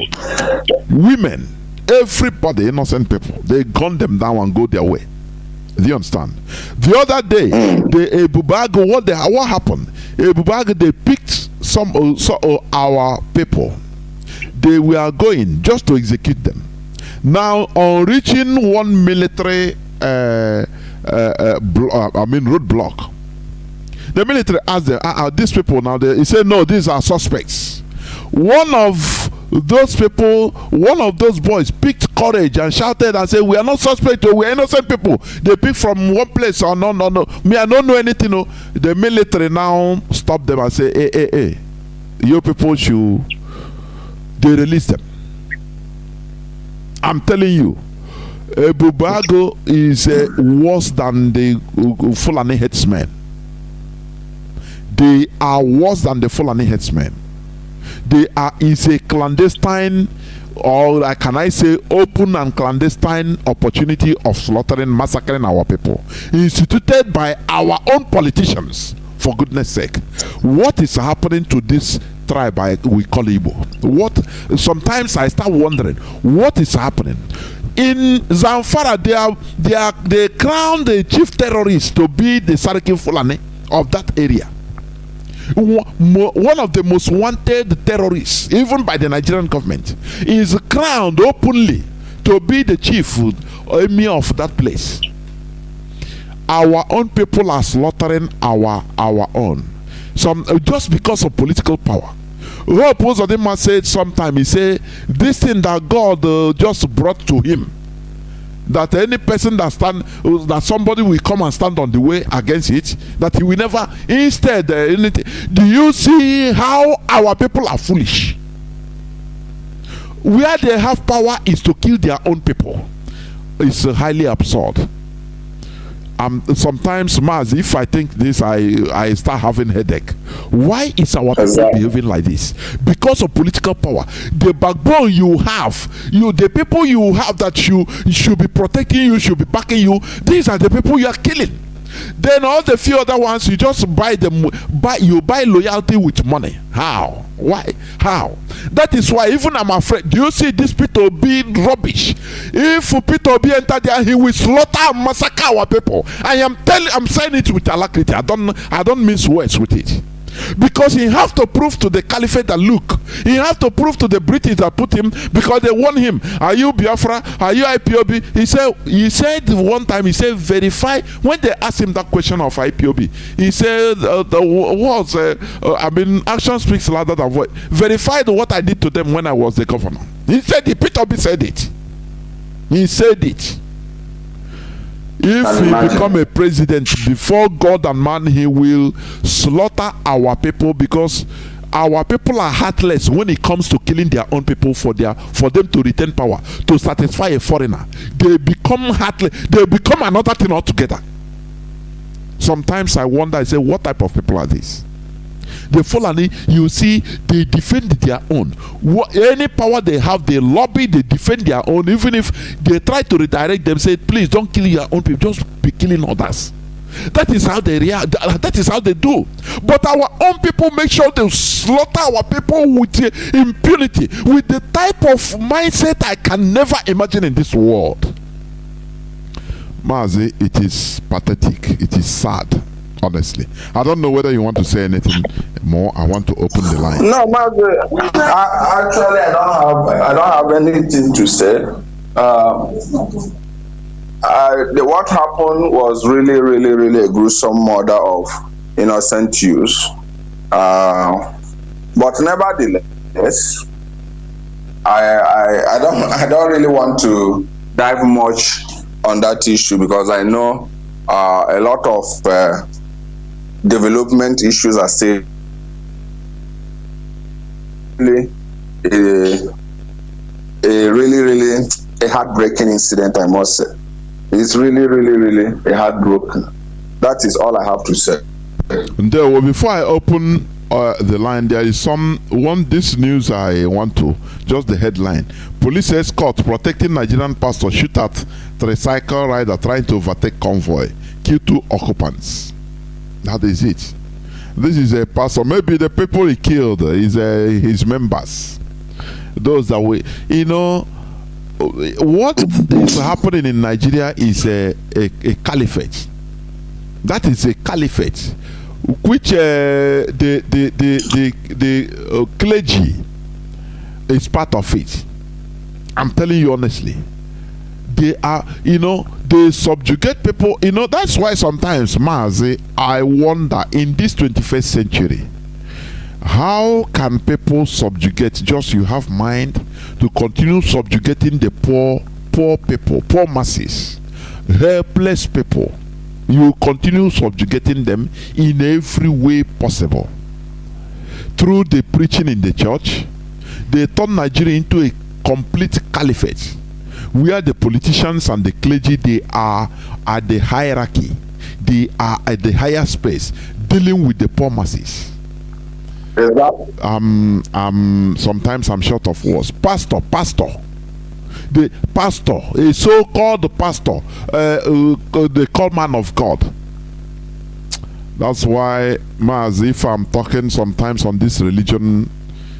women, everybody, innocent people, they gun them down and go their way. Do you understand? The other day, the Ebubago, what happened? Ebubago, they picked some our people. They were going just to execute them. Now, on reaching one military roadblock, the military asked them, these people now, he said, no, these are suspects. One of those people, one of those boys picked courage and shouted and said, we are not suspects, we are innocent people. They picked from one place. Oh, no. Me, I don't know anything. No. The military now stopped them and say, hey, you people should, they release them. I'm telling you, Ebubago is worse than the Fulani headsmen. They are worse than the Fulani headsmen. They are is a clandestine, or can I say open and clandestine opportunity of slaughtering, massacring our people, instituted by our own politicians. For goodness sake, what is happening to this tribe we call Igbo? What? Sometimes I start wondering what is happening. In Zamfara, they crowned the chief terrorist to be the Sarki Fulani of that area. One of the most wanted terrorists, even by the Nigerian government, is crowned openly to be the chief emir of that place. Our own people are slaughtering our own. Just because of political power. Hope Uzodinma said sometime, he said, this thing that God just brought to him, that any person that somebody will come and stand on the way against it, that he will never, instead, do you see how our people are foolish? Where they have power is to kill their own people. It's highly absurd. Sometimes, Mazi, if I think this, I start having headache. Why is our people behaving like this? Because of political power. The backbone you have, the people you have that you should be protecting you, should be backing you, these are the people you are killing. Then all the few other ones, you just buy them. You buy loyalty with money. How? Why? How? That is why even I'm afraid. Do you see this Peter Obi rubbish? If Peter Obi enter there, he will slaughter and massacre our people. I'm saying it with alacrity. I don't mince words with it. Because he have to prove to the caliphate that look, he have to prove to the British that put him, because they want him. Are you Biafra? Are you IPOB? He said one time, he said verify. When they asked him that question of IPOB, he said action speaks louder than voice. Verified what I did to them when I was the governor. He said Peter Obi said it. He said it. If he become a president, before God and man, he will slaughter our people, because our people are heartless when it comes to killing their own people for them to retain power, to satisfy a foreigner. They become heartless. They become another thing altogether. Sometimes I wonder, I say, what type of people are these? The Fulani, you see, they defend their own. Any power they have, they lobby, they defend their own. Even if they try to redirect them, say, please don't kill your own people, just be killing others. That is how they react. That is how they do. But our own people make sure they slaughter our people with impunity, with the type of mindset I can never imagine in this world. Mazi, it is pathetic. It is sad. Honestly, I don't know whether you want to say anything more. I want to open the line. No, Mazi, actually, I don't have anything to say. What happened was really a gruesome murder of innocent youths. But nevertheless, I don't really want to dive much on that issue because I know a lot of development issues are still really a heartbreaking incident, I must say. It's really a heartbroken. That is all I have to say. And before I open the line, there is this news I want to, just the headline. Police escort protecting Nigerian pastor shoot at tricycle rider trying to overtake convoy. Kill 2 occupants. That is it. This is a pastor. Maybe the people he killed is his members. Those that we, what is happening in Nigeria is a caliphate. That is a caliphate, which the clergy is part of it. I'm telling you honestly, they are, they subjugate people. That's why sometimes, Mazi, I wonder in this 21st century, how can people subjugate? Just you have mind to continue subjugating the poor people, poor masses, helpless people. You continue subjugating them in every way possible. Through the preaching in the church, they turn Nigeria into a complete caliphate, where the politicians and the clergy, they are at the hierarchy, they are at the higher space, dealing with the poor masses. Sometimes I'm short of words. Pastor. The pastor, a so-called pastor, the called man of God. That's why, Mazi, if I'm talking sometimes on this religion,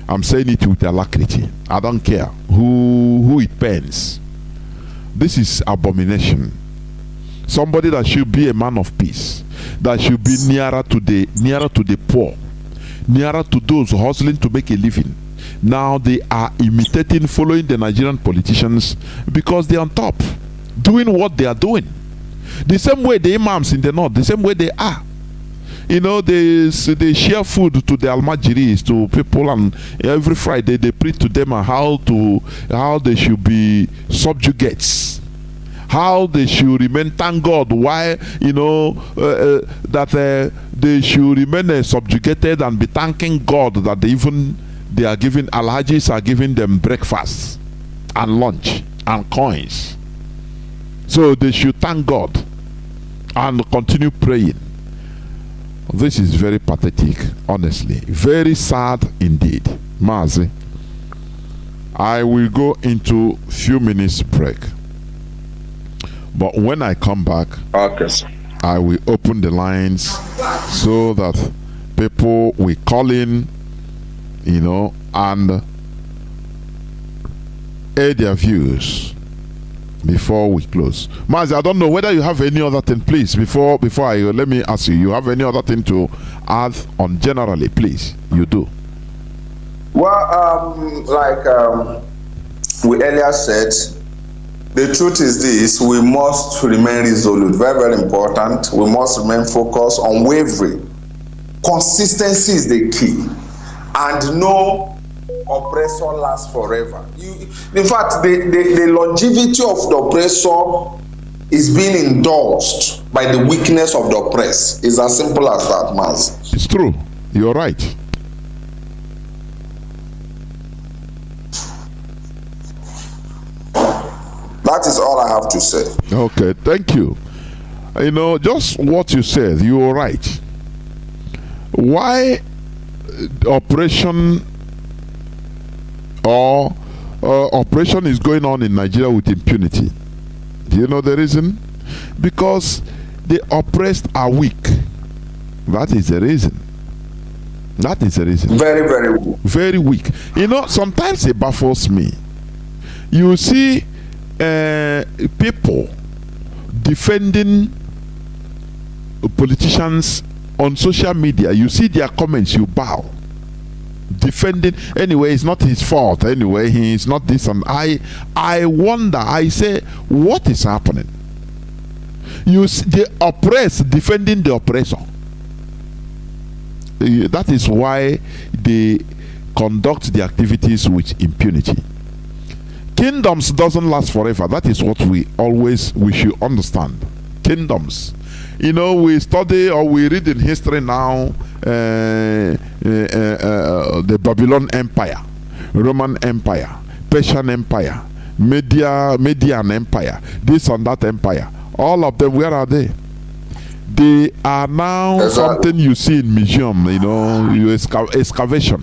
I'm saying it with alacrity. I don't care who it pains. This is abomination. Somebody that should be a man of peace, that should be nearer to the poor, nearer to those hustling to make a living. Now they are imitating, following the Nigerian politicians because they are on top, doing what they are doing. The same way the imams in the north, the same way they are. They share food to the almajiris, to people, and every Friday they preach to them how they should be subjugates, how they should remain, thank God, why that they should remain subjugated and be thanking God that they are giving, alhajis are giving them breakfast and lunch and coins. So they should thank God and continue praying. This is very pathetic, honestly. Very sad indeed. Mazi, I will go into few minutes break. But when I come back, okay, I will open the lines so that people will call in, and air their views before we close. Mazi, I don't know whether you have any other thing, please, before I let me ask you have any other thing to add on generally, please? You do. Well, we earlier said, the truth is this: we must remain resolute. Very, very important. We must remain focused, unwavering. Consistency is the key, and no oppressor lasts forever. In fact, the longevity of the oppressor is being endorsed by the weakness of the oppressed. It's as simple as that, Mazi. It's true. You're right. That is all I have to say. Okay, thank you. Just what you said, you were right. Why operation is going on in Nigeria with impunity? Do you know the reason? Because the oppressed are weak. That is the reason. That is the reason. Very, very weak. Very weak. Sometimes it baffles me. You see people defending politicians on social media. You see their comments, you bow. Defending, anyway, it's not his fault. Anyway, he is not this. And I wonder, I say, what is happening? You see the oppressed defending the oppressor. that is why they conduct the activities with impunity. Kingdoms doesn't last forever. That is what we should understand. Kingdoms, you know, we study or we read in history now the Babylon Empire, Roman Empire, Persian Empire, Median Empire, this and that empire. All of them, where are they? They are now something you see in museum, you know, excavation.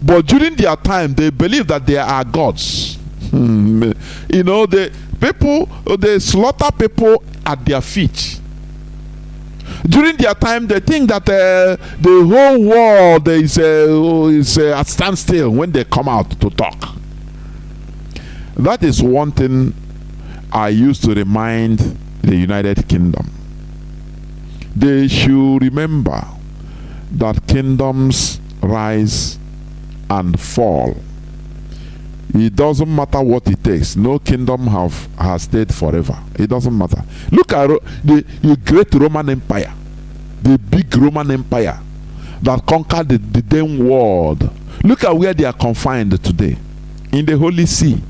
But during their time, they believe that they are gods. You know, they slaughter people at their feet. During their time, they think that the whole world is at standstill when they come out to talk. That is one thing I used to remind the United Kingdom. They should remember that kingdoms rise and fall. It doesn't matter what it takes. No kingdom has stayed forever. It doesn't matter. Look at the great Roman Empire, the big Roman Empire that conquered the damn world. Look at where they are confined today, in the Holy See.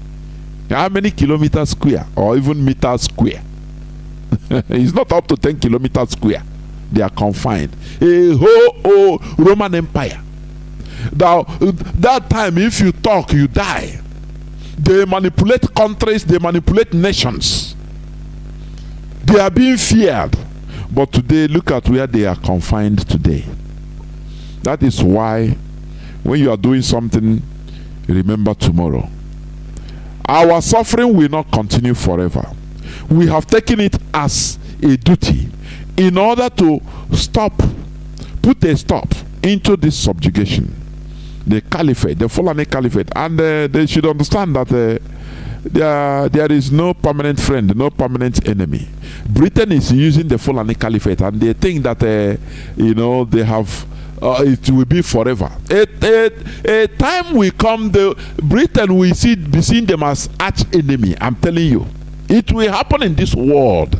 How many kilometers square or even meters square? It's not up to 10 kilometers square. They are confined. A whole Roman Empire. Now, that time, if you talk, you die. They manipulate countries, they manipulate nations. They are being feared. But today, look at where they are confined today. That is why, when you are doing something, remember tomorrow. Our suffering will not continue forever. We have taken it as a duty in order to put a stop into this subjugation. The caliphate, the Fulani caliphate, and they should understand that there is no permanent friend, no permanent enemy. Britain is using the Fulani caliphate, and they think that you know, they have it will be forever. A time will come, Britain will be seen them as arch enemy. I'm telling you, it will happen in this world.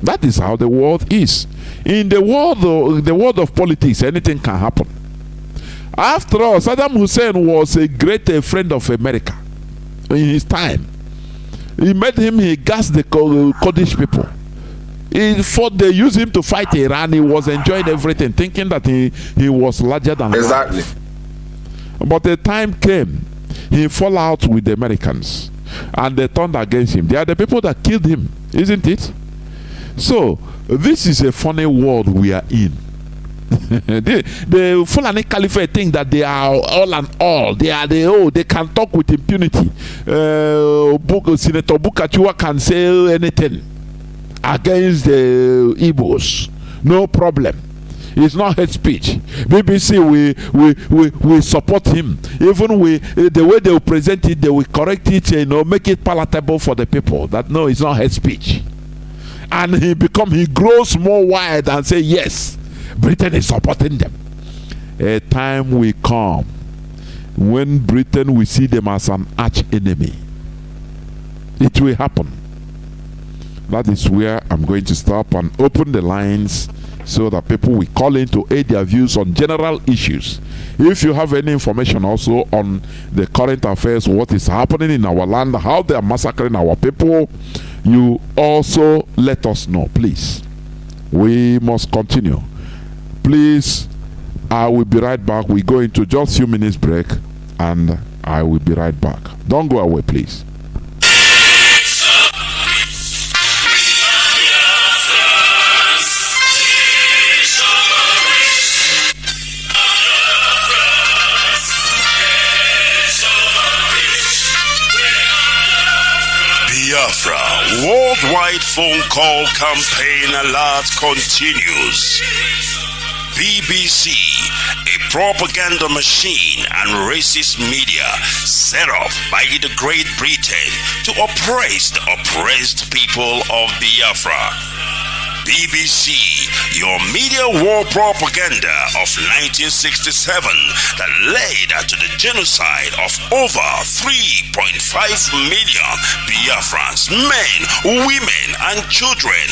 That is how the world is. In the world of politics, anything can happen. After all, Saddam Hussein was a great friend of America in his time. He gassed the Kurdish people. They used him to fight Iran. He was enjoying everything, thinking that he was larger than life. Exactly. But the time came, he fell out with the Americans, and they turned against him. They are the people that killed him, isn't it? So, this is a funny world we are in. The Fulani Caliphate think that they are all and all. They can talk with impunity. Senator Bukachua can say anything against the Igbos. No problem. It's not hate speech. BBC, we support him. Even the way they will present it, they will correct it, you know, make it palatable for the people. That no, it's not hate speech. And he grows more wide and say yes, Britain is supporting them. A time will come when Britain will see them as an arch enemy. It will happen. That is where I'm going to stop and open the lines so that people will call in to aid their views on general issues. If you have any information also on the current affairs, what is happening in our land, how they are massacring our people, you also let us know, please. We must continue. Please, I will be right back. We go into just a few minutes break and I will be right back. Don't go away, please. Biafra worldwide phone call campaign alert continues. BBC, a propaganda machine and racist media set up by the Great Britain to oppress the oppressed people of Biafra. BBC, your media war propaganda of 1967 that led to the genocide of over 3.5 million Biafrans, men, women, and children.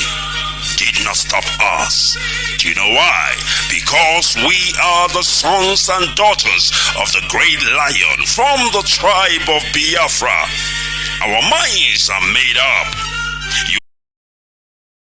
Did did not stop us. Do you know why? Because we are the sons and daughters of the great lion from the tribe of Biafra. Our minds are made up.